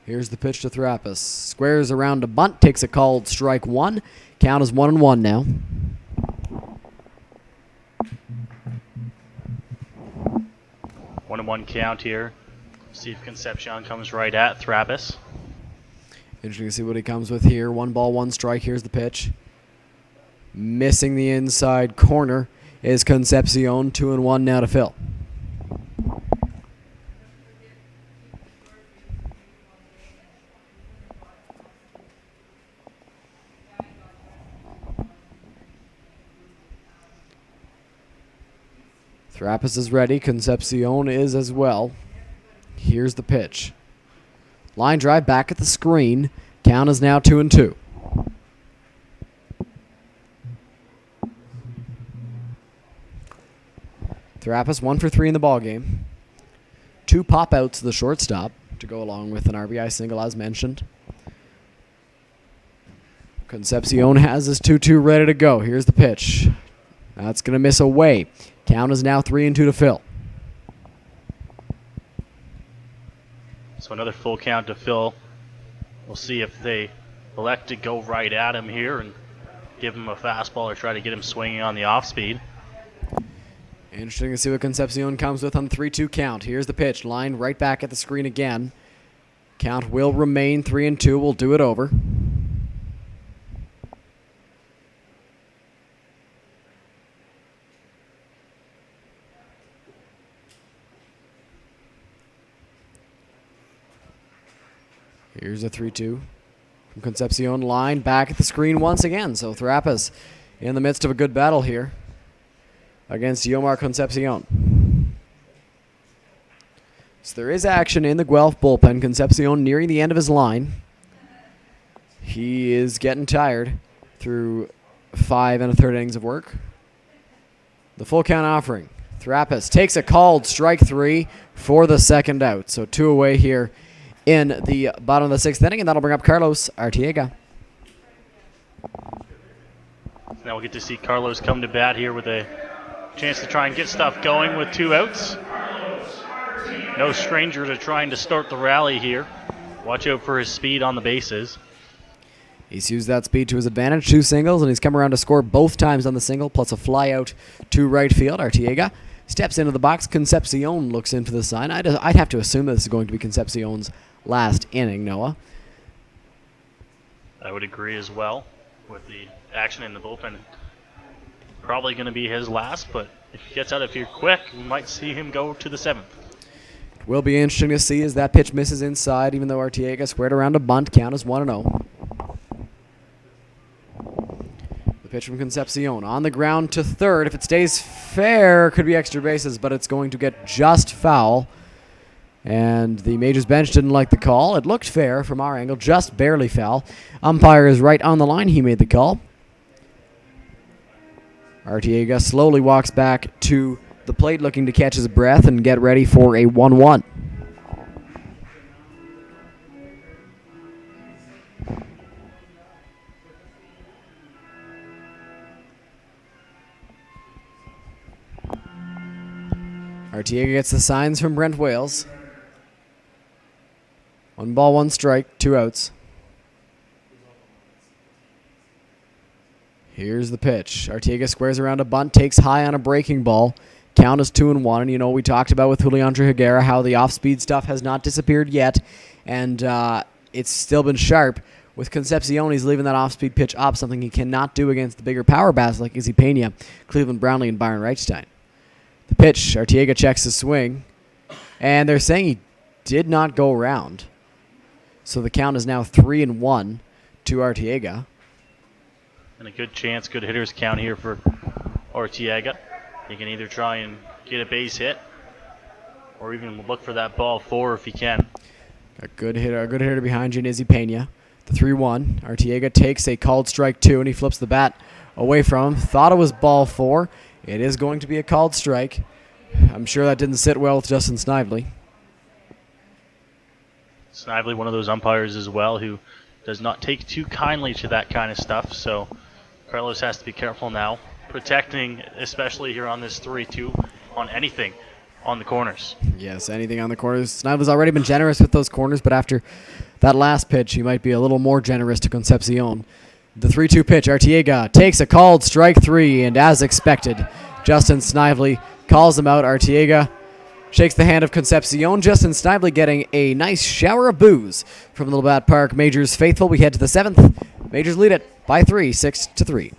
Here's the pitch to Therapis. Squares around a bunt, takes a called strike 1. Count is 1-1 now. One and one count here. See if Concepcion comes right at Therapis. Interesting to see what he comes with here. 1 ball, 1 strike. Here's the pitch. Missing the inside corner is Concepcion. 2-1 now to Phil. Therapis is ready. Concepcion is as well. Here's the pitch. Line drive back at the screen. Count is now 2-2. Therapis 1 for 3 in the ballgame. 2 pop-outs to the shortstop to go along with an RBI single as mentioned. Concepcion has his 2-2 ready to go. Here's the pitch. That's going to miss away. Count is now 3-2 to Phil. So another full count to Phil. We'll see if they elect to go right at him here and give him a fastball or try to get him swinging on the off speed. Interesting to see what Concepcion comes with on the 3-2 count. Here's the pitch. Line right back at the screen again. Count will remain 3-2. We'll do it over. Here's a 3-2 from Concepcion. Line back at the screen once again. So Therapis in the midst of a good battle here against Yomar Concepcion. So there is action in the Guelph bullpen. Concepcion nearing the end of his line. He is getting tired through 5 1/3 innings of work. The full count offering. Therapis takes a called strike 3 for the second out. So 2 away here in the bottom of the 6th inning, and that'll bring up Carlos Artiega. Now we'll get to see Carlos come to bat here with a chance to try and get stuff going with 2 outs. No stranger to trying to start the rally here. Watch out for his speed on the bases. He's used that speed to his advantage. 2 singles, and he's come around to score both times on the single, plus a fly out to right field. Artiega steps into the box. Concepcion looks in for the sign. I'd have to assume that this is going to be Concepcion's last inning, Noah. I would agree as well with the action in the bullpen. Probably going to be his last, but if he gets out of here quick, we might see him go to the 7th. It will be interesting to see as that pitch misses inside, even though Artiega squared around a bunt. Count is 1-0. The pitch from Concepcion on the ground to third. If it stays fair, could be extra bases, but it's going to get just foul. And the Majors bench didn't like the call. It looked fair from our angle, just barely foul. Umpire is right on the line. He made the call. Artiega slowly walks back to the plate looking to catch his breath and get ready for a 1-1. Artiega gets the signs from Brent Wales. 1 ball, 1 strike, 2 outs. Here's the pitch. Artiega squares around a bunt, takes high on a breaking ball. Count is 2-1. And, you know, we talked about with Juliandre Higuera how the off-speed stuff has not disappeared yet. And it's still been sharp. With Concepcion, he's leaving that off-speed pitch up, something he cannot do against the bigger power bats like Izzy Pena, Cleveland Brownlee, and Byron Reichstein. The pitch. Artiega checks his swing. And they're saying he did not go around. So the count is now 3-1 to Artiega. And a good chance, good hitter's count here for Artiega. He can either try and get a base hit or even look for that ball 4 if he can. A good hitter behind you, Izzy Pena. The 3-1. Artiega takes a called strike 2, and he flips the bat away from him. Thought it was ball 4. It is going to be a called strike. I'm sure that didn't sit well with Justin Snively. Snively, one of those umpires as well, who does not take too kindly to that kind of stuff. So Carlos has to be careful now, protecting, especially here on this 3-2, on anything on the corners. Yes, anything on the corners. Snively's already been generous with those corners, but after that last pitch, he might be a little more generous to Concepcion. The 3-2 pitch, Artiega takes a called strike 3, and as expected, Justin Snively calls him out. Artiega shakes the hand of Concepcion. Justin Snively getting a nice shower of boos from the Labatt Park Majors faithful. We head to the 7th. Majors lead it by 3, 6-3.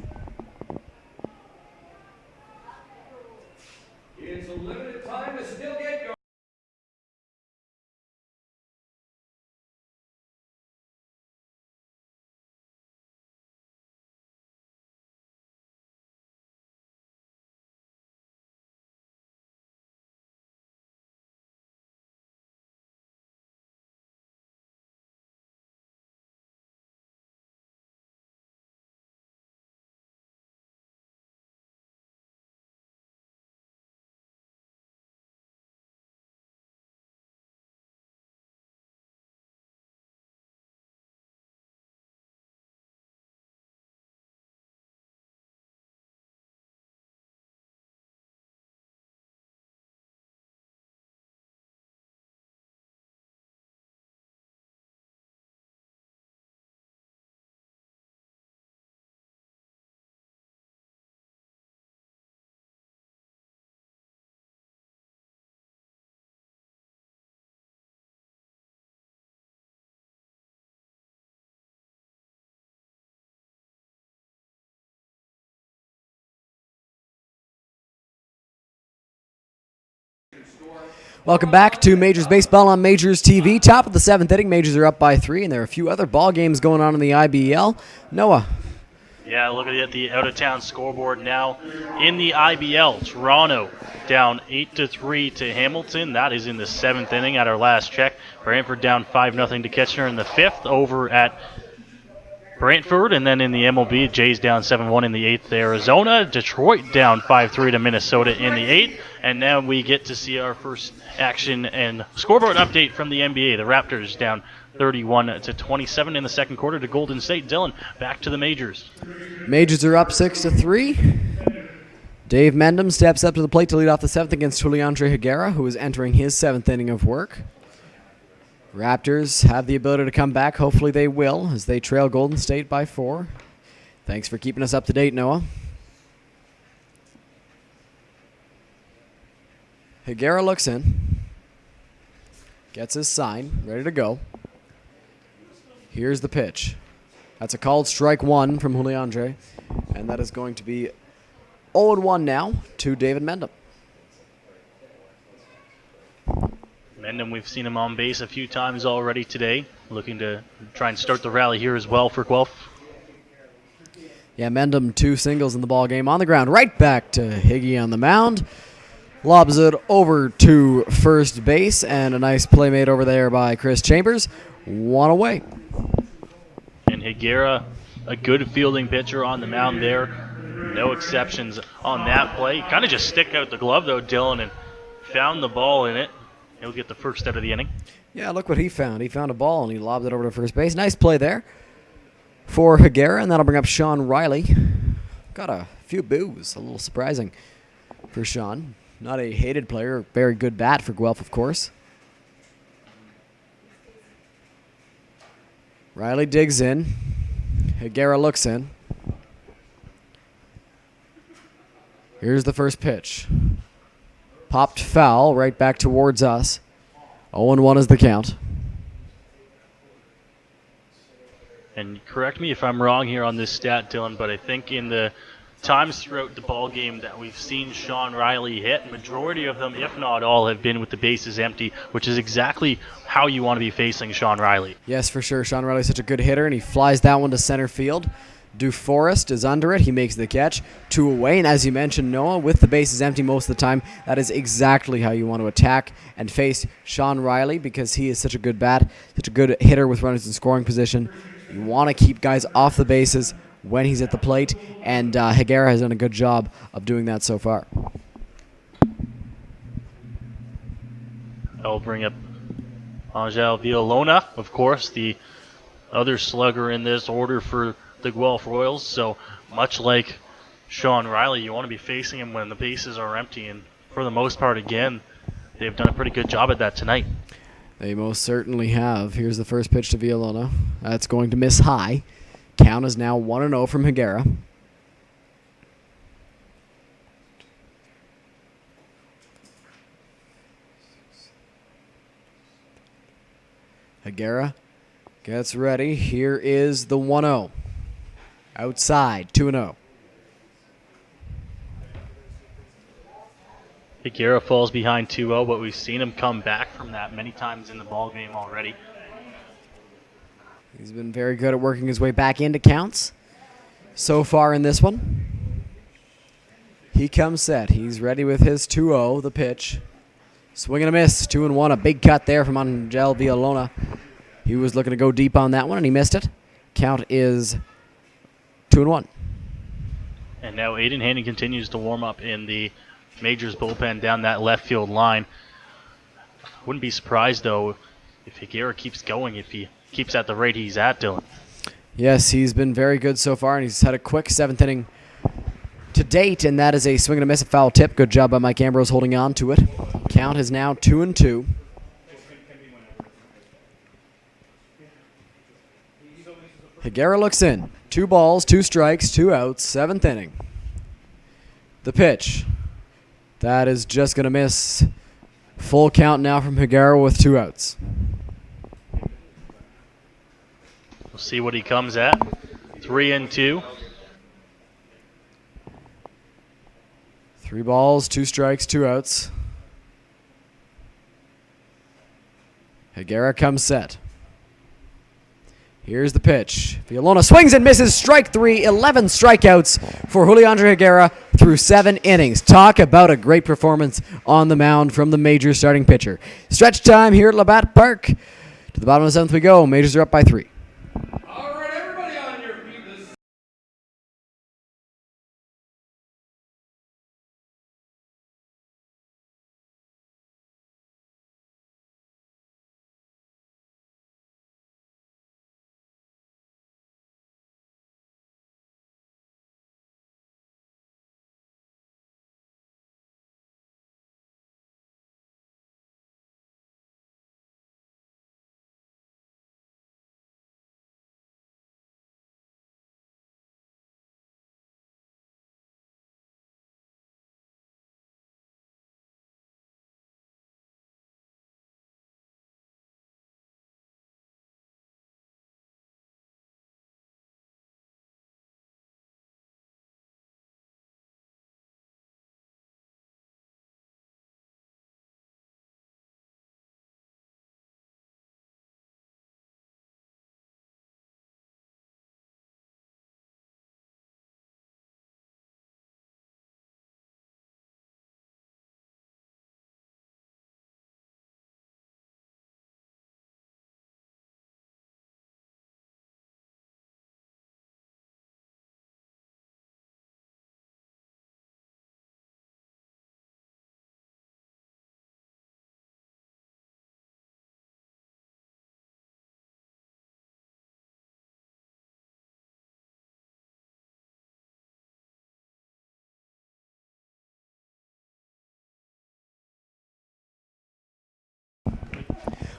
Welcome back to Majors Baseball on Majors TV. Top of the 7th inning, Majors are up by 3, and there are a few other ball games going on in the IBL. Noah. Yeah, looking at the out-of-town scoreboard now. In the IBL, Toronto down 8-3 to Hamilton. That is in the 7th inning at our last check. Brantford down 5-0 to Kitchener in the 5th over at Brantford. And then in the MLB, Jays down 7-1 in the 8th to Arizona. Detroit down 5-3 to Minnesota in the 8th. And now we get to see our first action and scoreboard update from the NBA. The Raptors down 31-27 in the second quarter to Golden State. Dylan, back to the Majors. Majors are up 6-3. Dave Mendham steps up to the plate to lead off the 7th against Juliandre Higuera, who is entering his 7th inning of work. Raptors have the ability to come back. Hopefully they will, as they trail Golden State by 4. Thanks for keeping us up to date, Noah. Higuera looks in. Gets his sign, ready to go. Here's the pitch. That's a called strike 1 from Juliandre, and that is going to be 0-1 now to David Mendham. Mendham, we've seen him on base a few times already today, looking to try and start the rally here as well for Guelph. Yeah, Mendham 2 singles in the ball game on the ground. Right back to Higgy on the mound. Lobs it over to first base, and a nice play made over there by Chris Chambers. 1 away. And Higuera, a good fielding pitcher on the mound there. No exceptions on that play. Kind of just stick out the glove, though, Dylan, and found the ball in it. He'll get the first out of the inning. Yeah, look what he found. He found a ball, and he lobbed it over to first base. Nice play there for Higuera, and that'll bring up Sean Riley. Got a few boos. A little surprising for Sean. Not a hated player. Very good bat for Guelph, of course. Riley digs in. Higuera looks in. Here's the first pitch. Popped foul right back towards us. 0-1 is the count. And correct me if I'm wrong here on this stat, Dylan, but I think in the times throughout the ball game that we've seen Sean Riley hit, majority of them, if not all, have been with the bases empty, which is exactly how you want to be facing Sean Riley. Yes, for sure. Sean Riley's such a good hitter, and he flies that one to center field. DeForest is under it. He makes the catch. 2 away, and as you mentioned, Noah, with the bases empty most of the time, that is exactly how you want to attack and face Sean Riley, because he is such a good bat, such a good hitter with runners in scoring position. You want to keep guys off the bases when he's at the plate, and Higuera has done a good job of doing that so far. I'll bring up Angel Villalona, of course, the other slugger in this order for the Guelph Royals. So much like Sean Riley, you want to be facing him when the bases are empty, and for the most part, again, they've done a pretty good job at that tonight. They most certainly have. Here's the first pitch to Villalona. That's going to miss high. Count is now 1-0 from Higuera. Higuera gets ready. Here is the 1-0. Outside, 2-0. Higuera falls behind 2-0, but we've seen him come back from that many times in the ball game already. He's been very good at working his way back into counts so far in this one. He comes set. He's ready with his 2-0, the pitch. Swing and a miss, 2-1. A big cut there from Angel Villalona. He was looking to go deep on that one, and he missed it. Count is 2-1. And now Aiden Haney continues to warm up in the Majors bullpen down that left field line. Wouldn't be surprised, though, if Higuera keeps going, if he keeps at the rate he's at, Dylan. Yes, he's been very good so far, and he's had a quick 7th inning to date, and that is a swing and a miss, a foul tip. Good job by Mike Ambrose holding on to it. Count is now 2-2. Higuera looks in. 2 balls, 2 strikes, 2 outs, 7th inning. The pitch. That is just going to miss. Full count now from Higuera with 2 outs. We'll see what he comes at. 3-2. 3 balls, 2 strikes, 2 outs. Higuera comes set. Here's the pitch. Villalona swings and misses. Strike 3. 11 strikeouts for Juliandre Higuera through 7 innings. Talk about a great performance on the mound from the Majors starting pitcher. Stretch time here at Labatt Park. To the bottom of the 7th we go. Majors are up by 3. All right, everybody on your feet.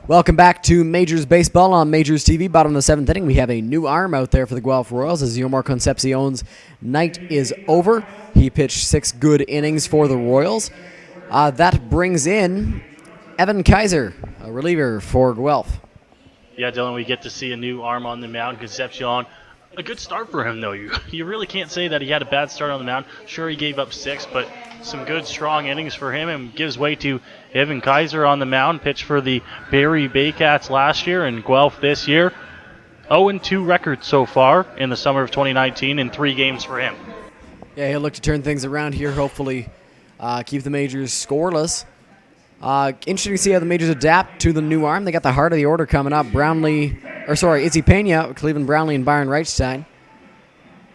Welcome back to Majors Baseball on Majors TV. Bottom of the 7th inning, we have a new arm out there for the Guelph Royals as Yomar Concepcion's night is over. He pitched 6 good innings for the Royals. That brings in Evan Kaiser, a reliever for Guelph. Yeah, Dylan, we get to see a new arm on the mound. Concepcion, a good start for him, though. You really can't say that he had a bad start on the mound. Sure, he gave up 6, but some good, strong innings for him, and gives way to Evan Kaiser on the mound. Pitched for the Barrie Baycats last year and Guelph this year. 0-2 record so far in the summer of 2019 in 3 games for him. Yeah, he'll look to turn things around here, hopefully keep the Majors scoreless. Interesting to see how the Majors adapt to the new arm. They got the heart of the order coming up. Izzy Pena, Cleveland Brownlee, and Byron Reichstein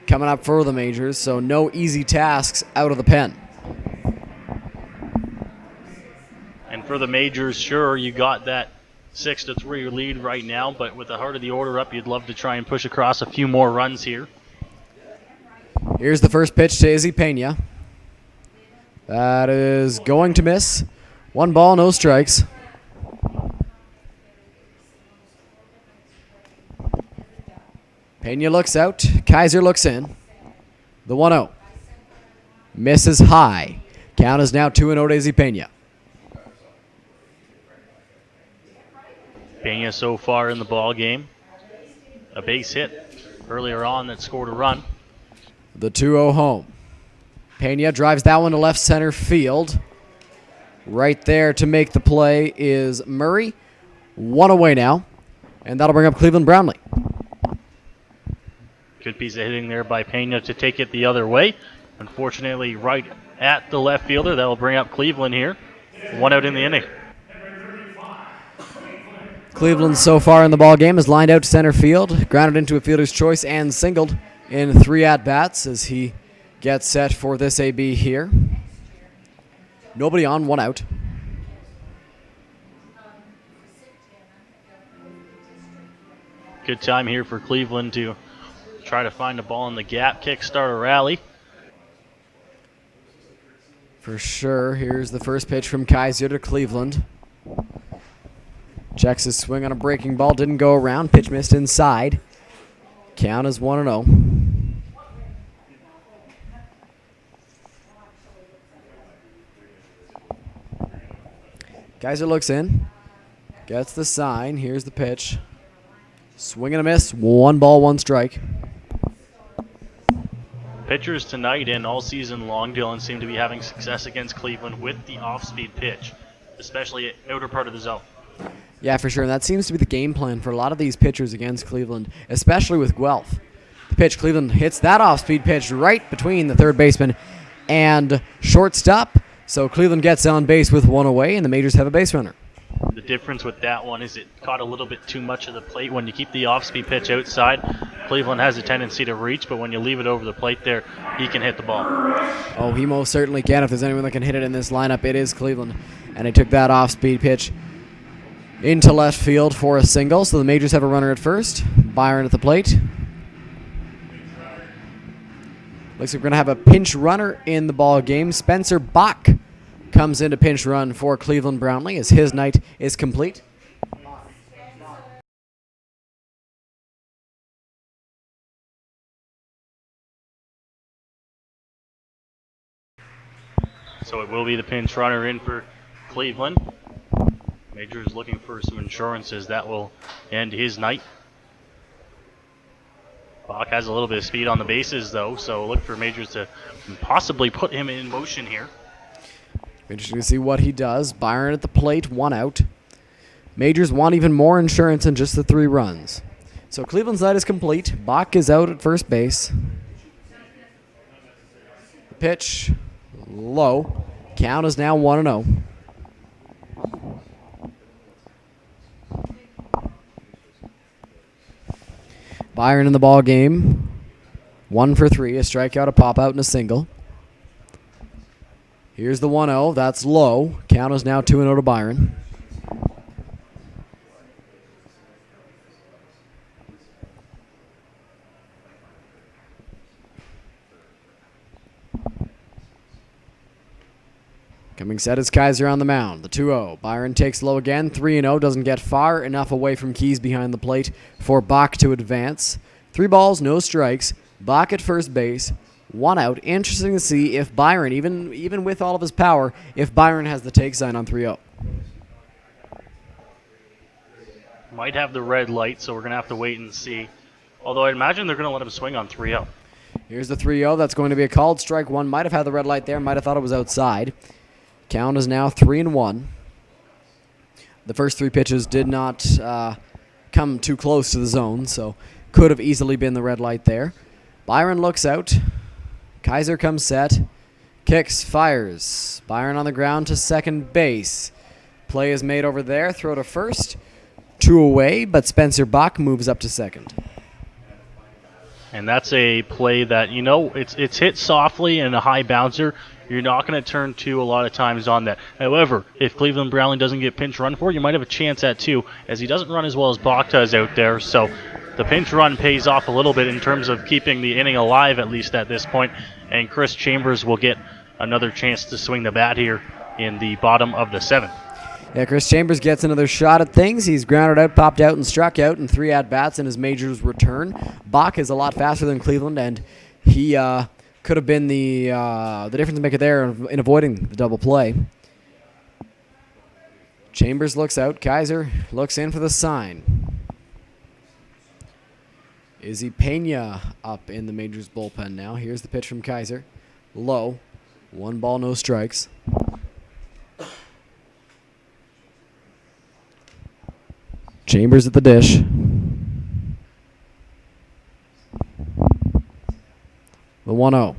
coming up for the Majors, so no easy tasks out of the pen. And for the Majors, sure, you got that 6-3 lead right now, but with the heart of the order up, you'd love to try and push across a few more runs here. Here's the first pitch to Izzy Pena. That is going to miss. 1 ball, no strikes. Pena looks out. Kaiser looks in. The 1-0. Misses high. Count is now 2-0 to Izzy Pena. Pena so far in the ball game. A base hit earlier on that scored a run. The 2-0 home. Pena drives that one to left center field. Right there to make the play is Murray. One away now, and that'll bring up Cleveland Brownlee. Good piece of hitting there by Pena to take it the other way. Unfortunately, right at the left fielder. That'll bring up Cleveland here. One out in the inning. Cleveland so far in the ball game has lined out to center field, grounded into a fielder's choice, and singled in 3 at-bats as he gets set for this AB here. Nobody on, 1 out. Good time here for Cleveland to try to find a ball in the gap, kickstart a rally. For sure. Here's the first pitch from Kaiser to Cleveland. Checks his swing on a breaking ball. Didn't go around. Pitch missed inside. Count is 1-0. Kaiser looks in. Gets the sign. Here's the pitch. Swing and a miss. 1 ball, 1 strike. Pitchers tonight and all season long, Dylan, seem to be having success against Cleveland with the off-speed pitch, especially outer part of the zone. Yeah, for sure. And that seems to be the game plan for a lot of these pitchers against Cleveland, especially with Guelph. The pitch, Cleveland hits that off-speed pitch right between the third baseman and shortstop. So Cleveland gets on base with 1 away, and the Majors have a base runner. The difference with that one is it caught a little bit too much of the plate. When you keep the off-speed pitch outside, Cleveland has a tendency to reach, but when you leave it over the plate there, he can hit the ball. Oh, he most certainly can. If there's anyone that can hit it in this lineup, it is Cleveland. And he took that off-speed pitch into left field for a single. So the Majors have a runner at first. Byron at the plate. Looks like we're going to have a pinch runner in the ball game. Spencer Bach comes into pinch run for Cleveland Brownlee as his night is complete. So it will be the pinch runner in for Cleveland. Major is looking for some insurances that will end his night. Bach has a little bit of speed on the bases, though, so look for Majors to possibly put him in motion here. Interesting to see what he does. Byron at the plate, 1 out. Majors want even more insurance than just the 3 runs. So Cleveland's night is complete. Bach is out at first base. The pitch, low. Count is now 1-0. Byron in the ball game. 1 for 3, a strikeout, a pop out, and a single. Here's the 1-0. That's low. Count is now 2-0 to Byron. Coming set is Kaiser on the mound. The 2-0. Byron takes low again. 3-0. Doesn't get far enough away from Keys behind the plate for Bach to advance. 3 balls, no strikes. Bach at first base. 1 out. Interesting to see if Byron, even with all of his power, if Byron has the take sign on 3-0. Might have the red light, so we're going to have to wait and see. Although I imagine they're going to let him swing on 3-0. Here's the 3-0. That's going to be a called strike 1. Might have had the red light there. Might have thought it was outside. Count is now 3-1. The first 3 pitches did not come too close to the zone, so could have easily been the red light there. Byron looks out. Kaiser comes set. Kicks, fires. Byron on the ground to second base. Play is made over there. Throw to first. 2 away, but Spencer Bach moves up to second. And that's a play that, it's hit softly and a high bouncer. You're not going to turn 2 a lot of times on that. However, if Cleveland Brownlee doesn't get pinch run for, you might have a chance at 2, as he doesn't run as well as Bach does out there. So the pinch run pays off a little bit in terms of keeping the inning alive, at least at this point. And Chris Chambers will get another chance to swing the bat here in the bottom of the 7th. Yeah, Chris Chambers gets another shot at things. He's grounded out, popped out, and struck out in 3 at-bats in his Majors return. Bach is a lot faster than Cleveland, and he could have been the difference maker there in avoiding the double play. Chambers looks out. Kaiser looks in for the sign. Izzy Pena up in the Majors bullpen now. Here's the pitch from Kaiser. Low. 1 ball, no strikes. Chambers at the dish. The 1-0.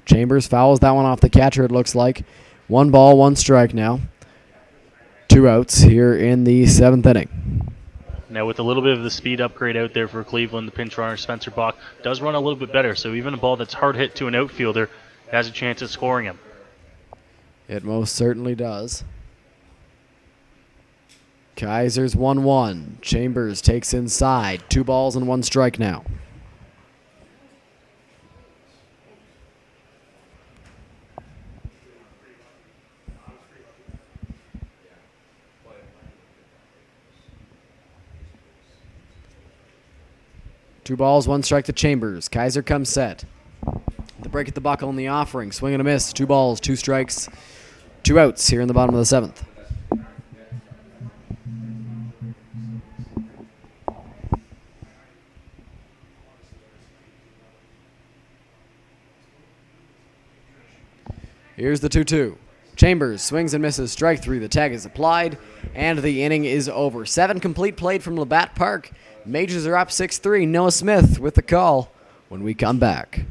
Chambers fouls that one off the catcher, it looks like. 1 ball, 1 strike now. 2 outs here in the 7th inning. Now with a little bit of the speed upgrade out there for Cleveland, the pinch runner Spencer Bach does run a little bit better, so even a ball that's hard hit to an outfielder has a chance at scoring him. It most certainly does. Kaiser's 1-1. Chambers takes inside. 2 balls and 1 strike now. Two balls, 1 strike to Chambers. Kaiser comes set. The break at the buckle in the offering. Swing and a miss. 2 balls, 2 strikes, 2 outs here in the bottom of the 7th. Here's the 2-2. Chambers swings and misses. Strike 3. The tag is applied, and the inning is over. 7 complete played from Labatt Park. Majors are up 6-3. Noah Smith with the call when we come back.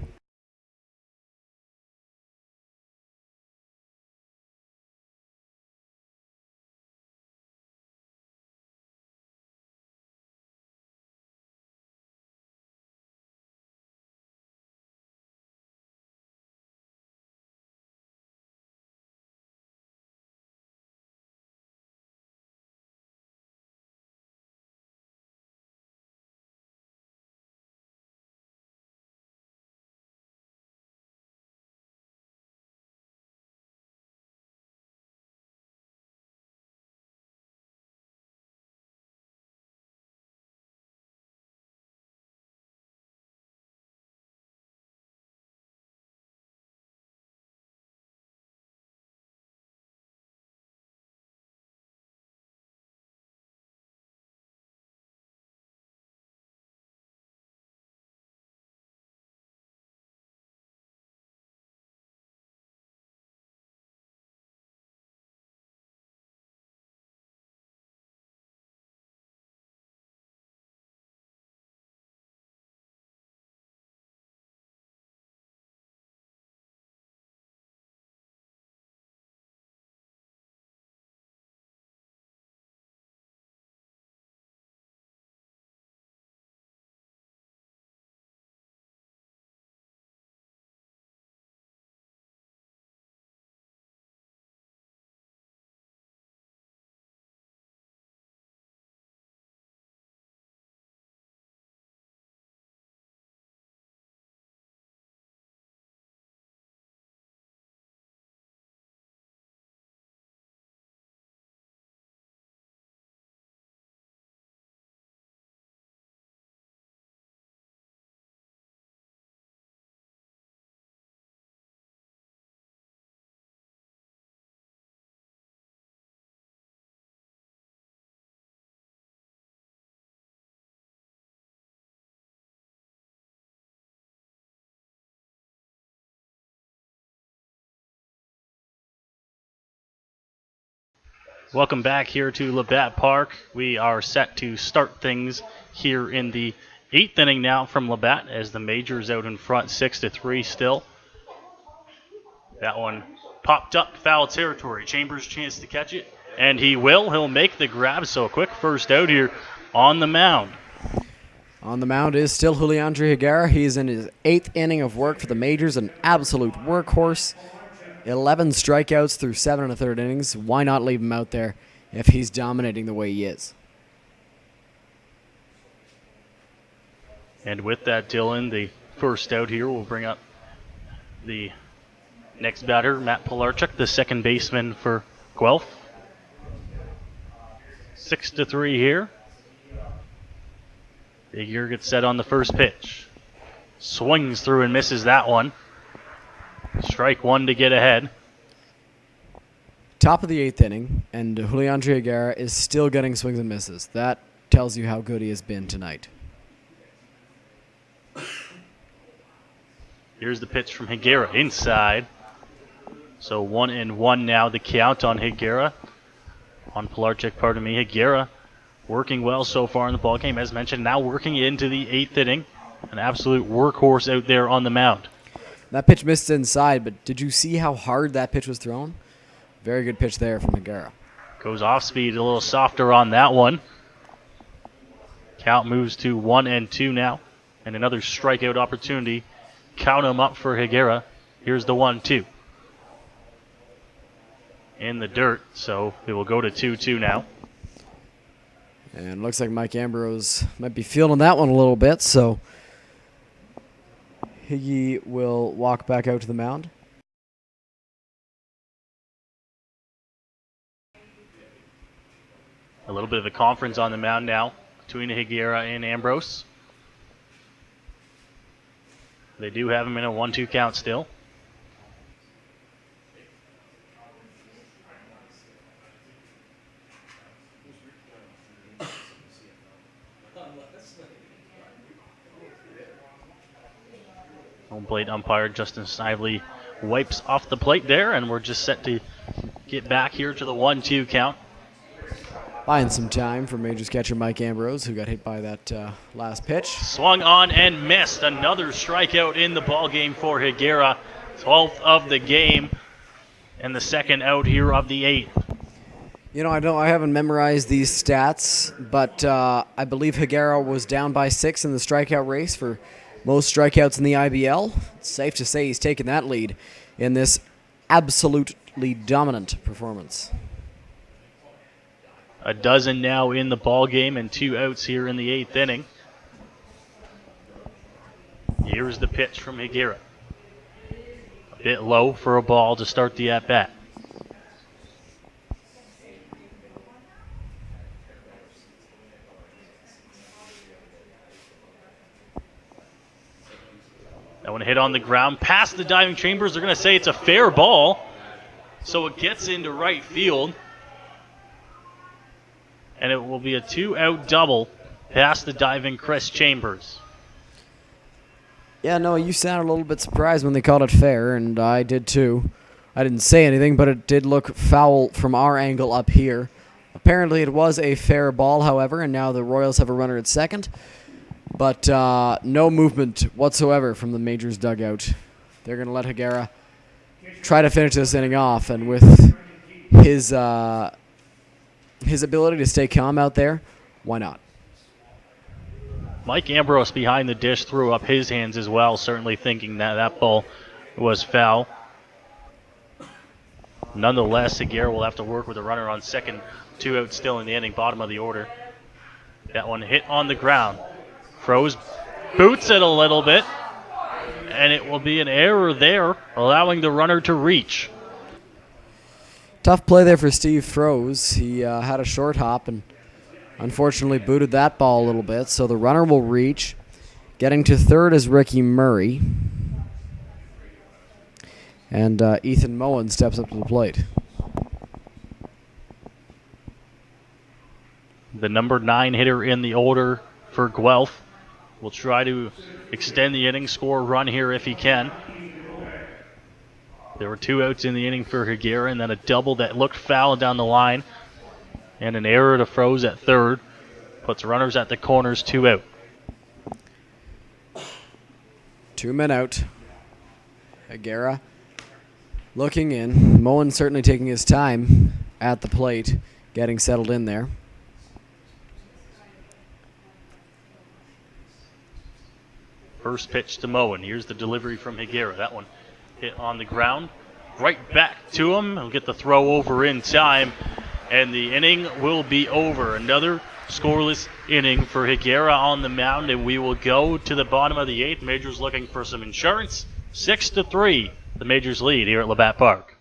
Welcome back here to Labatt Park. We are set to start things here in the 8th inning now from Labatt as the Majors out in front 6-3 still. That one popped up foul territory. Chambers chance to catch it, and he will. He'll make the grab, so a quick first out here on the mound. On the mound is still Juliandre Higuera. He's in his 8th inning of work for the Majors, an absolute workhorse. 11 strikeouts through 7 1/3 innings. Why not leave him out there if he's dominating the way he is? And with that, Dylan, the first out here will bring up the next batter, Matt Pilarchuk, the second baseman for Guelph. 6-3 here. Figure gets set on the first pitch. Swings through and misses that one. Strike 1 to get ahead. Top of the 8th inning, and Juliandre Higuera is still getting swings and misses. That tells you how good he has been tonight. Here's the pitch from Higuera inside. So 1-1 now, the count on Higuera. On Pilarchuk, pardon me. Higuera working well so far in the ball game, as mentioned. Now working into the 8th inning. An absolute workhorse out there on the mound. That pitch missed inside, but did you see how hard that pitch was thrown? Very good pitch there from Higuera. Goes off speed, a little softer on that one. Count moves to 1-2 now. And another strikeout opportunity. Count him up for Higuera. Here's the 1-2. In the dirt, so it will go to 2-2 now. And looks like Mike Ambrose might be feeling that one a little bit, so Higgy will walk back out to the mound. A little bit of a conference on the mound now between Higuera and Ambrose. They do have him in a 1-2 count still. Home plate umpire Justin Snively wipes off the plate there, and we're just set to get back here to the 1-2 count. Buying some time for Majors catcher Mike Ambrose, who got hit by that last pitch. Swung on and missed. Another strikeout in the ball game for Higuera. 12th of the game, and the second out here of the 8th. You know, I haven't memorized these stats, but I believe Higuera was down by 6 in the strikeout race for most strikeouts in the IBL. It's safe to say he's taken that lead in this absolutely dominant performance. A dozen now in the ball game and 2 outs here in the 8th inning. Here's the pitch from Higuera. A bit low for a ball to start the at-bat. That one hit on the ground past the diving chambers. They're going to say it's a fair ball. So it gets into right field. And it will be a 2-out double past the diving Chris Chambers. Yeah, no, you sounded a little bit surprised when they called it fair, and I did too. I didn't say anything, but it did look foul from our angle up here. Apparently it was a fair ball, however, and now the Royals have a runner at second. But no movement whatsoever from the Majors dugout. They're going to let Higuera try to finish this inning off, and with his ability to stay calm out there, why not? Mike Ambrose behind the dish threw up his hands as well, certainly thinking that that ball was foul. Nonetheless, Higuera will have to work with a runner on second, 2 outs still in the inning, bottom of the order. That one hit on the ground. Froze boots it a little bit, and it will be an error there, allowing the runner to reach. Tough play there for Steve Froze. He had a short hop and unfortunately booted that ball a little bit, so the runner will reach. Getting to third is Ricky Murray. And Ethan Moen steps up to the plate. The number 9 hitter in the order for Guelph will try to extend the inning, score a run here if he can. There were 2 outs in the inning for Higuera, and then a double that looked foul down the line. And an error to Froze at third. Puts runners at the corners, 2 out. 2 men out. Higuera looking in. Moen certainly taking his time at the plate, getting settled in there. First pitch to Moen. Here's the delivery from Higuera. That one hit on the ground. Right back to him. He'll get the throw over in time. And the inning will be over. Another scoreless inning for Higuera on the mound. And we will go to the bottom of the 8th. Majors looking for some insurance. 6-3. The Majors lead here at Labatt Park.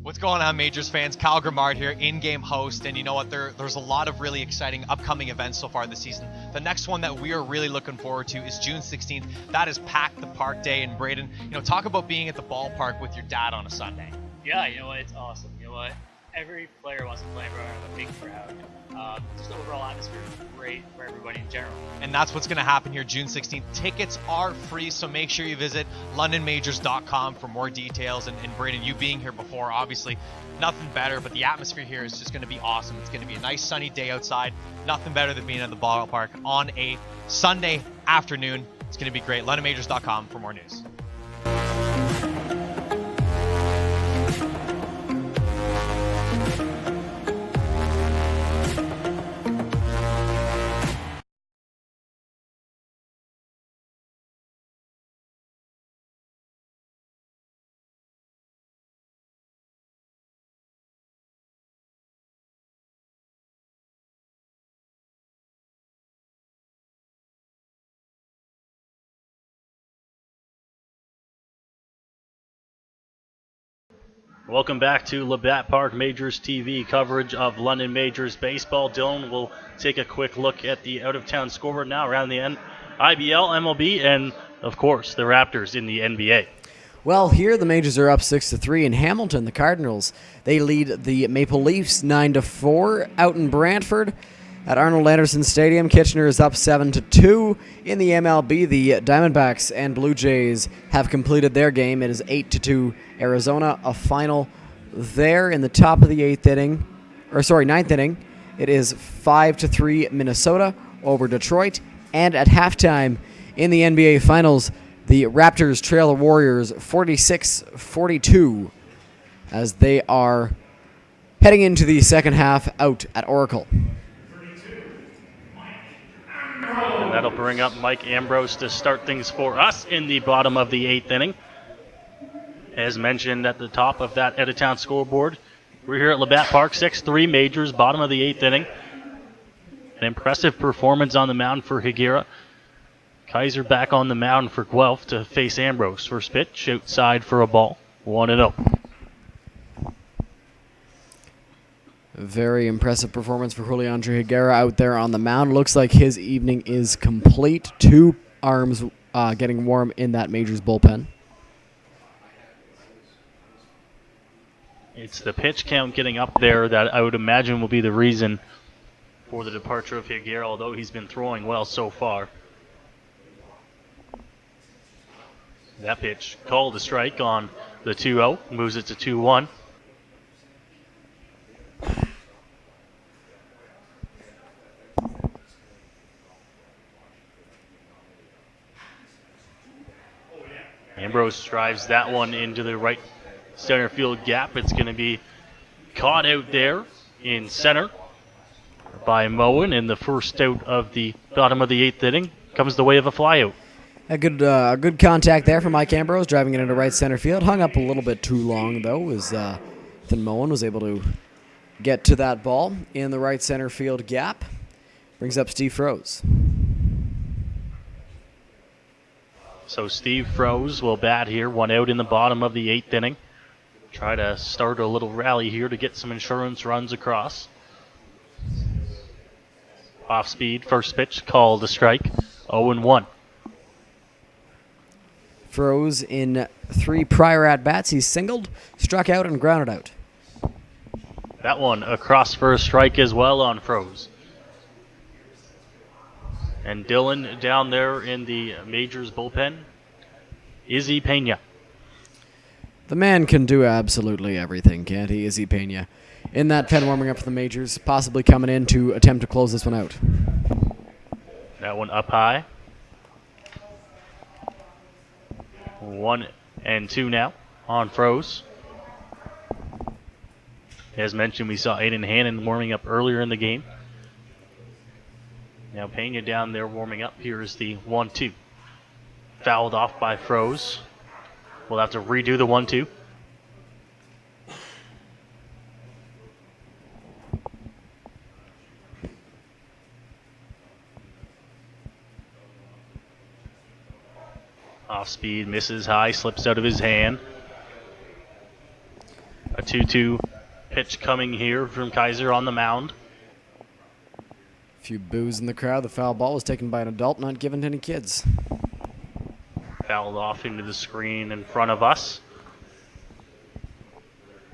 What's going on, Majors fans? Kyle Grimard here, in-game host, and you know what? There's a lot of really exciting upcoming events so far this season. The next one that we are really looking forward to is June 16th. That is Pack the Park Day in Braden. You know, talk about being at the ballpark with your dad on a Sunday. Yeah, you know what? It's awesome. You know what? every player wants to play in front of a big crowd. Just the overall atmosphere is great for everybody in general. And that's what's going to happen here June 16th. Tickets are free, so make sure you visit londonmajors.com for more details. And Braden, you being here before, obviously nothing better, but the atmosphere here is just going to be awesome. It's going to be a nice sunny day outside. Nothing better than being at the ballpark on a Sunday afternoon. It's going to be great. londonmajors.com for more news. Welcome back to Labatt Park Majors TV coverage of London Majors baseball. Dylan will take a quick look at the out-of-town scoreboard now around the IBL, MLB, and, of course, the Raptors in the NBA. Well, here the Majors are up 6-3 in Hamilton. The Cardinals, they lead the Maple Leafs 9-4 out in Brantford. At Arnold Anderson Stadium, Kitchener is up 7-2. In the MLB, the Diamondbacks and Blue Jays have completed their game. It is 8-2 Arizona. A final there in the top of the ninth inning. It is 5-3 Minnesota over Detroit. And at halftime in the NBA Finals, the Raptors trail the Warriors 46-42 as they are heading into the second half out at Oracle. And that'll bring up Mike Ambrose to start things for us in the bottom of the eighth inning. As mentioned at the top of that out-of-town scoreboard, we're here at Labatt Park, 6-3 Majors, bottom of the eighth inning. An impressive performance on the mound for Higuera. Kaiser back on the mound for Guelph to face Ambrose. First pitch, outside for a ball, 1-0. Very impressive performance for Julian Higuera out there on the mound. Looks like his evening is complete. Two arms getting warm in that Majors bullpen. It's the pitch count getting up there that I would imagine will be the reason for the departure of Higuera, although he's been throwing well so far. That pitch called a strike on the 2-0, moves it to 2-1. Ambrose drives that one into the right center field gap. It's going to be caught out there in center by Moen, and the first out of the bottom of the eighth inning comes the way of a flyout. A good contact there from Mike Ambrose, driving it into right center field. Hung up a little bit too long, though, as Ethan Moen was able to get to that ball in the right center field gap. Brings up Steve Froese. So Steve Froese will bat here, one out in the bottom of the eighth inning. Try to start a little rally here to get some insurance runs across. Off speed, first pitch, called a strike, 0-1. Froese in 3 prior at-bats. He's singled, struck out, and grounded out. That one across for a strike as well on Froese. And Dylan down there in the Majors bullpen, Izzy Pena. The man can do absolutely everything, can't he, Izzy Pena? In that pen warming up for the Majors, possibly coming in to attempt to close this one out. That one up high. 1-2 now on Froese. As mentioned, we saw Aiden Hannon warming up earlier in the game. Now Pena down there warming up. Here's the 1-2. Fouled off by Froese. We'll have to redo the 1-2. Off speed, misses high, slips out of his hand. A 2-2 pitch coming here from Kaiser on the mound. A few boos in the crowd. The foul ball was taken by an adult, not given to any kids. Fouled off into the screen in front of us.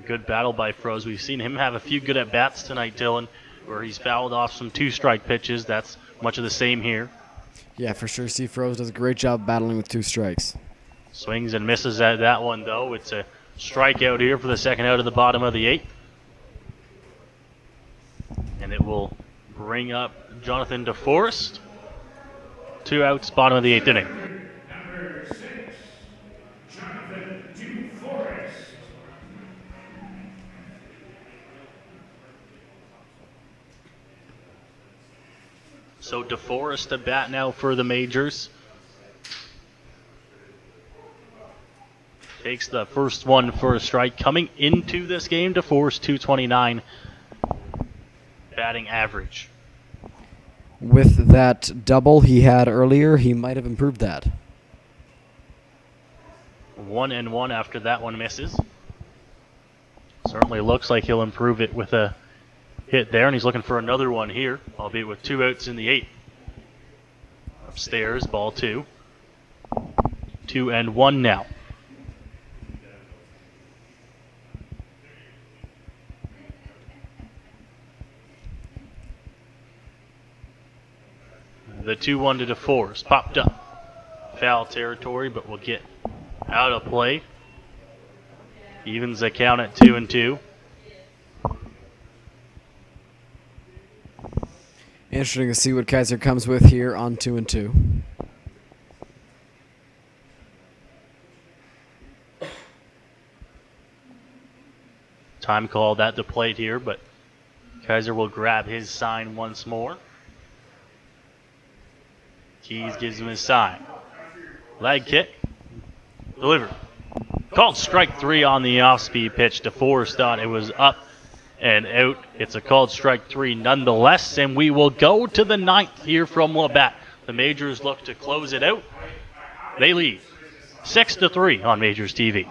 Good battle by Froze. We've seen him have a few good at-bats tonight, Dylan, where he's fouled off some two-strike pitches. That's much of the same here. Yeah, for sure. Steve Froze does a great job battling with 2 strikes. Swings and misses at that one, though. It's a strikeout here for the second out of the bottom of the 8th. And it will bring up Jonathan DeForest. 2 outs, bottom of the 8th inning. Number 6, Jonathan DeForest. So DeForest to bat now for the majors. Takes the first one for a strike. Coming into this game, DeForest 229 batting average. With that double he had earlier, he might have improved that. 1-1 after that one misses. Certainly looks like he'll improve it with a hit there, and he's looking for another one here, albeit with 2 outs in the 8th. Upstairs, ball 2. 2-1 now. The 2-1 to DeForest popped up. Foul territory, but will get out of play. Evens the count at 2-2. Interesting to see what Kaiser comes with here on 2-2. Time called at the plate here, but Kaiser will grab his sign once more. Keys gives him his sign. Leg kick. Delivered. Called strike 3 on the off-speed pitch. DeForest thought it was up and out. It's a called strike 3 nonetheless, and we will go to the 9th here from Labatt. The Majors look to close it out. They lead 6-3 on Majors TV.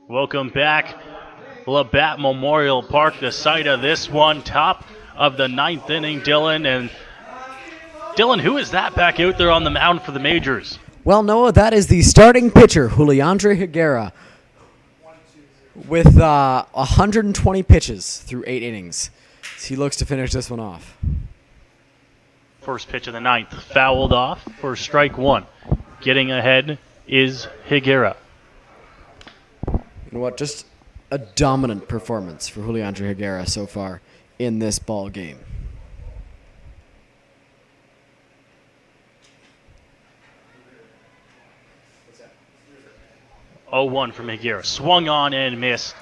Welcome back. Labatt Memorial Park, the site of this one, top of the 9th inning, Dylan. And Dylan, who is that back out there on the mound for the Majors? Well, Noah, that is the starting pitcher, Juliandre Higuera, with 120 pitches through 8 innings. He looks to finish this one off. First pitch of the 9th, fouled off for strike 1. Getting ahead is Higuera. You know what? Just a dominant performance for Juliandre Higuera so far in this ball game. Oh, 1 from Higuera. Swung on and missed.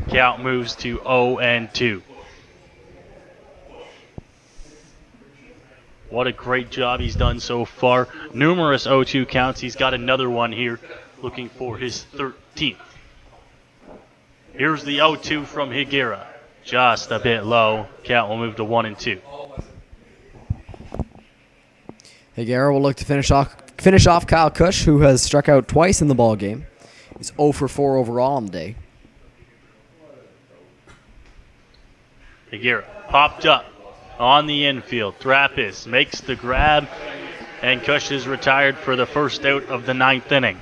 Count moves to 0-2. What a great job he's done so far. Numerous 0-2 counts. He's got another one here, looking for his 13th. Here's the 0-2 from Higuera. Just a bit low. Count will move to 1-2. Higuera will look to finish off Kyle Kush, who has struck out twice in the ball game. He's 0 for 4 overall on the day. Higuera popped up on the infield. Trappist makes the grab, and Kush is retired for the first out of the 9th inning.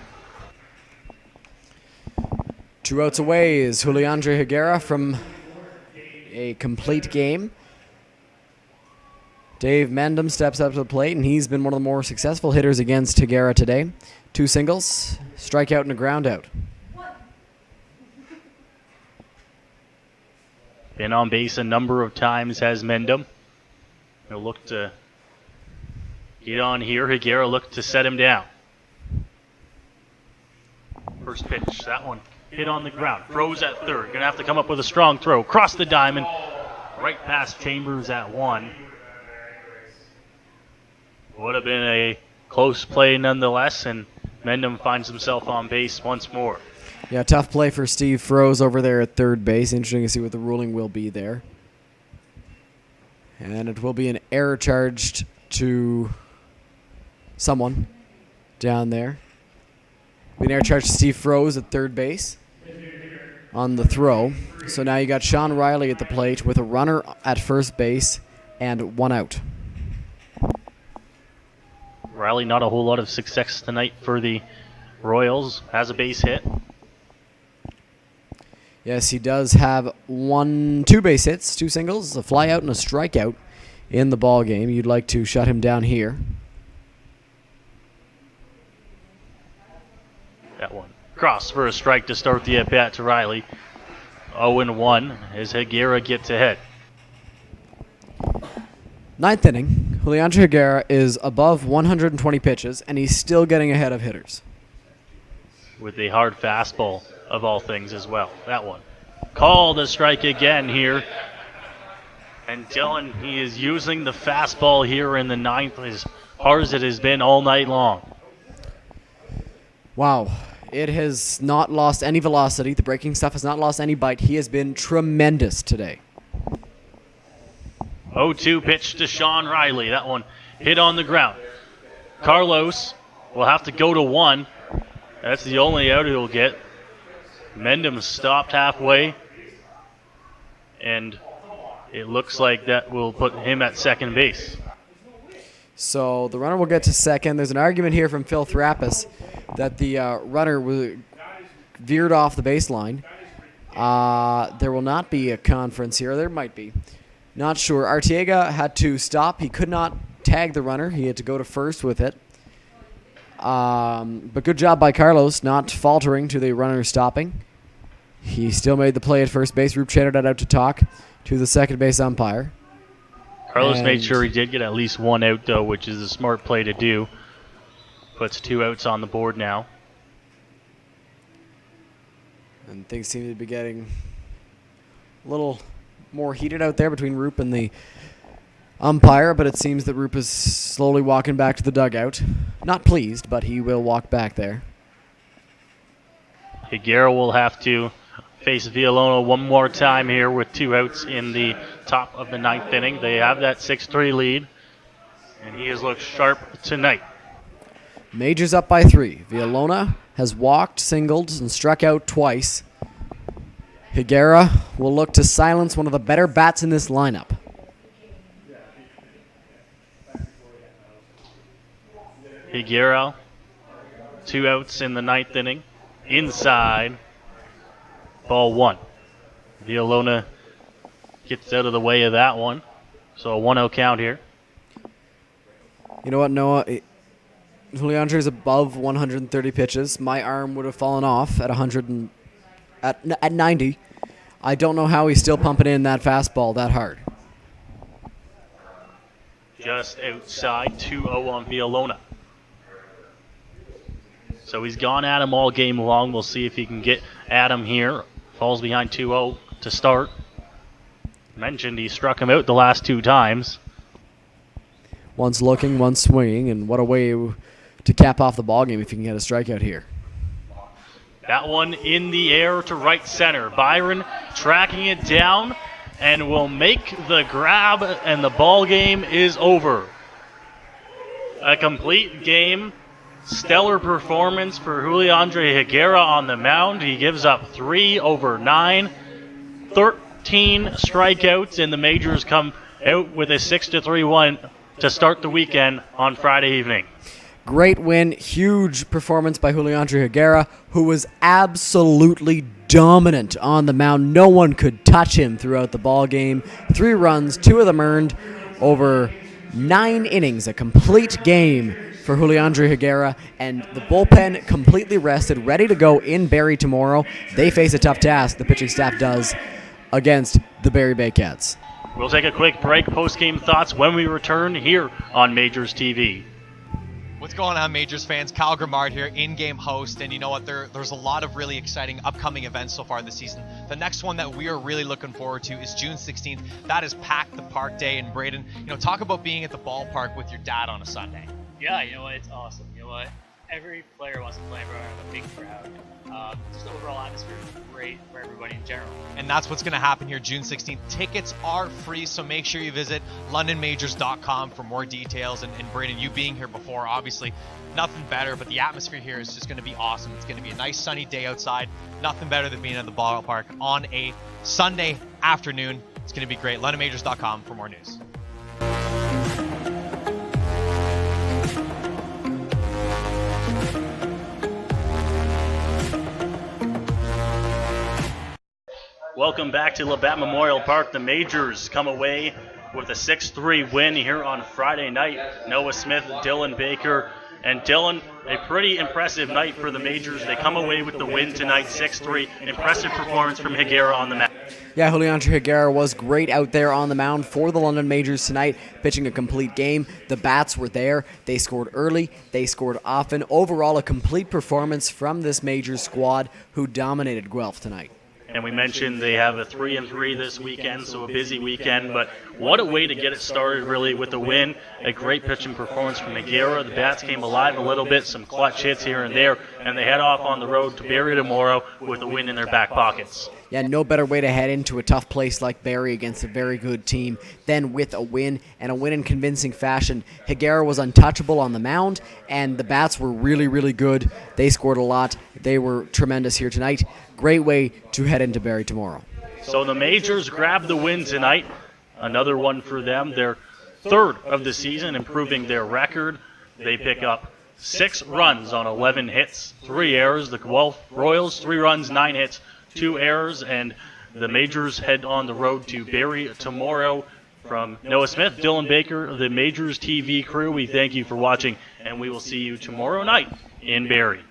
2 outs away is Juliandre Higuera from a complete game. Dave Mendham steps up to the plate, and he's been one of the more successful hitters against Higuera today. 2 singles, strikeout, and a ground out. Been on base a number of times has Mendham. He'll look to get on here. Higuera looked to set him down. First pitch, that one hit on the ground. Froze at third. Gonna have to come up with a strong throw. Cross the diamond. Right past Chambers at 1. Would have been a close play nonetheless, and Mendham finds himself on base once more. Yeah, tough play for Steve Froze over there at third base. Interesting to see what the ruling will be there. And it will be an error charged to someone down there. Be an error charged to Steve Froze at third base on the throw. So now you got Sean Riley at the plate with a runner at first base and 1 out. Riley, not a whole lot of success tonight for the Royals. Has a base hit. Yes, he does have 2 base hits, 2 singles, a fly out and a strikeout in the ball game. You'd like to shut him down here. That one. Cross for a strike to start the at-bat to Riley. 0-1 as Higuera gets ahead. 9th inning, Juliandre Higuera is above 120 pitches, and he's still getting ahead of hitters. With a hard fastball of all things as well. That one. Called a strike again here. And Dylan, he is using the fastball here in the 9th as hard as it has been all night long. Wow. It has not lost any velocity. The breaking stuff has not lost any bite. He has been tremendous today. 0-2 pitch to Sean Riley. That one hit on the ground. Carlos will have to go to 1. That's the only out he'll get. Mendham stopped halfway. And it looks like that will put him at second base. So the runner will get to second. There's an argument here from Phil Thrappis that the runner veered off the baseline. There will not be a conference here. There might be. Not sure. Arteaga had to stop. He could not tag the runner. He had to go to first with it. But good job by Carlos, not faltering to the runner stopping. He still made the play at first base. Roop chatted that out to talk to the second base umpire. Carlos made sure he did get at least 1 out, though, which is a smart play to do. Puts 2 outs on the board now. And things seem to be getting a little more heated out there between Roop and the umpire, but it seems that Roop is slowly walking back to the dugout. Not pleased, but he will walk back there. Higuera will have to face Villalona one more time here with 2 outs in the top of the 9th inning. They have that 6-3 lead, and he has looked sharp tonight. Majors up by 3. Villalona has walked, singled, and struck out twice. Higuera will look to silence one of the better bats in this lineup. Higuera, 2 outs in the 9th inning. Inside, ball 1. Villalona gets out of the way of that one. So a 1-0 count here. You know what, Noah? Juliandre is above 130 pitches. My arm would have fallen off at 90. I don't know how he's still pumping in that fastball that hard. Just outside, 2-0 on Villalona. So he's gone at him all game long. We'll see if he can get at him here. Falls behind 2-0 to start. Mentioned he struck him out the last 2 times. Once looking, once swinging, and what a way to cap off the ballgame if you can get a strikeout here. That one in the air to right center. Byron tracking it down and will make the grab, and the ball game is over. A complete game. Stellar performance for Juliandre Higuera on the mound. He gives up 3 over 9, 13 strikeouts, and the Majors come out with a 6-3 win to start the weekend on Friday evening. Great win, huge performance by Juliandre Higuera, who was absolutely dominant on the mound. No one could touch him throughout the ball game. 3 runs, 2 of them earned over 9 innings, a complete game for Juliandre Higuera, and the bullpen completely rested, ready to go in Barrie tomorrow. They face a tough task, the pitching staff does, against the Barrie Bay Cats. We'll take a quick break. Post-game thoughts when we return here on Majors TV. What's going on, Majors fans? Kyle Grimard here, in-game host, and you know what? There's a lot of really exciting upcoming events so far this season. The next one that we are really looking forward to is June 16th. That is Pack the Park Day in Braden. You know, talk about being at the ballpark with your dad on a Sunday. Yeah, you know what? It's awesome. You know what? Every player wants to play in front of a big crowd. Just the overall atmosphere is great for everybody in general. And that's what's going to happen here June 16th. Tickets are free, so make sure you visit londonmajors.com for more details. And Braden, you being here before, obviously nothing better, but the atmosphere here is just going to be awesome. It's going to be a nice sunny day outside. Nothing better than being at the ballpark on a Sunday afternoon. It's going to be great. londonmajors.com for more news. Welcome back to Labatt Memorial Park. The Majors come away with a 6-3 win here on Friday night. Noah Smith, Dylan Baker, and Dylan, a pretty impressive night for the Majors. They come away with the win tonight, 6-3. Impressive performance from Higuera on the mound. Yeah, Juliandre Higuera was great out there on the mound for the London Majors tonight, pitching a complete game. The bats were there. They scored early. They scored often. Overall, a complete performance from this Majors squad who dominated Guelph tonight. And we mentioned they have a 3-3 this weekend, so a busy weekend. But what a way to get it started, really, with a win. A great pitching performance from Higuera. The bats came alive a little bit, some clutch hits here and there, and they head off on the road to Barrie tomorrow with a win in their back pockets. Yeah, no better way to head into a tough place like Barrie against a very good team than with a win, and a win in convincing fashion. Higuera was untouchable on the mound, and the bats were really, really good. They scored a lot. They were tremendous here tonight. Great way to head into Barrie tomorrow. So the Majors grab the win tonight. Another one for them. Their 3rd of the season, improving their record. They pick up 6 runs on 11 hits, 3 errors. The Guelph Royals, 3 runs, 9 hits, 2 errors, and the Majors head on the road to Barrie tomorrow. From Noah Smith, Dylan Baker, the Majors TV crew, we thank you for watching, and we will see you tomorrow night in Barrie.